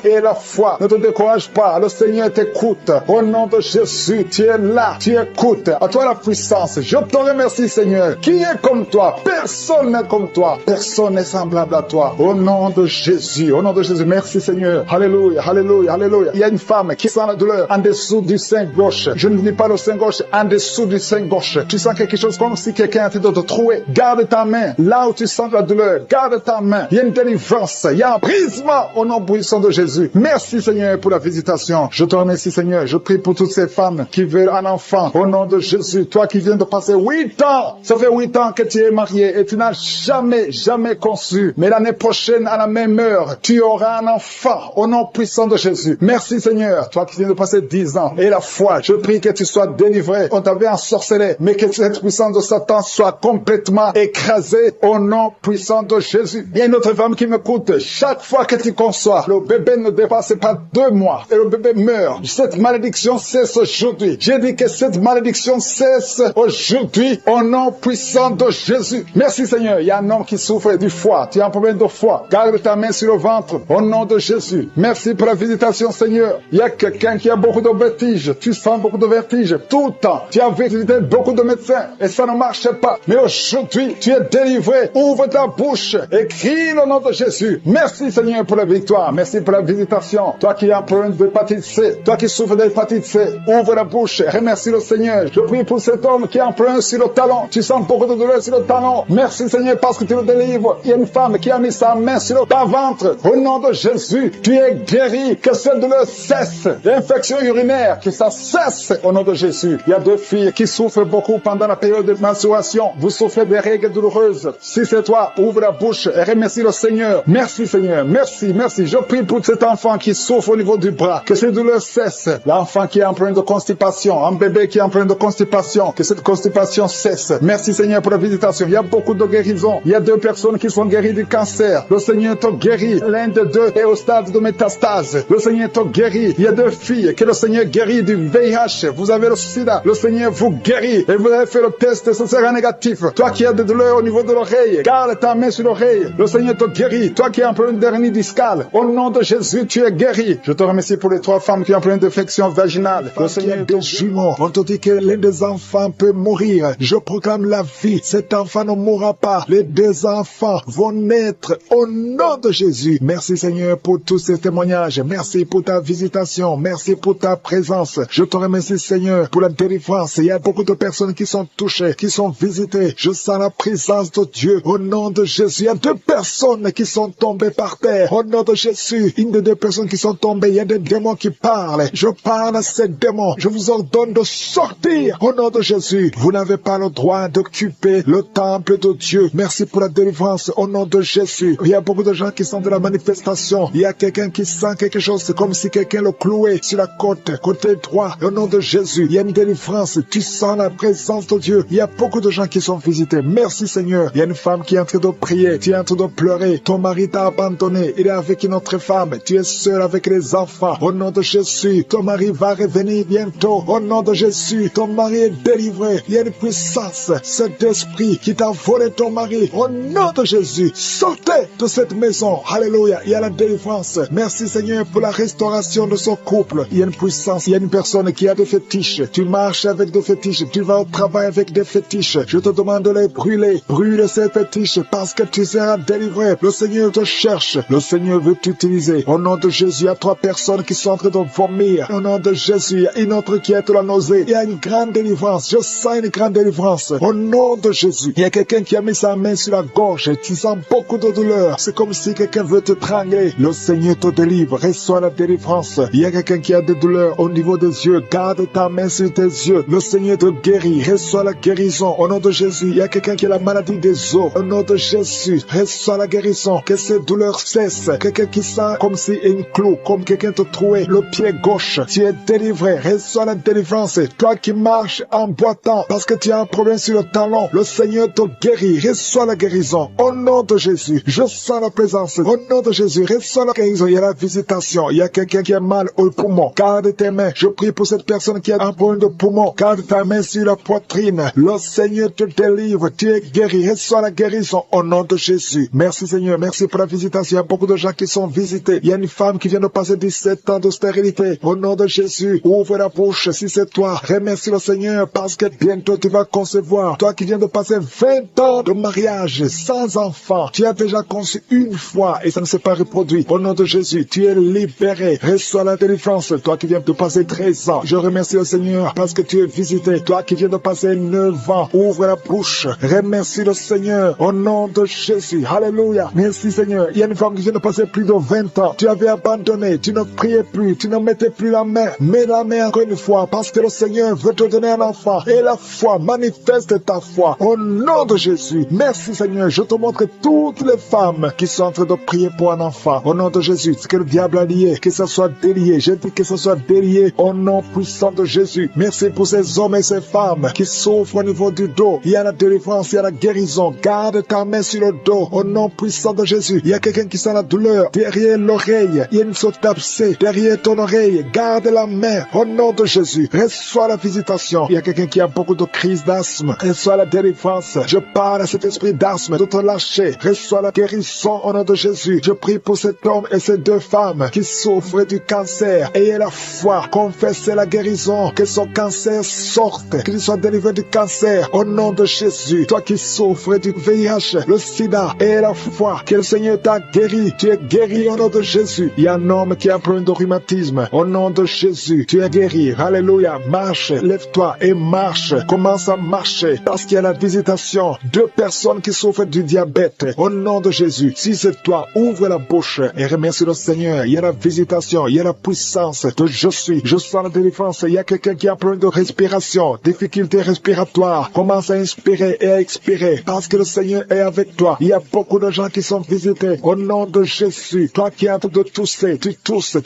Ne te décourage pas. Le Seigneur t'écoute. Au nom de Jésus, tu es là. Tu écoutes. À toi la puissance. Je te remercie, Seigneur. Qui est comme toi? Personne n'est comme toi. Personne n'est semblable à toi. Au nom de Jésus. Au nom de Jésus. Merci, Seigneur. Alléluia. Alléluia. Alléluia. Il y a une femme qui sent la douleur en dessous du sein gauche. Je ne dis pas le sein gauche, en dessous du sein gauche. Tu sens quelque chose comme si quelqu'un était de te trouver. Garde ta main. Là où tu sens la douleur, garde ta main. Il y a une délivrance. Il y a un brisement au nom puissant de Jésus. Merci, Seigneur, pour la visitation. Je te remercie, Seigneur. Je prie pour toutes ces femmes qui veulent un enfant. Au nom de Jésus. Toi qui viens de passer 8 ans. Ça fait 8 ans que tu es marié et tu n'as jamais conçu. Mais l'année prochaine, à la même heure, tu auras un enfant. Au nom puissant de Jésus. Merci, Seigneur. Toi qui viens de passer 10 ans. Et la foi, je prie que tu sois délivré. On t'avait ensorcelé. Mais que cette puissance de Satan soit complètement écrasée. Au nom puissant de Jésus. Il y a une autre femme qui m'écoute. Chaque fois que tu conçois, le bébé ne dépasse pas 2 mois. Et le bébé meurt. Cette malédiction cesse aujourd'hui. J'ai dit que cette malédiction cesse aujourd'hui. Au nom puissant de Jésus. Merci, Seigneur. Il y a un homme qui souffre du foie. Tu as un problème de foie. Garde ta main sur le ventre. Au nom de Jésus. Merci pour la visitation, Seigneur. Il y a quelqu'un qui a beaucoup de vertiges. Tu sens beaucoup de vertiges tout le temps. Tu as visité beaucoup de médecins et ça ne marche pas. Mais aujourd'hui, tu es délivré. Ouvre ta bouche et guéris au nom de Jésus. Merci Seigneur pour la victoire. Merci pour la visitation. Toi qui as un problème d'hépatite C, toi qui souffres d'hépatite C, ouvre la bouche. Remercie le Seigneur. Je prie pour cet homme qui a un problème sur le talon. Tu sens beaucoup de douleur sur le talon. Merci Seigneur parce que tu le délivres. Il y a une femme qui a mis sa main sur le bas-ventre. Au nom de Jésus, tu es guéri. Que cette douleur cesse. L'infection urinaire, que ça cesse au nom de Jésus. Il y a 2 filles qui souffrent beaucoup pendant la période de menstruation. Vous souffrez des règles douloureuses. Si c'est toi, ouvre la bouche et remercie le Seigneur. Merci Seigneur. Merci, merci. Je prie pour cet enfant qui souffre au niveau du bras. Que cette douleur cesse. L'enfant qui est en train de constipation. Un bébé qui est en train de constipation. Que cette constipation cesse. Merci Seigneur pour la visitation. Il y a beaucoup de guérisons. Il y a 2 personnes qui sont guéries du cancer. Le Seigneur te guérit. L'un de 2 est au stade de métastase. Le Seigneur te guérit. Il y a 2 filles que le Seigneur guérit du VIH. Vous avez le sida. Le Seigneur vous guérit. Et vous avez fait le test et ce sera négatif. Toi qui as des douleurs au niveau de l'oreille, garde ta main sur l'oreille. Le Seigneur te guérit. Toi qui as un problème d'hernie discale, au nom de Jésus, tu es guéri. Je te remercie pour les 3 femmes qui ont un problème d'infection vaginale. Le Seigneur te jumeaux. On te dit que l'un des enfants peut mourir. Je proclame la vie. Cet enfant ne mourra pas. Les 2 enfants vont naître au nom de Jésus. Merci Seigneur pour tous ces témoignages. Merci pour ta visitation. Merci pour ta présence. Je te remercie Seigneur pour la délivrance. Il y a beaucoup de personnes qui sont touchées, qui sont visitées. Je sens la présence de Dieu au nom de Jésus. Il y a 2 personnes qui sont tombées par terre. Au nom de Jésus, une des 2 personnes qui sont tombées, il y a des démons qui parlent. Je parle à ces démons. Je vous ordonne de sortir au nom de Jésus. Vous n'avez pas le droit d'occuper le temple de Dieu. Merci pour la délivrance au nom de Jésus. Il y a beaucoup de gens qui sont de la manifestation. Il y a quelqu'un qui sent quelque chose. C'est comme si quelqu'un le clouait sur la côté droit. Au nom de Jésus, il y a une délivrance. Tu sens la présence de Dieu. Il y a beaucoup de gens qui sont visités. Merci Seigneur. Il y a une femme qui est en train de prier. Tu es en train de pleurer. Ton mari t'a abandonné. Il est avec une autre femme. Tu es seul avec les enfants. Au nom de Jésus, ton mari va revenir bientôt. Au nom de Jésus, ton mari est délivré. Il y a une puissance. Cet esprit qui t'a volé ton mari. Au nom de Jésus, sortez de cette maison. Alléluia. Il y a la délivrance. Merci Seigneur pour la restauration de son couple. Il y a une puissance. Il y a une personne qui a des fétiches. Tu marches avec des fétiches. Tu vas au travail avec des fétiches. Je te demande de les brûler. Brûle ces fétiches parce que tu seras délivré. Le Seigneur te cherche. Le Seigneur veut t'utiliser. Au nom de Jésus, il y a 3 personnes qui sont en train de vomir. Au nom de Jésus, il y a une autre qui est la nausée. Il y a une grande délivrance. Je sens une grande délivrance. Au nom de Jésus, il y a quelqu'un qui a mis sa main sur la gorge. Tu sens beaucoup de douleur. C'est comme si quelqu'un veut te trangler. Le Seigneur te délivre. Reçois la délivrance. Il y a quelqu'un qui a des douleurs au niveau des yeux. Garde ta main sur tes yeux. Le Seigneur te guérit. Reçois la guérison. Au nom de Jésus, il y a quelqu'un qui a la maladie des os. Au nom de Jésus, reçois la guérison. Que ces douleurs cessent. Quelqu'un qui sent comme si un clou, comme quelqu'un te trouait le pied gauche. Tu es délivré. Reçois la délivrance. Toi qui marches en boitant parce que tu as un problème sur le talon, le Seigneur te guérit. Reçois la guérison. Au nom de Jésus, je sens la présence. Au nom de Jésus, reçois la guérison. Il y a la visitation. Il y a quelqu'un qui a mal au poumon. Garde tes mains. Je prie pour cette personne qui a un problème de poumon. Garde ta main sur la poitrine. Le Seigneur te délivre. Tu es guéri. Reçois la guérison au nom de Jésus. Merci Seigneur. Merci pour la visitation. Il y a beaucoup de gens qui sont visités. Il y a une femme qui vient de passer 17 ans de stérilité. Au nom de Jésus, ouvre la bouche si c'est toi. Remercie le Seigneur parce que bientôt tu vas concevoir. Toi qui viens de passer 20 ans de mariage sans enfant. Tu as déjà conçu une fois et ça ne s'est pas reproduit. Au nom de Jésus, tu es libéré. Reçois la délivrance. Toi qui viens de passer 13 ans. Je remercie le Seigneur parce que tu es visité. Toi qui viens de passer 9 ans. Ouvre la bouche. Remercie le Seigneur. Au nom de Jésus. Alléluia. Merci Seigneur. Il y a une femme qui vient de passer plus de 20 ans. Tu avais abandonné. Tu ne priais plus. Tu ne mettais plus la main. Mets la main encore une fois parce que le Seigneur veut te donner un enfant. Et la foi, manifeste ta foi. Au nom de Jésus. Merci Seigneur. Je te montre toutes les femmes qui sont en train de prier pour un enfant. Au nom de Jésus. Ce que le diable a lié, que ça soit délié. Je dis que ça soit délié au nom puissant de Jésus. Merci pour ces hommes et ces femmes qui souffrent au niveau du dos. Il y a la délivrance, il y a la guérison. Garde ta main sur le dos au nom puissant de Jésus. Il y a quelqu'un qui sent la douleur derrière l'oreille. Il y a une sorte d'abcès derrière ton oreille. Garde la main au nom de Jésus. Reçois la visitation. Il y a quelqu'un qui a beaucoup de crises d'asthme. Reçois la délivrance. Je parle à cet esprit d'asthme de te lâcher. Reçois la guérison au nom de Jésus. Je prie pour cet homme et ces 2 femmes qui souffrent du cancer. Ayez la foi. Confessez la guérison. Que son cancer sorte. Qu'il soit délivré du cancer au nom de Jésus. Toi qui souffres du VIH, le sida et et la foi que le Seigneur t'a guéri. Tu es guéri au nom de Jésus. Il y a un homme qui a un problème de rhumatisme. Au nom de Jésus, tu es guéri. Alléluia. Marche, lève-toi et marche. Commence à marcher parce qu'il y a la visitation. 2 personnes qui souffrent du diabète. Au nom de Jésus, si c'est toi, ouvre la bouche et remercie le Seigneur. Il y a la visitation, il y a la puissance de je suis. Je sens la délivrance. Il y a quelqu'un qui a un problème de respiration, difficulté respiratoire. Commence à inspirer et à expirer parce que le Seigneur est avec toi. Il y a beaucoup de gens qui sont visités. Au nom de Jésus, toi qui es en train de tousser, tu tousses.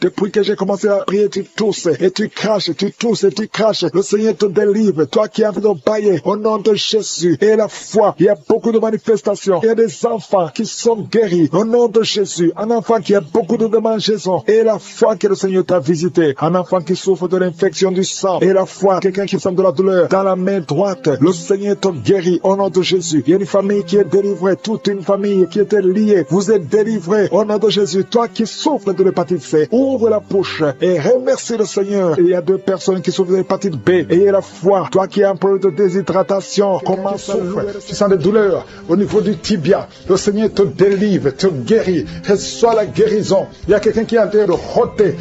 Depuis que j'ai commencé à prier, tu tousses et tu craches, tu tousses et tu craches. Le Seigneur te délivre. Toi qui es en train de bailler, au nom de Jésus. Et la foi, il y a beaucoup de manifestations. Il y a des enfants qui sont guéris. Au nom de Jésus, un enfant qui a beaucoup de démangeaisons. Et la foi que le Seigneur t'a visité. Un enfant qui souffre de l'infection du sang. Et la foi, quelqu'un qui sent de la douleur dans la main droite. Le Seigneur te guérit au nom de Jésus. Il y a une famille qui est délivrée. Toute une famille qui était liée. Vous êtes délivrés au nom de Jésus. Toi qui souffres de l'hépatite C, ouvre la bouche et remercie le Seigneur. Il y a 2 personnes qui souffrent de l'hépatite B. Ayez la foi. Toi qui as un problème de déshydratation, commence à souffrir. Tu sens des douleurs au niveau du tibia. Le Seigneur te délivre, te guérit. Reçois la guérison. Il y a quelqu'un qui est en train de roter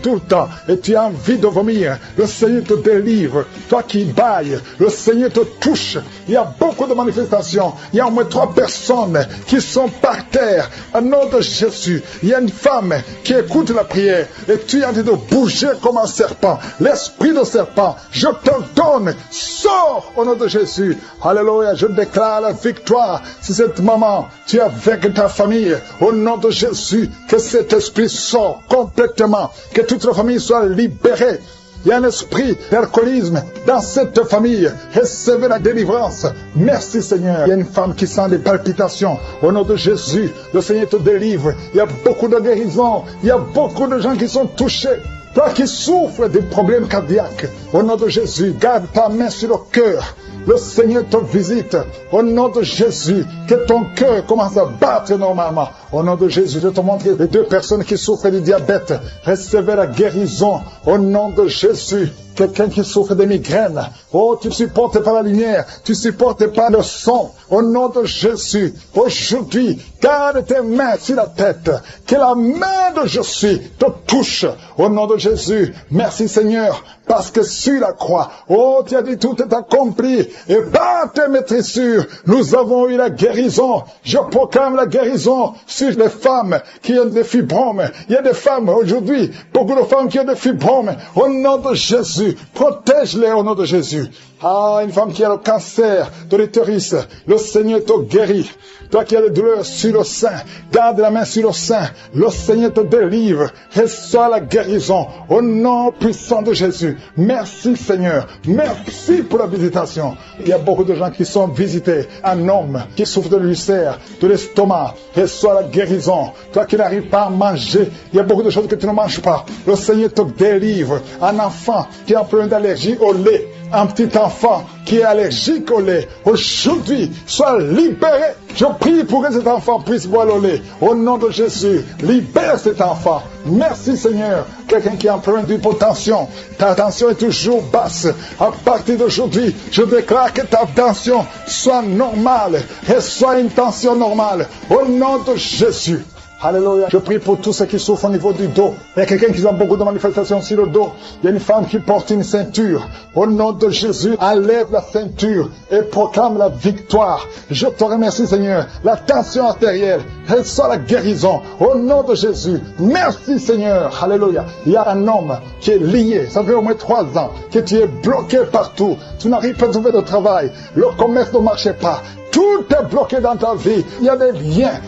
tout le temps et tu as envie de vomir. Le Seigneur te délivre. Toi qui bailles, le Seigneur te touche. Il y a beaucoup de manifestations. Il y a au moins 3 personnes qui sont par terre. Au nom de Jésus, il y a une femme qui écoute la prière et tu es en train de bouger comme un serpent. L'esprit de serpent, je te donne. Sors au nom de Jésus. Alléluia, je déclare la victoire. Si cette maman, tu es avec ta famille, au nom de Jésus, que cet esprit sort complètement. Que toute la famille soit libérée. Il y a un esprit d'alcoolisme dans cette famille. Recevez la délivrance. Merci Seigneur. Il y a une femme qui sent des palpitations. Au nom de Jésus, le Seigneur te délivre. Il y a beaucoup de guérisons. Il y a beaucoup de gens qui sont touchés. Toi qui souffres des problèmes cardiaques, au nom de Jésus, garde ta main sur le cœur. Le Seigneur te visite. Au nom de Jésus, que ton cœur commence à battre normalement. Au nom de Jésus, je te montre les 2 personnes qui souffrent du diabète. Recevez la guérison. Au nom de Jésus. Quelqu'un qui souffre de migraines. Oh, tu ne supportes pas la lumière. Tu ne supportes pas le son. Au nom de Jésus, aujourd'hui, garde tes mains sur la tête. Que la main de Jésus te touche. Au nom de Jésus, merci Seigneur. Parce que sur la croix, oh, tu as dit tout est accompli. Et par tes maîtrissures, nous avons eu la guérison. Je proclame la guérison sur les femmes qui ont des fibromes. Il y a des femmes aujourd'hui, beaucoup de femmes qui ont des fibromes. Au nom de Jésus, protège-les au nom de Jésus. Ah, une femme qui a le cancer de l'utérus, le Seigneur te guérit. Toi qui as des douleurs sur le sein, garde la main sur le sein. Le Seigneur te délivre. Reçois la guérison au nom puissant de Jésus. Merci Seigneur. Merci pour la visitation. Il y a beaucoup de gens qui sont visités. Un homme qui souffre de l'ulcère, de l'estomac. Reçois la guérison. Toi qui n'arrives pas à manger, il y a beaucoup de choses que tu ne manges pas. Le Seigneur te délivre. Un enfant qui a un problème d'allergie au lait. Un petit enfant qui est allergique au lait, aujourd'hui, sois libéré. Je prie pour que cet enfant puisse boire le lait. Au nom de Jésus, libère cet enfant. Merci Seigneur. Quelqu'un qui a un problème d'hypotension, ta tension est toujours basse. À partir d'aujourd'hui, je déclare que ta tension soit normale. Et soit une tension normale. Au nom de Jésus. Alléluia. Je prie pour tous ceux qui souffrent au niveau du dos. Il y a quelqu'un qui a beaucoup de manifestations sur le dos. Il y a une femme qui porte une ceinture. Au nom de Jésus, enlève la ceinture et proclame la victoire. Je te remercie Seigneur. La tension artérielle, reçoit la guérison. Au nom de Jésus. Merci Seigneur. Alléluia. Il y a un homme qui est lié. Ça fait au moins 3 ans que tu es bloqué partout. Tu n'arrives pas à trouver de travail. Le commerce ne marchait pas. Tout est bloqué dans ta vie. Il y a des liens,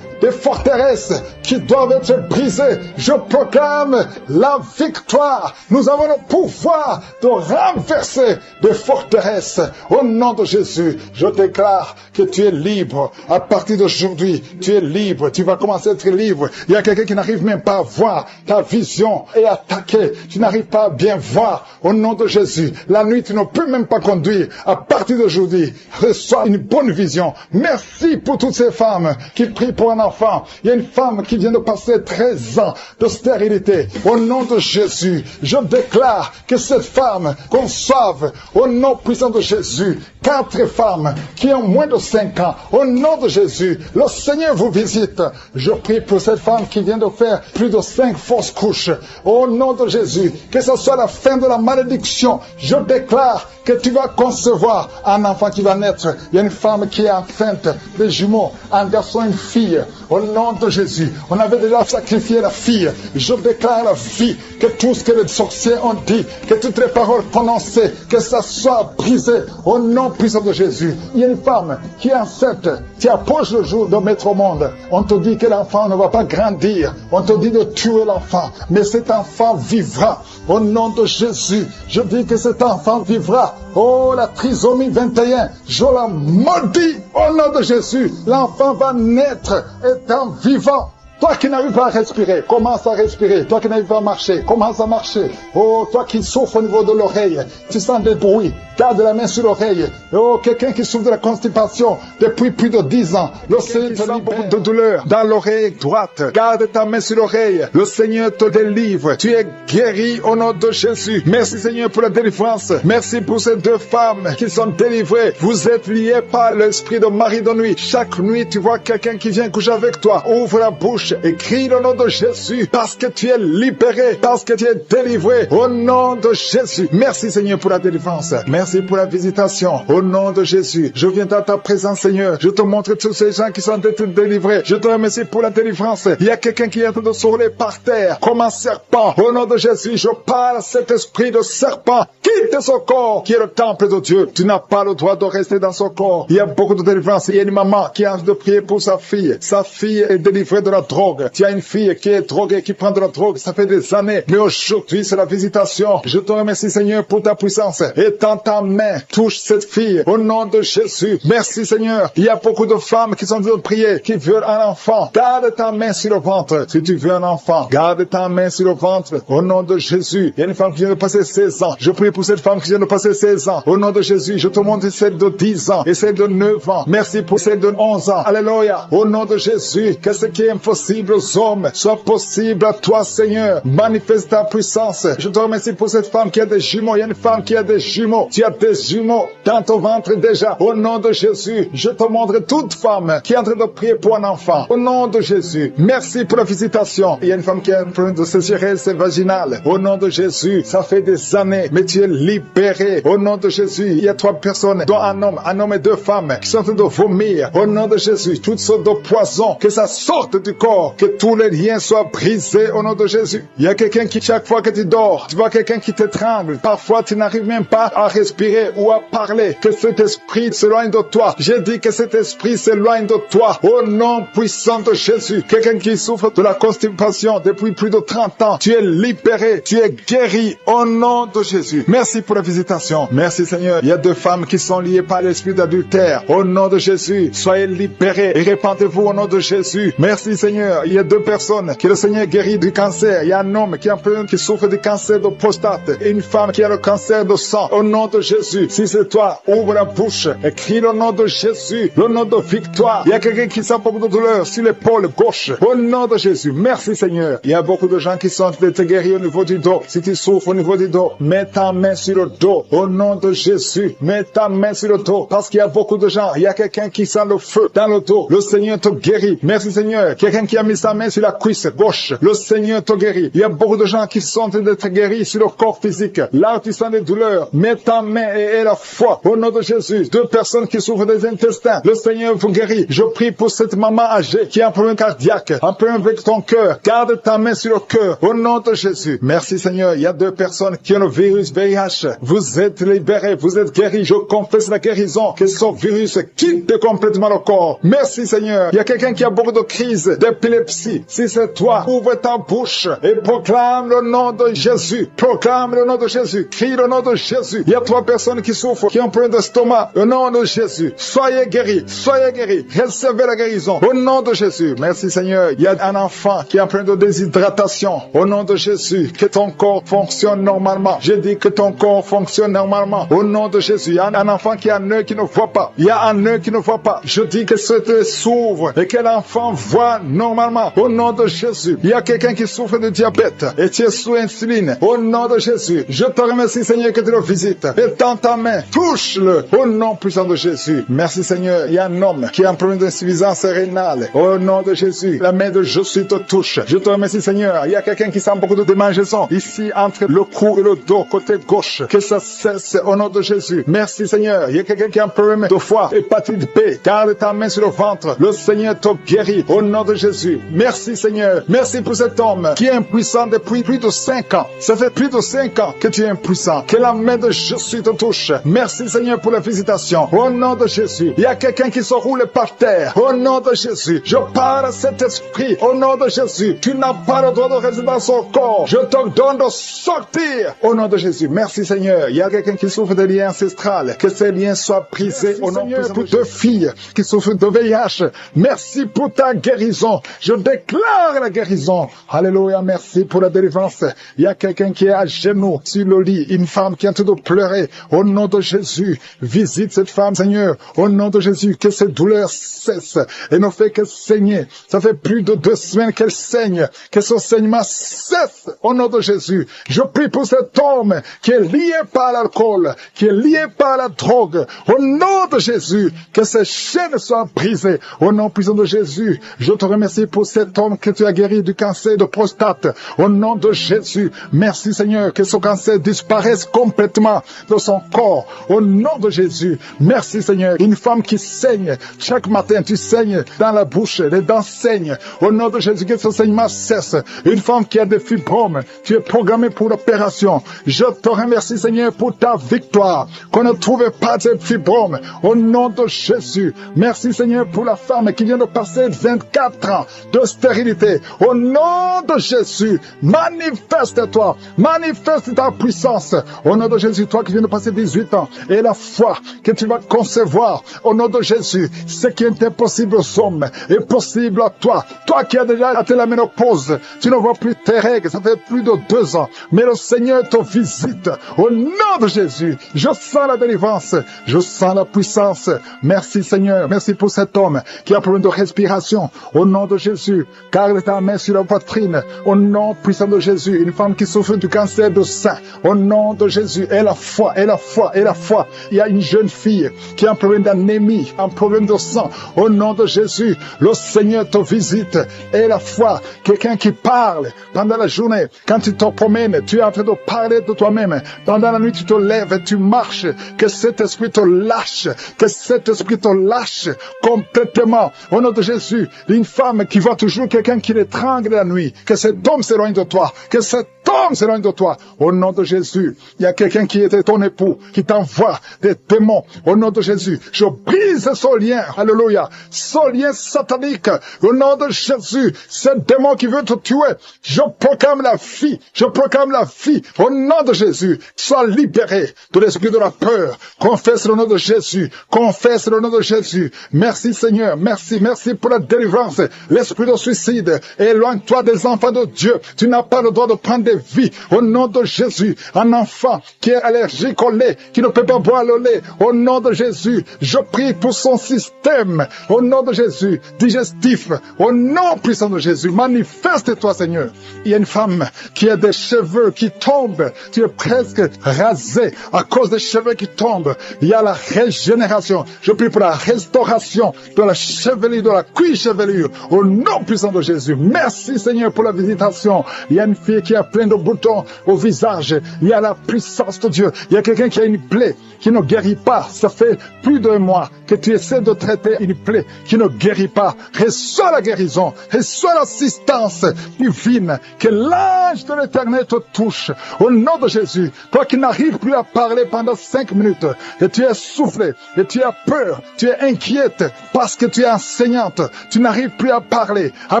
des forteresses qui doivent être brisées. Je proclame la victoire. Nous avons le pouvoir de renverser des forteresses. Au nom de Jésus, je déclare que tu es libre. À partir d'aujourd'hui, tu es libre. Tu vas commencer à être libre. Il y a quelqu'un qui n'arrive même pas à voir. Ta vision est attaquée. Tu n'arrives pas à bien voir. Au nom de Jésus, la nuit, tu ne peux même pas conduire. À partir d'aujourd'hui, reçois avoir une bonne vision. Merci pour toutes ces femmes qui prient pour un enfant. Il y a une femme qui vient de passer 13 ans de stérilité. Au nom de Jésus, je déclare que cette femme conçoive au nom puissant de Jésus 4 femmes qui ont moins de 5 ans. Au nom de Jésus, le Seigneur vous visite. Je prie pour cette femme qui vient de faire plus de 5 fausses couches. Au nom de Jésus, que ce soit la fin de la malédiction, je déclare que tu vas concevoir un enfant qui va naître. Il y a une femme qui est enceinte de jumeaux, un garçon et une fille. Au nom de Jésus, on avait déjà sacrifié la fille. Je déclare la vie, que tout ce que les sorciers ont dit, que toutes les paroles prononcées, que ça soit brisé au nom puissant de Jésus. Il y a une femme qui est enceinte, qui approche le jour de mettre au monde. On te dit que l'enfant ne va pas grandir. On te dit de tuer l'enfant. Mais cet enfant vivra. Au nom de Jésus, je dis que cet enfant vivra. Oh, la trisomie 21, je la maudis au nom de Jésus. L'enfant va naître étant vivant. Toi qui n'arrives pas à respirer, commence à respirer. Toi qui n'arrives pas à marcher, commence à marcher. Oh, toi qui souffres au niveau de l'oreille, tu sens des bruits, garde la main sur l'oreille. Oh, quelqu'un qui souffre de la constipation depuis plus de 10 ans. Le Seigneur te libère de douleur dans l'oreille droite. Garde ta main sur l'oreille. Le Seigneur te délivre. Tu es guéri au nom de Jésus. Merci Seigneur pour la délivrance. Merci pour ces 2 femmes qui sont délivrées. Vous êtes liés par l'esprit de mari de nuit. Chaque nuit, tu vois quelqu'un qui vient coucher avec toi. Ouvre la bouche et crie le nom de Jésus parce que tu es libéré, parce que tu es délivré au nom de Jésus. Merci Seigneur pour la délivrance. Merci pour la visitation. Au nom de Jésus, je viens dans ta présence Seigneur. Je te montre tous ces gens qui sont délivrés. Je te remercie pour la délivrance. Il y a quelqu'un qui est en train de se rouler par terre comme un serpent. Au nom de Jésus, je parle à cet esprit de serpent. Quitte son corps qui est le temple de Dieu. Tu n'as pas le droit de rester dans son corps. Il y a beaucoup de délivrance. Il y a une maman qui a envie de prier pour sa fille. Sa fille est délivrée de la drogue. Tu as une fille qui est droguée, qui prend de la drogue. Ça fait des années. Mais aujourd'hui, c'est la visitation. Je te remercie, Seigneur, pour ta puissance. Étends ta main. Touche cette fille. Au nom de Jésus. Merci, Seigneur. Il y a beaucoup de femmes qui sont en train de prier, qui veulent un enfant. Garde ta main sur le ventre. Si tu veux un enfant, garde ta main sur le ventre. Au nom de Jésus. Il y a une femme qui vient de passer 16 ans. Je prie pour cette femme qui vient de passer 16 ans. Au nom de Jésus, je te montre celle de 10 ans et celle de 9 ans. Merci pour celle de 11 ans. Alléluia. Au nom de Jésus, que ce qui est impossible aux hommes soit possible à toi, Seigneur. Manifeste ta puissance. Je te remercie pour cette femme qui a des jumeaux. Il y a une femme qui a des jumeaux. Tu as des jumeaux dans ton ventre déjà. Au nom de Jésus, je te montre toute femme qui est en train de prier pour un enfant. Au nom de Jésus, merci pour la visitation. Il y a une femme qui a un problème de sécheresse vaginale. Au nom de Jésus, ça fait des années, mais tu es libéré. Au nom de Jésus, il y a 3 personnes, dont un homme et 2 femmes, qui sont en train de vomir. Au nom de Jésus, toutes sortes de poisons, que ça sorte du corps, que tous les liens soient brisés au nom de Jésus. Il y a quelqu'un qui, chaque fois que tu dors, tu vois quelqu'un qui t'étrangle. Parfois, tu n'arrives même pas à respirer ou à parler. Que cet esprit s'éloigne de toi. J'ai dit que cet esprit s'éloigne de toi. Au nom puissant de Jésus. Quelqu'un qui souffre de la constipation depuis plus de 30 ans. Tu es libéré. Tu es guéri au nom de Jésus. Merci pour la visitation. Merci Seigneur. Il y a 2 femmes qui sont liées par l'esprit d'adultère. Au nom de Jésus, soyez libérés et répandez-vous au nom de Jésus. Merci Seigneur. Il y a 2 personnes que le Seigneur guérit du cancer. Il y a un homme qui souffre du cancer de prostate et une femme qui a le cancer de sang. Au nom de Jésus, si c'est toi, ouvre la bouche et crie le nom de Jésus, le nom de victoire. Il y a quelqu'un qui sent beaucoup de douleur sur l'épaule gauche. Au nom de Jésus, merci Seigneur. Il y a beaucoup de gens qui sont guéris au niveau du dos. Si tu souffres au niveau du dos, mets ta main sur le dos. Au nom de Jésus, mets ta main sur le dos. Parce qu'il y a beaucoup de gens. Il y a quelqu'un qui sent le feu dans le dos. Le Seigneur te guérit. Merci Seigneur. Quelqu'un qui a mis sa main sur la cuisse gauche. Le Seigneur te guérit. Il y a beaucoup de gens qui sont en train d'être guéris sur le corps physique. Là où tu sens des douleurs, mets ta main et la foi. Au nom de Jésus. 2 personnes qui souffrent des intestins. Le Seigneur vous guérit. Je prie pour cette maman âgée qui a un problème cardiaque, un problème avec ton cœur. Garde ta main sur le cœur. Au nom de Jésus. Merci Seigneur. Il y a 2 personnes qui ont le virus VIH. Vous êtes libérés. Vous êtes guéris. Je confesse la guérison. Que ce virus quitte complètement le corps. Merci Seigneur. Il y a quelqu'un qui a beaucoup de crises d'épilepsie, si c'est toi, ouvre ta bouche et proclame le nom de Jésus. Proclame le nom de Jésus. Crie le nom de Jésus. Il y a 3 personnes qui souffrent, qui ont un problème d'estomac. Au nom de Jésus. Soyez guéris. Soyez guéris. Recevez la guérison. Au nom de Jésus. Merci Seigneur. Il y a un enfant qui a un problème de déshydratation. Au nom de Jésus. Que ton corps fonctionne normalement. Je dis que ton corps fonctionne normalement. Au nom de Jésus. Il y a un enfant qui a un œil qui ne voit pas. Il y a un œil qui ne voit pas. Je dis que cet œil s'ouvre et que l'enfant voit normalement. Au nom de Jésus. Il y a quelqu'un qui souffre de diabète et tu es sous insuline. Au nom de Jésus. Je te remercie Seigneur que tu le visites. Étends ta main. Touche-le. Au nom puissant de Jésus. Merci Seigneur. Il y a un homme qui a un problème d'insuffisance rénale. Au nom de Jésus. La main de Jésus te touche. Je te remercie Seigneur. Il y a quelqu'un qui sent beaucoup de démangeaisons ici entre le cou et le dos côté gauche. Que ça cesse au nom de Jésus. Merci Seigneur. Il y a quelqu'un qui a un problème de foie, hépatite B. Garde ta main sur le ventre. Le Seigneur te guérit au nom de Jésus. Merci Seigneur. Merci pour cet homme qui est impuissant depuis plus de 5 ans. Ça fait plus de 5 ans que tu es impuissant. Que la main de Jésus te touche. Merci Seigneur pour la visitation. Au nom de Jésus. Il y a quelqu'un qui se roule par terre. Au nom de Jésus. Je parle à cet esprit. Au nom de Jésus. Tu n'as pas le droit de rester dans son corps. Je te donne de sortir. Au nom de Jésus. Merci Seigneur. Il y a quelqu'un qui souffre de liens ancestrales. Que ces liens soient brisés. Au nom de Jésus. Pour 2 filles qui souffrent de VIH. Merci pour ta guérison. Je déclare la guérison. Alléluia. Merci pour la délivrance. Il y a quelqu'un qui est à genoux sur le lit. Une femme qui est en train de pleurer. Au nom de Jésus. Visite cette femme, Seigneur. Au nom de Jésus. Que cette douleur cesse et ne fait que saigner. Ça fait plus de 2 semaines qu'elle saigne. Que ce saignement cesse. Au nom de Jésus. Je prie pour cet homme qui est lié par l'alcool, qui est lié par la drogue. Au nom de Jésus. Que ces chaînes soient brisées. Au nom puissant de Jésus. Je te remercie pour cet homme que tu as guéri du cancer de prostate. Au nom de Jésus. Merci Seigneur. Que ce cancer disparaisse complètement de son corps. Au nom de Jésus. Merci Seigneur. Une femme qui saigne. Chaque matin tu saignes dans la bouche. Les dents saignent. Au nom de Jésus. Que ce saignement cesse. Une femme qui a des fibromes. Tu es programmée pour l'opération. Je te remercie Seigneur pour ta victoire. Qu'on ne trouve pas de fibromes. Au nom de Jésus. Merci Seigneur pour la femme qui vient de passer 24 ans de stérilité. Au nom de Jésus. Manifeste-toi. Manifeste ta puissance. Au nom de Jésus. Toi qui viens de passer 18 ans. Et la foi que tu vas concevoir. Au nom de Jésus. Ce qui est impossible aux hommes est possible à toi. Toi qui as déjà atteint la ménopause. Tu ne vois plus tes règles. Ça fait plus de 2 ans. Mais le Seigneur te visite. Au nom de Jésus. Je sens la délivrance. Je sens la puissance. Merci Seigneur. Merci pour cet homme qui a un problème de respiration. Au nom de Jésus. Garde ta main sur la poitrine. Au nom puissant de Jésus. Une femme qui souffre du cancer de sein. Au nom de Jésus. Et la foi. Et la foi. Et la foi. Il y a une jeune fille qui a un problème d'anémie. Un problème de sang. Au nom de Jésus. Le Seigneur te visite. Et la foi. Quelqu'un qui parle pendant la journée. Quand tu te promènes, tu es en train de parler de toi-même. Pendant la nuit, tu te lèves et tu marches. Que cet esprit te lâche. Que cet esprit te lâche complètement. Au nom de Jésus. Une femme qui voit toujours quelqu'un qui l'étrangle la nuit. Que cet homme s'éloigne de toi. Que cet homme s'éloigne de toi. Au nom de Jésus. Il y a quelqu'un qui était ton époux. Qui t'envoie des démons. Au nom de Jésus. Je brise ce lien. Alléluia. Ce lien satanique. Au nom de Jésus. Ce démon qui veut te tuer. Je proclame la vie. Je proclame la vie. Au nom de Jésus. Sois libéré de l'esprit de la peur. Confesse le nom de Jésus. Confesse le nom de Jésus. Merci Seigneur. Merci. Merci pour la délivrance. L'esprit de suicide. Éloigne-toi des enfants de Dieu. Tu n'as pas le droit de prendre des vies. Au nom de Jésus. Un enfant qui est allergique au lait. Qui ne peut pas boire le lait. Au nom de Jésus. Je prie pour son système. Au nom de Jésus. Digestif. Au nom puissant de Jésus. Manifeste-toi Seigneur. Il y a une femme qui a des cheveux qui tombent. Tu es presque rasé à cause des cheveux qui tombent. Il y a la régénération. Je prie pour la restauration de la chevelure, de la cuisse chevelure. Au nom puissant de Jésus. Merci Seigneur pour la visitation. Il y a une fille qui a plein de boutons au visage. Il y a la puissance de Dieu. Il y a quelqu'un qui a une plaie qui ne guérit pas. Ça fait plus d'1 mois que tu essaies de traiter une plaie qui ne guérit pas. Reçois la guérison. Reçois l'assistance divine. Que l'ange de l'Éternel te touche. Au nom de Jésus. Toi qui n'arrives plus à parler pendant 5 minutes. Et tu es soufflé. Et tu as peur. Tu es inquiète parce que tu es enseignante. Tu n'arrives plus à parler. À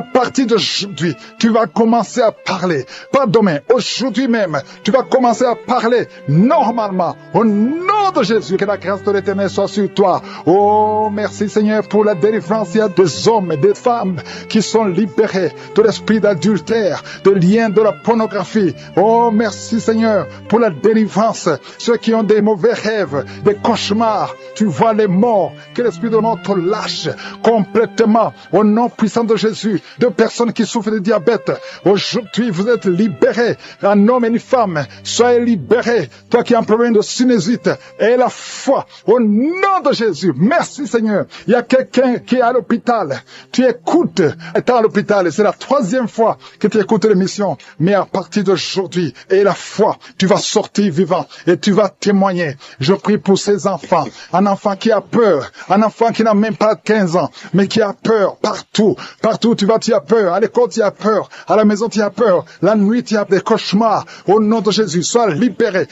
partir d'aujourd'hui, tu vas commencer à parler. Pas demain, aujourd'hui même, tu vas commencer à parler normalement. Au nom de Jésus, que la grâce de l'Éternel soit sur toi. Oh, merci Seigneur pour la délivrance. Il y a des hommes et des femmes qui sont libérés de l'esprit d'adultère, de liens de la pornographie. Oh, merci Seigneur pour la délivrance. Ceux qui ont des mauvais rêves, des cauchemars, tu vois les morts, que l'esprit de mort te lâche complètement au nom puissant de Jésus. De personnes qui souffrent de diabète, aujourd'hui vous êtes libérés, un homme et une femme, soyez libérés. Toi qui as un problème de sinusite, et la foi au nom de Jésus. Merci Seigneur. Il y a quelqu'un qui est à l'hôpital, tu écoutes, tu es à l'hôpital et c'est la 3e fois que tu écoutes l'émission, mais à partir d'aujourd'hui, et la foi, tu vas sortir vivant et tu vas témoigner. Je prie pour ces enfants, un enfant qui a peur, un enfant qui n'a même pas 15 ans, mais qui a peur partout, partout tu vas, tu as peur, à l'école tu as peur, à la maison tu as peur, la nuit tu as des cauchemars. Au nom de Jésus, sois libéré,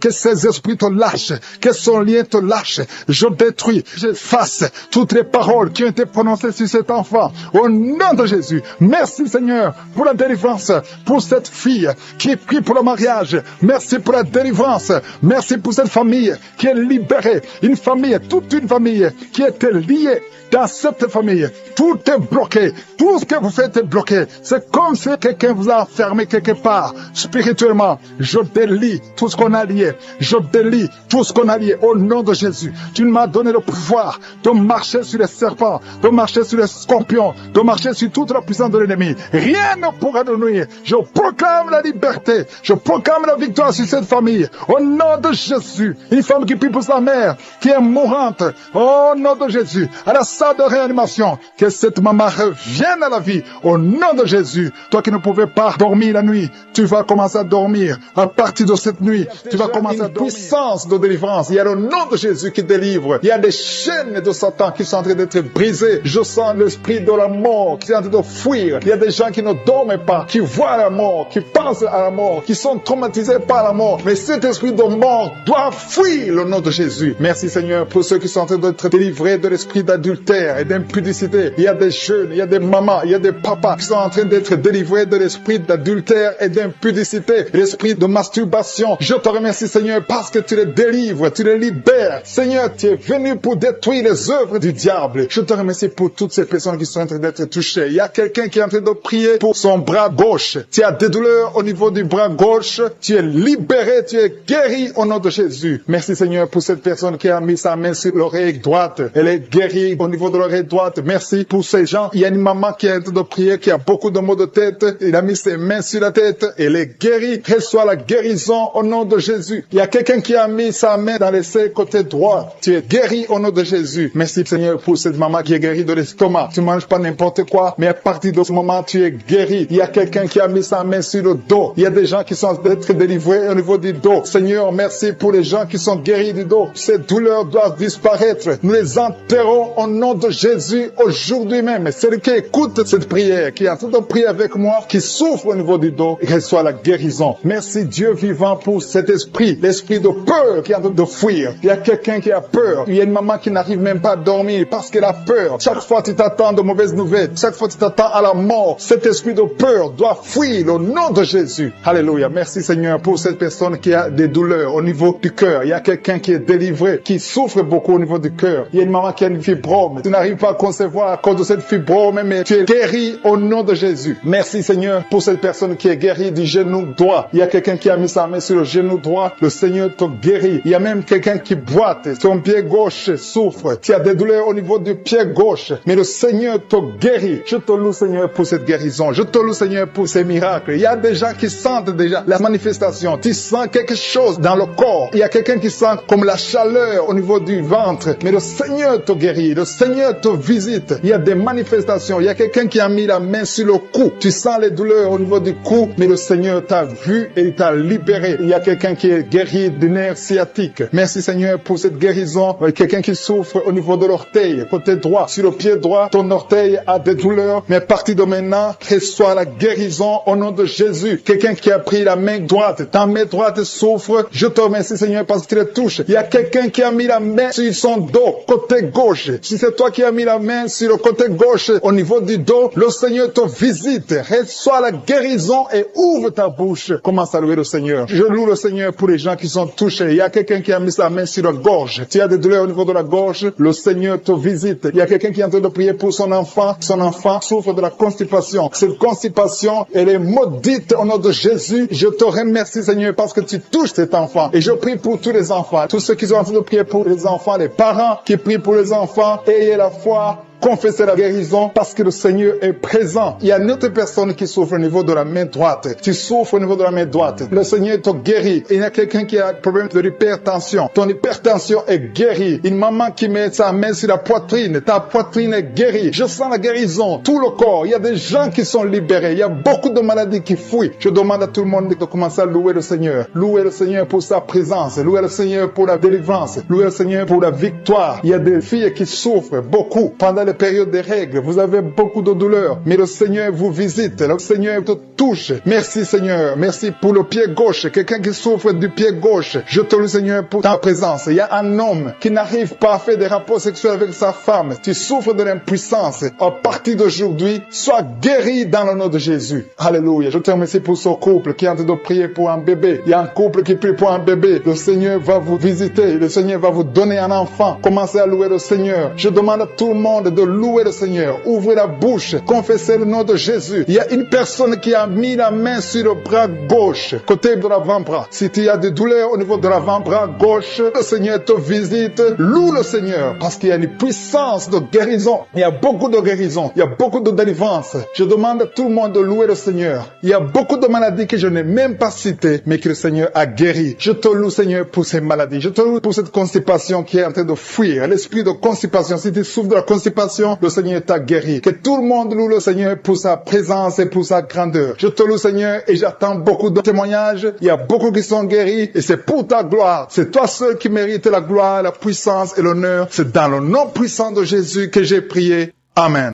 que ces esprits te lâchent, que son lien te lâche. Je détruis, j'efface toutes les paroles qui ont été prononcées sur cet enfant. Au nom de Jésus, merci Seigneur pour la délivrance, pour cette fille qui prie pour le mariage. Merci pour la délivrance. Merci pour cette famille qui est libérée. Une famille, toute une famille qui était liée. Dans cette famille, tout est bloqué. Tout ce que vous faites est bloqué. C'est comme si quelqu'un vous a enfermé quelque part. Spirituellement, je délie tout ce qu'on a lié. Je délie tout ce qu'on a lié au nom de Jésus. Tu m'as donné le pouvoir de marcher sur les serpents, de marcher sur les scorpions, de marcher sur toute la puissance de l'ennemi. Rien ne pourra nous nuire. Je proclame la liberté. Je proclame la victoire sur cette famille. Au nom de Jésus. Une femme qui prie pour sa mère, qui est mourante. Au nom de Jésus. À la salle de réanimation, que cette maman revienne à la vie. Au nom de Jésus. Toi qui ne pouvais pas dormir la nuit, tu vas commencer à dormir. À partir de cette nuit, tu vas commencer à dormir. Puissance de délivrance. Il y a le nom de Jésus qui délivre. Il y a des chaînes de Satan qui sont en train d'être brisées. Je sens l'esprit de la mort qui est en train de fuir. Il y a des gens qui ne dorment pas, qui voient la mort, qui pensent à la mort, qui sont traumatisés par la mort. Mais cet esprit de mort doit fuir le nom de Jésus. Merci Seigneur pour ceux qui sont en train d'être délivrés de l'esprit d'adultère et d'impudicité. Il y a des jeunes, il y a des mamans, il y a des papas qui sont en train d'être délivrés de l'esprit d'adultère et d'impudicité, l'esprit de masturbation. Je te remercie Seigneur parce que tu les délivres, tu les libères. Seigneur, tu es venu pour détruire les œuvres du diable. Je te remercie pour toutes ces personnes qui sont en train d'être touchées. Il y a quelqu'un qui est en train de prier pour son bras gauche. Tu as des douleurs au niveau du bras gauche. Tu es libéré, tu es guéri au nom de Jésus. Merci Seigneur pour cette personne qui a mis sa main sur l'oreille droite. Elle est guérie au niveau de l'oreille droite. Merci pour ces gens. Il y a une maman qui est en train de prier, qui a beaucoup de maux de tête. Il a mis ses mains sur la tête. Elle est guérie. Reçois la guérison au nom de Jésus. Il y a quelqu'un qui a mis sa main dans le côté droit. Tu es guéri au nom de Jésus. Merci Seigneur pour cette maman qui est guérie de l'estomac. Tu manges pas n'importe quoi, mais à partir de ce moment, tu es guéri. Il y a quelqu'un qui a mis sa main sur le dos. Il y a des gens qui sont d'être délivrés au niveau du dos. Seigneur, merci pour les gens qui sont guéris du dos. Ces douleurs doivent disparaître. Nous les enterrons au nom de Jésus aujourd'hui même. Celui qui écoute cette prière, qui est en train de prier avec moi, qui souffre au niveau du dos, reçoit la guérison. Merci Dieu vivant pour cet esprit, l'esprit de peur qui est en train de fuir. Il y a quelqu'un qui a peur. Il y a une maman qui n'arrive même pas à dormir parce qu'elle a peur. Chaque fois tu t'attends de mauvaises nouvelles. Chaque fois tu t'attends à la mort. Cet esprit de peur doit fuir au nom de Jésus. Alléluia. Merci Seigneur pour cette personne qui a des douleurs au niveau du cœur. Il y a quelqu'un qui est délivré, qui souffre beaucoup au niveau du cœur. Il y a une maman qui a une fibrome. Tu n'arrives pas à concevoir à cause de cette fibrome, mais tu es guéri au nom de Jésus. Merci Seigneur pour cette personne qui est guérie du genou droit. Il y a quelqu'un qui a mis sa main sur le genou droit. Le Seigneur te guérit. Il y a même quelqu'un qui boite. Son pied gauche souffre. Tu as des douleurs au niveau du pied gauche. Mais le Seigneur te guérit. Je te loue Seigneur pour cette guérison. Je te loue Seigneur pour ces miracles. Il y a des gens qui sentent déjà la manifestation. Tu sens quelque chose dans le corps. Il y a quelqu'un qui sent comme la chaleur au niveau du ventre. Mais le Seigneur te guérit. Le Seigneur te visite. Il y a des manifestations. Il y a quelqu'un qui a mis la main sur le cou. Tu sens les douleurs au niveau du cou. Mais le Seigneur t'a vu et il t'a libéré. Il y a quelqu'un qui est guéri du nerf sciatique. Merci Seigneur pour cette guérison. Quelqu'un qui souffre au niveau de l'orteil, côté droit. Sur le pied droit, ton orteil a des douleurs. Mais à partir de maintenant, reçois la guérison au nom de Jésus. Quelqu'un qui a pris la main droite. Ta main droite souffre. Je te remercie Seigneur parce que tu le touches. Il y a quelqu'un qui a mis la main sur son dos, côté gauche. Si c'est toi qui as mis la main sur le côté côté gauche, au niveau du dos, le Seigneur te visite, reçoit la guérison et ouvre ta bouche. Commence à louer le Seigneur. Je loue le Seigneur pour les gens qui sont touchés. Il y a quelqu'un qui a mis sa main sur la gorge. Tu as des douleurs au niveau de la gorge, le Seigneur te visite. Il y a quelqu'un qui est en train de prier pour son enfant. Son enfant souffre de la constipation. Cette constipation, elle est maudite au nom de Jésus. Je te remercie, Seigneur, parce que tu touches cet enfant. Et je prie pour tous les enfants, tous ceux qui sont en train de prier pour les enfants, les parents qui prient pour les enfants. Ayez la foi. Confessez la guérison parce que le Seigneur est présent. Il y a une autre personne qui souffre au niveau de la main droite. Tu souffres au niveau de la main droite. Le Seigneur te guérit. Il y a quelqu'un qui a un problème de l'hypertension. Ton hypertension est guérie. Une maman qui met sa main sur la poitrine. Ta poitrine est guérie. Je sens la guérison. Tout le corps. Il y a des gens qui sont libérés. Il y a beaucoup de maladies qui fuient. Je demande à tout le monde de commencer à louer le Seigneur. Louer le Seigneur pour sa présence. Louer le Seigneur pour la délivrance. Louer le Seigneur pour la victoire. Il y a des filles qui souffrent beaucoup pendant période des règles, vous avez beaucoup de douleurs, mais le Seigneur vous visite, le Seigneur te touche. Merci Seigneur, merci pour le pied gauche, quelqu'un qui souffre du pied gauche. Je te loue Seigneur pour ta présence. Il y a un homme qui n'arrive pas à faire des rapports sexuels avec sa femme. Tu souffres de l'impuissance. À partir d'aujourd'hui, sois guéri dans le nom de Jésus. Alléluia. Je te remercie pour ce couple qui est en train de prier pour un bébé. Il y a un couple qui prie pour un bébé. Le Seigneur va vous visiter. Le Seigneur va vous donner un enfant. Commencez à louer le Seigneur. Je demande à tout le monde de louer le Seigneur. Ouvrez la bouche. Confessez le nom de Jésus. Il y a une personne qui a mis la main sur le bras gauche, côté de l'avant-bras. Si tu as des douleurs au niveau de l'avant-bras gauche, le Seigneur te visite. Loue le Seigneur parce qu'il y a une puissance de guérison. Il y a beaucoup de guérison. Il y a beaucoup de délivrance. Je demande à tout le monde de louer le Seigneur. Il y a beaucoup de maladies que je n'ai même pas citées, mais que le Seigneur a guéri. Je te loue, Seigneur, pour ces maladies. Je te loue pour cette constipation qui est en train de fuir. L'esprit de constipation. Si tu souffres de la constipation, le Seigneur t'a guéri. Que tout le monde loue le Seigneur pour sa présence et pour sa grandeur. Je te loue, Seigneur, et j'attends beaucoup de témoignages. Il y a beaucoup qui sont guéris et c'est pour ta gloire. C'est toi seul qui mérites la gloire, la puissance et l'honneur. C'est dans le nom puissant de Jésus que j'ai prié. Amen.